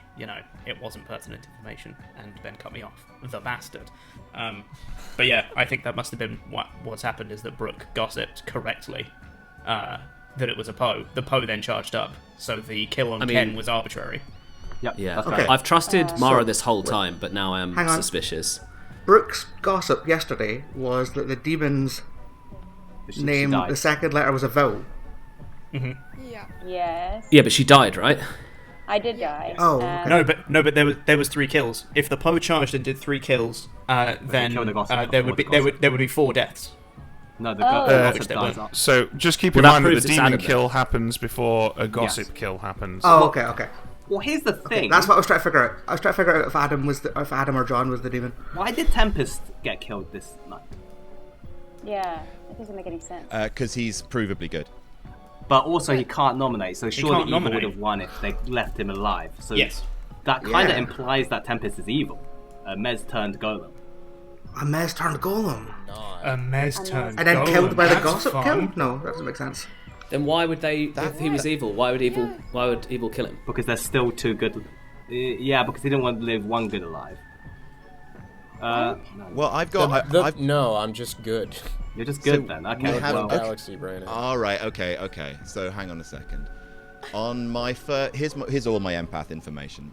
it wasn't pertinent information, and Ben cut me off. The bastard. But yeah, I think that must have been what's happened is that Brooke gossiped correctly that it was a Poe. The Poe then charged up, so the kill on Ken was arbitrary. Yep. Yeah, That's Okay. right. I've trusted Mara so- this whole time, but now I am Hang on. suspicious. Brooke's gossip yesterday was that the demon's She name, died. the second letter was a vowel. Yeah. Yes. Yeah, but she died, right? I did die. Oh, okay. No, but there was 3 kills. If the Poe charged and did 3 kills, then killed the gossip. there would be 4 deaths. No, the Oh. gossip Which dies up. So just keep Well, in that mind that proves the it's demon Adam then. kill happens before a gossip Yes. kill happens. Oh, okay. Well, here's the thing. That's what I was trying to figure out. I was trying to figure out if Adam or John was the demon. Why did Tempest get killed this night? Yeah. That doesn't make any sense. Because he's provably good. But also he can't nominate, so surely can't Evil nominate. would have won if they left him alive. So Yes. that kind of Yeah. implies that Tempest is evil. Mez turned Golem. A Mez turned Golem. A Mez turned And then killed by the That's gossip fun. kill? No, that doesn't make sense. Then why would they? If he was evil, why would evil kill him? Because they're still too good. Yeah, because he didn't want to live one good alive. No. Well, I've got. I've, No, I'm just good. You're just good So then. we Okay, have- well. okay. Galaxy brain. all right. Okay. So hang on a second. On my here's all my empath information.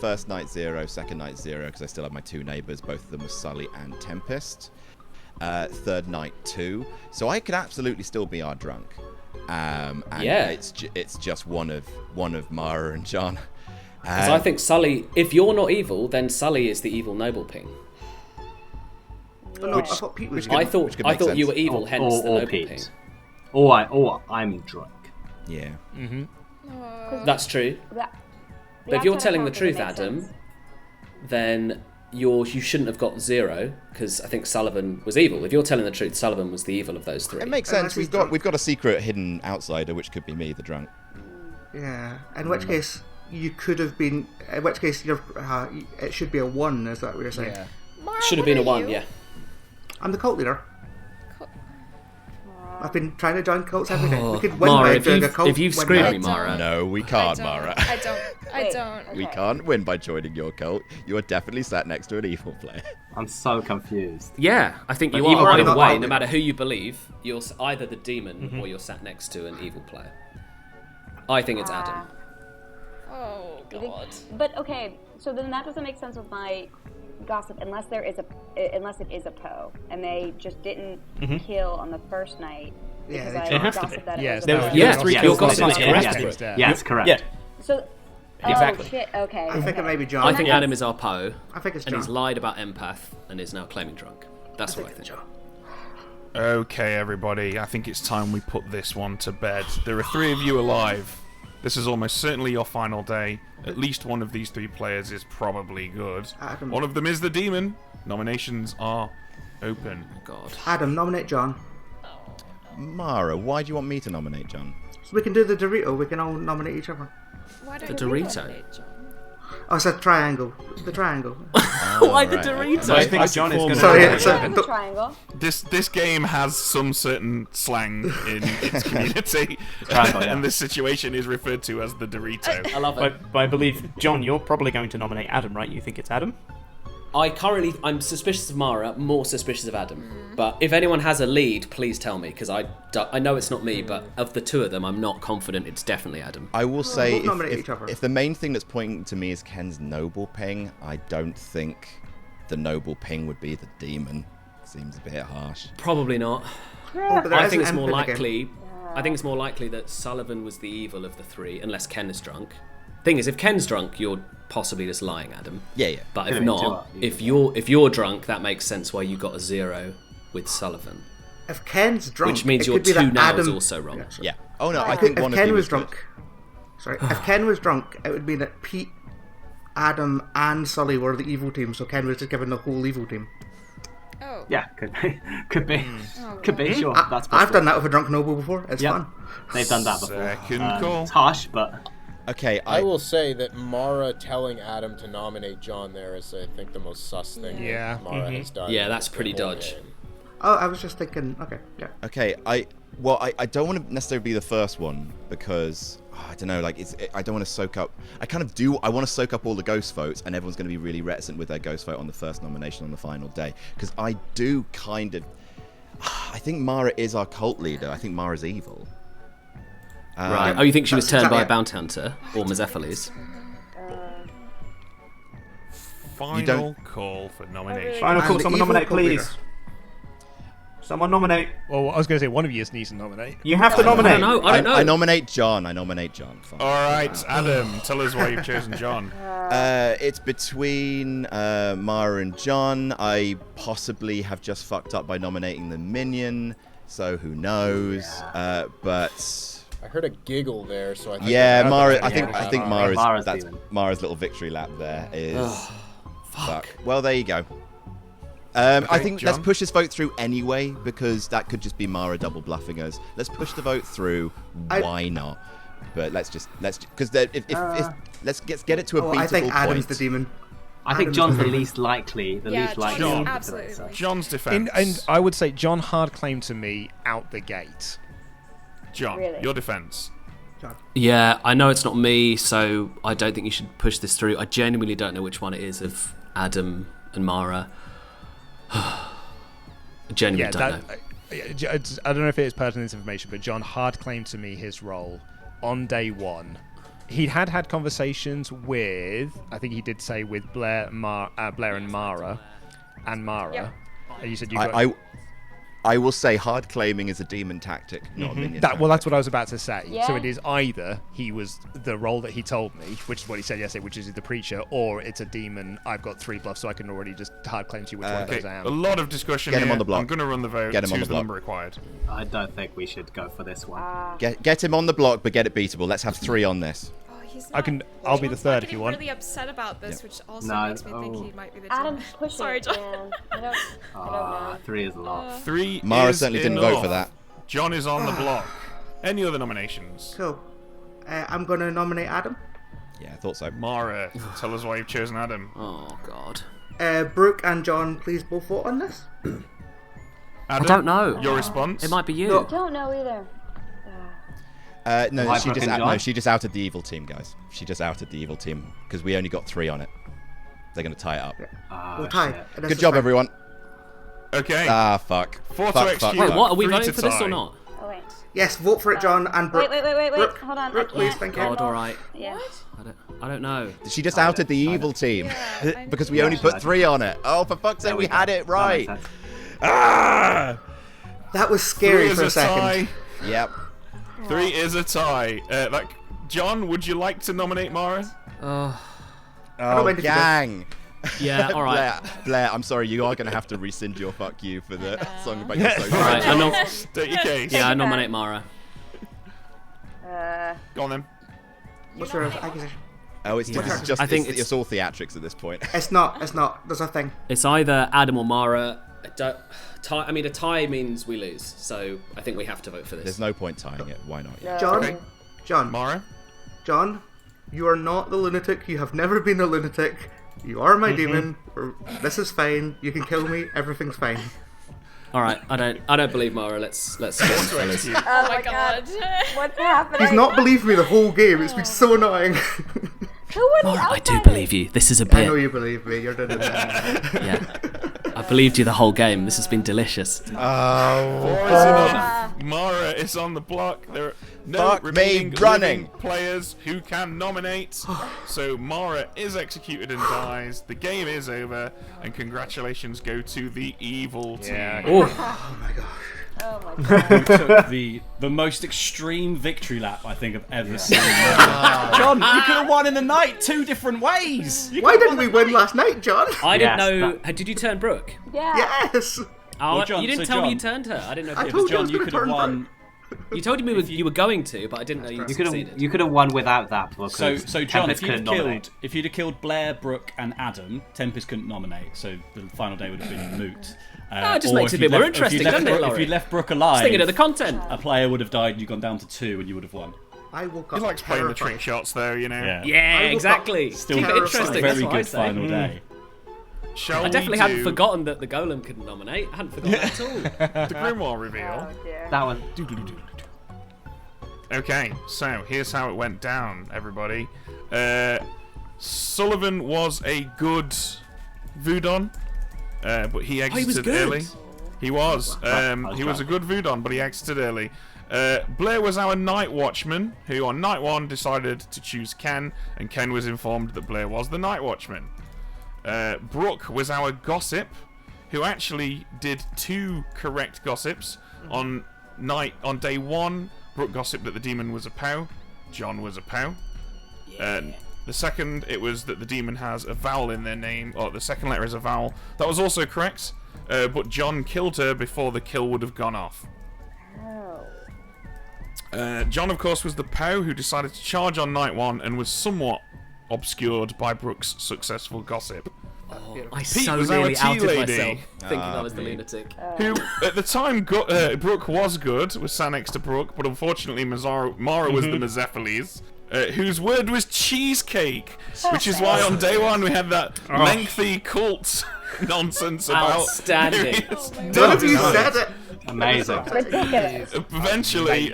First night 0, second night 0, because I still have my 2 neighbours. Both of them were Sully and Tempest. Third night 2. So I could absolutely still be our drunk. And Yeah. it's just one of Mara and John. Because I think Sully. If you're not evil, then Sully is the evil noble ping. But no, I thought Pete was I good. thought could make you sense. were evil, hence the or noble Pete. ping. Or I'm drunk. Yeah. That's true. But if you're telling the truth, Adam, then you shouldn't have got 0 because I think Sullivan was evil. If you're telling the truth, Sullivan was the evil of those 3. It makes Unless sense. he's drunk. We've got a secret hidden outsider, which could be me, the drunk. Yeah. In which case, you could have been. In which case, it should be a 1. Is that what you're saying? Yeah. Mara, Should have what been a are 1, you? yeah. I'm the cult leader. I've been trying to join cults every day. We could win Mara, by if doing you've, a cult. if you've win screwed by- me, Mara. No, we can't, I Mara. don't. We can't win by joining your cult. You are definitely sat next to an evil player. I'm so confused. Yeah, I think you But are. evil Either people way, are- no matter who you believe, you're either the demon or you're sat next to an evil player. I think it's Adam. Oh god. But okay, so then that doesn't make sense with my gossip unless it is a Poe and they just didn't kill on the first night. Yeah, Because they I have to gossiped be. that Yeah, it was there a was- Poe. Yeah, three your kills. gossip is Yeah, correct. yeah, it's correct. Yeah. So Exactly. Oh, shit. Okay. I think it may be John. I think Adam is our Poe, I think it's and John. he's lied about empath and is now claiming drunk. That's what I think. Okay, everybody, I think it's time we put this one to bed. There are 3 of you alive. This is almost certainly your final day. At least one of these 3 players is probably good. Adam. One of them is the demon. Nominations are open. God. Adam, nominate John. Mara, why do you want me to nominate John? So we can do the Dorito. We can all nominate each other. Why don't The you Dorito. nominate John? Oh, it's a triangle. The triangle. Why the right. Dorito? I think John is going to. Sorry, Yeah, it's I'm a, the triangle. This game has some certain slang in its community, Triangle, yeah. and this situation is referred to as the Dorito. I love it. But I believe, John, you're probably going to nominate Adam, right? You think it's Adam? I'm suspicious of Mara, more suspicious of Adam. But if anyone has a lead, please tell me, because I know it's not me, but of the 2 of them, I'm not confident it's definitely Adam. I will say, We'll nominate each other. if the main thing that's pointing to me is Ken's noble ping, I don't think the noble ping would be the demon. Seems a bit harsh. Probably not. Oh, but there I is think an it's more end pin again. likely. I think it's more likely that Sullivan was the evil of the 3, unless Ken is drunk. Thing is, if Ken's drunk, you're possibly just lying, Adam. Yeah, yeah. But if Could've been not, two, if you're drunk, that makes sense why you got a 0 with Sullivan. If Ken's drunk, Which means it your could be 2 that now is Adam... also wrong. Yeah, sorry. Yeah. Oh no, I think If one of Ken you was good. drunk... Sorry, if Ken was drunk, it would mean that Pete, Adam, and Sully were the evil team, so Ken was just given the whole evil team. Oh. Yeah, could be. Could be. Oh, Could be, God. sure. That's possible. I've done that with a drunk noble before. It's Yep. fun. They've done that before. Second call. It's harsh, but Okay, I will say that Mara telling Adam to nominate John there is, I think, the most sus thing Yeah. Mara has done. Yeah, that's the pretty whole dodge. game. Oh, I was just thinking... Okay, yeah. Okay, I don't want to necessarily be the first one because I don't know, like I don't want to soak up. I kind of do. I want to soak up all the ghost votes, and everyone's going to be really reticent with their ghost vote on the first nomination on the final day because I do kind of. I think Mara is our cult leader. I think Mara's evil. Right. Oh, you think she was that's turned by a exactly it. bounty hunter or Mazephiles? Final call for nomination. final I'm call. the Someone evil nominate, cult leader. please. Someone nominate. Well, I was going to say one of you needs to nominate. You have to I nominate. don't know. I don't know. I nominate John. I nominate John. Fine. All right, Adam, tell us why you've chosen John. It's between Mara and John. I possibly have just fucked up by nominating the minion, so who knows? But I heard a giggle there, so I think yeah, that's Mara. what I think happened. Mara's Mara's that's demon. Mara's little victory lap there is. Fuck. Well, there you go. I Okay, think John? let's push this vote through anyway because that could just be Mara double bluffing us. Let's push the vote through. Why not? But let's because let's get it to a Oh, beatable I think Adam's point. the demon. I think Adam's John's the demon. least likely. The Yeah, least likely. John's one to absolutely do it, so. John's defense. And I would say John hard claim to me out the gate. John, Really? your defense. Yeah, I know it's not me, so I don't think you should push this through. I genuinely don't know which one it is of Adam and Mara. I genuinely don't know. I don't know if it is pertinent information, but John hard claimed to me his role on day one. He had conversations with, I think he did say with Blair and Mara, Yep. And you said you got... I will say hard claiming is a demon tactic, not a minion. Well, that's what I was about to say. Yeah. So it is either he was the role that he told me, which is what he said yesterday, which is the preacher, or it's a demon. I've got 3 bluffs, so I can already just hard claim to you which one of Okay, those I a am. lot of discussion Get him here. on the block. I'm going to run the vote. Get him on Choose the the block. number required. I don't think we should go for this one. Get him on the block, but get it beatable. Let's have 3 on this. Oh, he's I can- I'll be the John's third not if you getting want. really upset about this, which also No, makes me think oh. he might be the Adam, demon. push Sorry, it, John. man. I don't know. 3 is a lot. 3 Mara is certainly didn't enough. vote for that. John is on the block. Any other nominations? Cool. I'm going to nominate Adam. Yeah, I thought so. Mara, tell us why you've chosen Adam. Oh God. Brooke and John, please both vote on this. Adam, I don't know. Your response? It might be you. No. Don't know either. No, Why she Brooke just and John? she just outed the evil team, guys. She just outed the evil team because we only got 3 on it. They're going to tie it up. We'll tie. shit. And this Good is job, fine. everyone. Okay. Fuck. 4 to Fuck, execute. fuck, Wait, fuck. what? Are we 3 voting to for this or tie. not? Oh wait. Yes, vote for it, John and Brooke. Wait. Brooke, Hold on. Brooke, I please, can't. thank you. God, all right. Yeah. I don't know. She just outed the evil team Yeah, because we only put 3 on it. Oh, for fuck's sake, we had it right. That makes sense. Ah! That was 3 scary is for a a second. tie. Yep. 3 is a tie. John, would you like to nominate Mara? don't Oh, mind if you do. gang. Yeah, all right. Blair, I'm sorry, you are going to have to rescind your fuck you for the song about your social. All right. I know. State your case. Yeah, I nominate Mara. Go on then. What's your accusation? Oh, it's just. I think it's all theatrics at this point. It's not. There's a thing. It's either Adam or Mara. I mean, a tie means we lose, so I think we have to vote for this. There's no point tying it. Why not? No. John? Okay. John. Mara? John, you are not the lunatic. You have never been a lunatic. You are my demon. This is fine. You can kill me. Everything's fine. All right, I don't believe Mara. Let's go on, fellas. Oh my god. What's happening? He's not believed me the whole game. It's been so annoying. Who would Mara, he I do outside believe you. This is a I know bit. you believe me. You're doing it. Yeah, I believed you the whole game. This has been delicious. 4 is enough. Mara is on the block. There are no Fuck me, remaining running. living players who can nominate. So Mara is executed and dies. The game is over, and congratulations go to the evil team. Oh my gosh. Oh my god. Who took the most extreme victory lap I think I've ever seen. John, you could have won in the night 2 different ways. Why didn't we win last night, John? I didn't Yes, know. Did you turn Brooke? Yeah. Yes. Oh, Well, John, you didn't so tell me you John- turned her. I didn't know. I If told you I John, was you gonna could have turn won. you told me you were going to, but I didn't know you succeeded. You could have won without that. Because So John, Tempest couldn't nominate. if you'd have killed Blair, Brooke, and Adam, Tempest couldn't nominate, so the final day would have been moot. it just or makes if it a bit you'd more left- interesting, if you'd left doesn't it, Brooke- Laurie? If you'd left Brooke Just alive, thinking of the content. a player would have died and you'd gone down to 2 and you would have won. I woke He up likes playing the trick terrified. shots, though, you know. Yeah, I woke up exactly. Still Keep it terrified. interesting. very That's what I good say. final day. Shall I definitely we hadn't do forgotten that the golem couldn't nominate. I hadn't forgotten that at all. the Grimoire reveal? Oh dear. That one. Okay, so here's how it went down, everybody. Sullivan was a good Voodon, but he exited was good. early. He was. was He was a drunk. good Voodon, but he exited early. Blair was our Night Watchman, who on Night 1 decided to choose Ken, and Ken was informed that Blair was the Night Watchman. Brooke was our Gossip, who actually did 2 correct gossips. On day 1, Brooke gossiped that the demon was a POW. John was a POW. The second, it was that the demon has a vowel in their name, or the second letter is a vowel. That was also correct, but John killed her before the kill would have gone off. John, of course, was the POW who decided to charge on night 1 and was somewhat obscured by Brooke's successful gossip. I Pete so was our nearly tea outed lady. myself thinking I was the lunatic. Who, at the time, Brooke was good, was sat next to Brooke, but unfortunately Mara was the Mezephiles, whose word was cheesecake, which is why on day 1 we had that lengthy cult nonsense about... Outstanding. None of you said it. Amazing. Ridiculous. Eventually,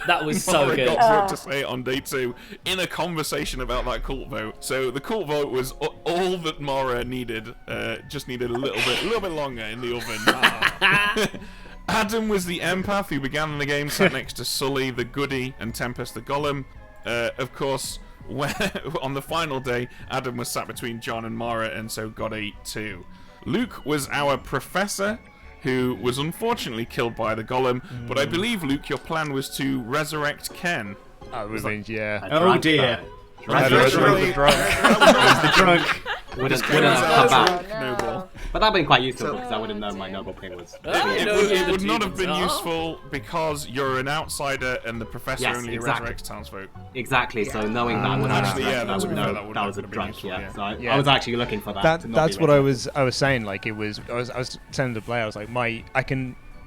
That was so Mara good. got Brooke to say it on day 2 in a conversation about that cult vote. So the cult vote was all that Mara needed. Just needed a little bit longer in the oven. Adam was the empath who began the game, sat next to Sully, the Goody, and Tempest, the Golem. Of course, on the final day, Adam was sat between John and Mara, and so got a 2. Luke was our professor, who was unfortunately killed by the Golem, but I believe, Luke, your plan was to resurrect Ken. I mean, yeah. Oh dear. Eventually, The drunk. Wouldn't Ken have was come our back. noble. But that'd been quite useful because I would have known my noble ping was. It would not have been useful because you're an outsider and the professor Yes, only exactly. resurrects townsfolk. Exactly. So knowing that would Actually, yeah, I that's would fair, know that would that was a have been drunk. useful, Yeah. yeah. So I Yeah. was actually looking for that. to not That's be what I racist. was saying. Like I was telling the player, I was like,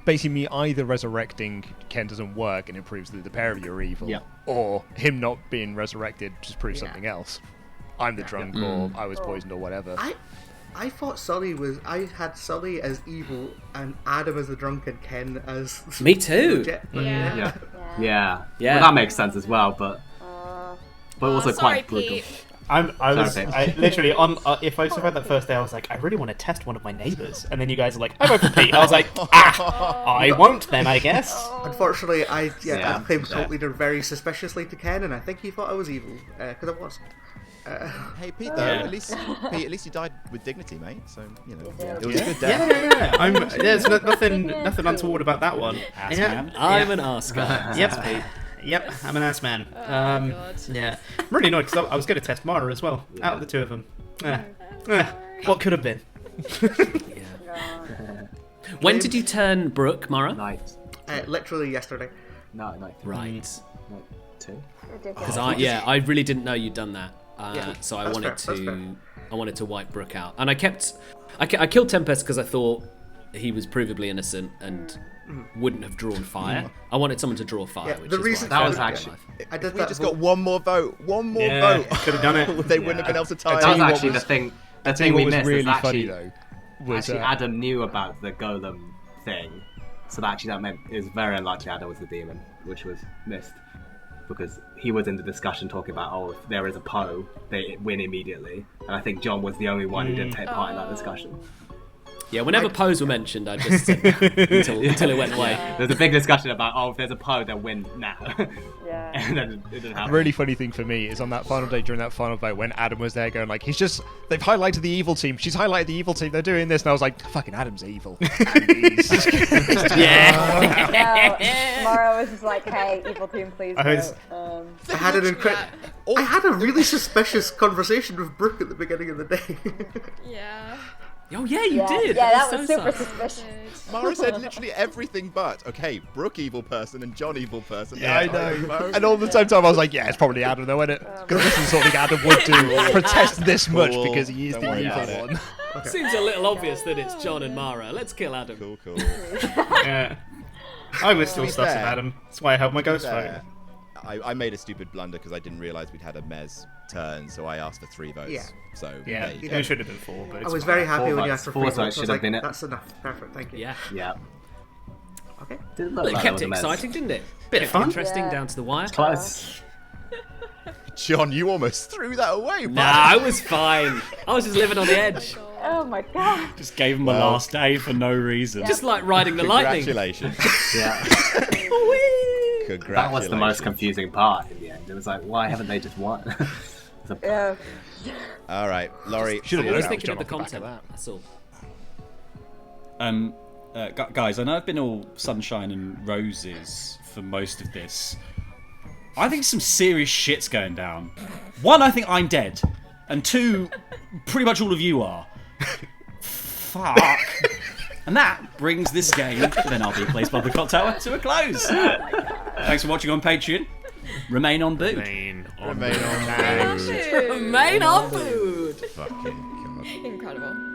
basically me either resurrecting Ken doesn't work and it proves that the pair of you are evil, or him not being resurrected just proves something else. I'm the drunk, or I was poisoned, or whatever. I thought I had Sully as evil and Adam as the drunk and Ken as... Me too. Yeah. Well, that makes sense as well, but also sorry, quite brutal. Pete. I literally if I survived that first day, I was like, I really want to test one of my neighbours, and then you guys are like, I vote for Pete. I was like, I won't then, I guess. Unfortunately, I claimed cult leader very suspiciously to Ken, and I think he thought I was evil because I was. Hey Pete, though, at least you died with dignity, mate. So it was a good day. Yeah. There's nothing untoward about that one. Man. I'm an ass guy. Yep, Pete. Yep, I'm an ass man. Yeah, I'm really annoyed because I was going to test Mara as well. Out of the two of them, what could have been? When did you turn Brooke, Mara? Night. Literally yesterday. No, night. Right. Night 2. Because I really didn't know you'd done that. So I that's wanted to wipe Brooke out, and I killed Tempest because I thought he was provably innocent and wouldn't have drawn fire. I wanted someone to draw fire. Yeah, which the is reason why that was actually I did We that just vote. got one more vote. Could have done it. They wouldn't have been able to tie. That was it. actually the thing. The thing what we was missed really is actually, funny though was Adam knew about the golem thing, so that meant it was very unlikely Adam was the demon, which was missed because he was in the discussion talking about if there is a Poe, they win immediately, and I think John was the only one who didn't take part in that discussion. Yeah, whenever Poes were mentioned, I just said until it went away. There's a big discussion about if there's a Poe, they'll win now. Yeah. And then it didn't happen. a really funny thing for me is on that final day during that final vote when Adam was there going like, they've highlighted the evil team. She's highlighted the evil team. They're doing this, and I was like, fucking Adam's evil. Yeah. No, Mara was just like, hey, evil team, please vote. I had a really suspicious conversation with Brooke at the beginning of the day. Yeah. Oh yeah, you did. Yeah, that was was so super sus. suspicious. Mara said literally everything but, okay, Brooke evil person and John evil person. Yeah, I know. And all the same time I was like, yeah, it's probably Adam though, isn't it? Because this is something Adam would do. Protest this much because he is Don't the worry evil about it. one. Okay. Seems a little obvious that it's John and Mara. Let's kill Adam. Cool. Yeah. I was still To be sus of fair- Adam. That's why I held my ghost vote. There, I made a stupid blunder because I didn't realise we'd had a Mez turn, so I asked for 3 votes. Yeah. So Yeah, there you it go. should have been 4, but I it's was fine. very happy 4 when you votes. asked for 4 free votes votes. I should was have like, been it. that's enough. Perfect, thank you. Yeah. Yeah. Okay. Didn't Well, look it like kept that it was a mess. exciting, didn't it? Bit fun. interesting Yeah. down to the wire. Close. John, you almost threw that away. Nah, I was fine. I was just living on the edge. Oh my god. Just gave him a Well- last day for no reason. Just like riding the lightning. Congratulations. Yeah. Congratulations. That was the most confusing part in the end. It was like, why haven't they just won? Yeah. All right, Laurie. Should have I known was that was thinking John of the off the back content. of that. That's all. Guys, I know I've been all sunshine and roses for most of this. I think some serious shit's going down. 1, I think I'm dead. And 2, pretty much all of you are. Fuck. And that brings this game with NRB Plays by the Clock Tower to a close. Thanks for watching on Patreon. Remain on boot. Remain on Remain on. Remain on food. Fucking God. Incredible.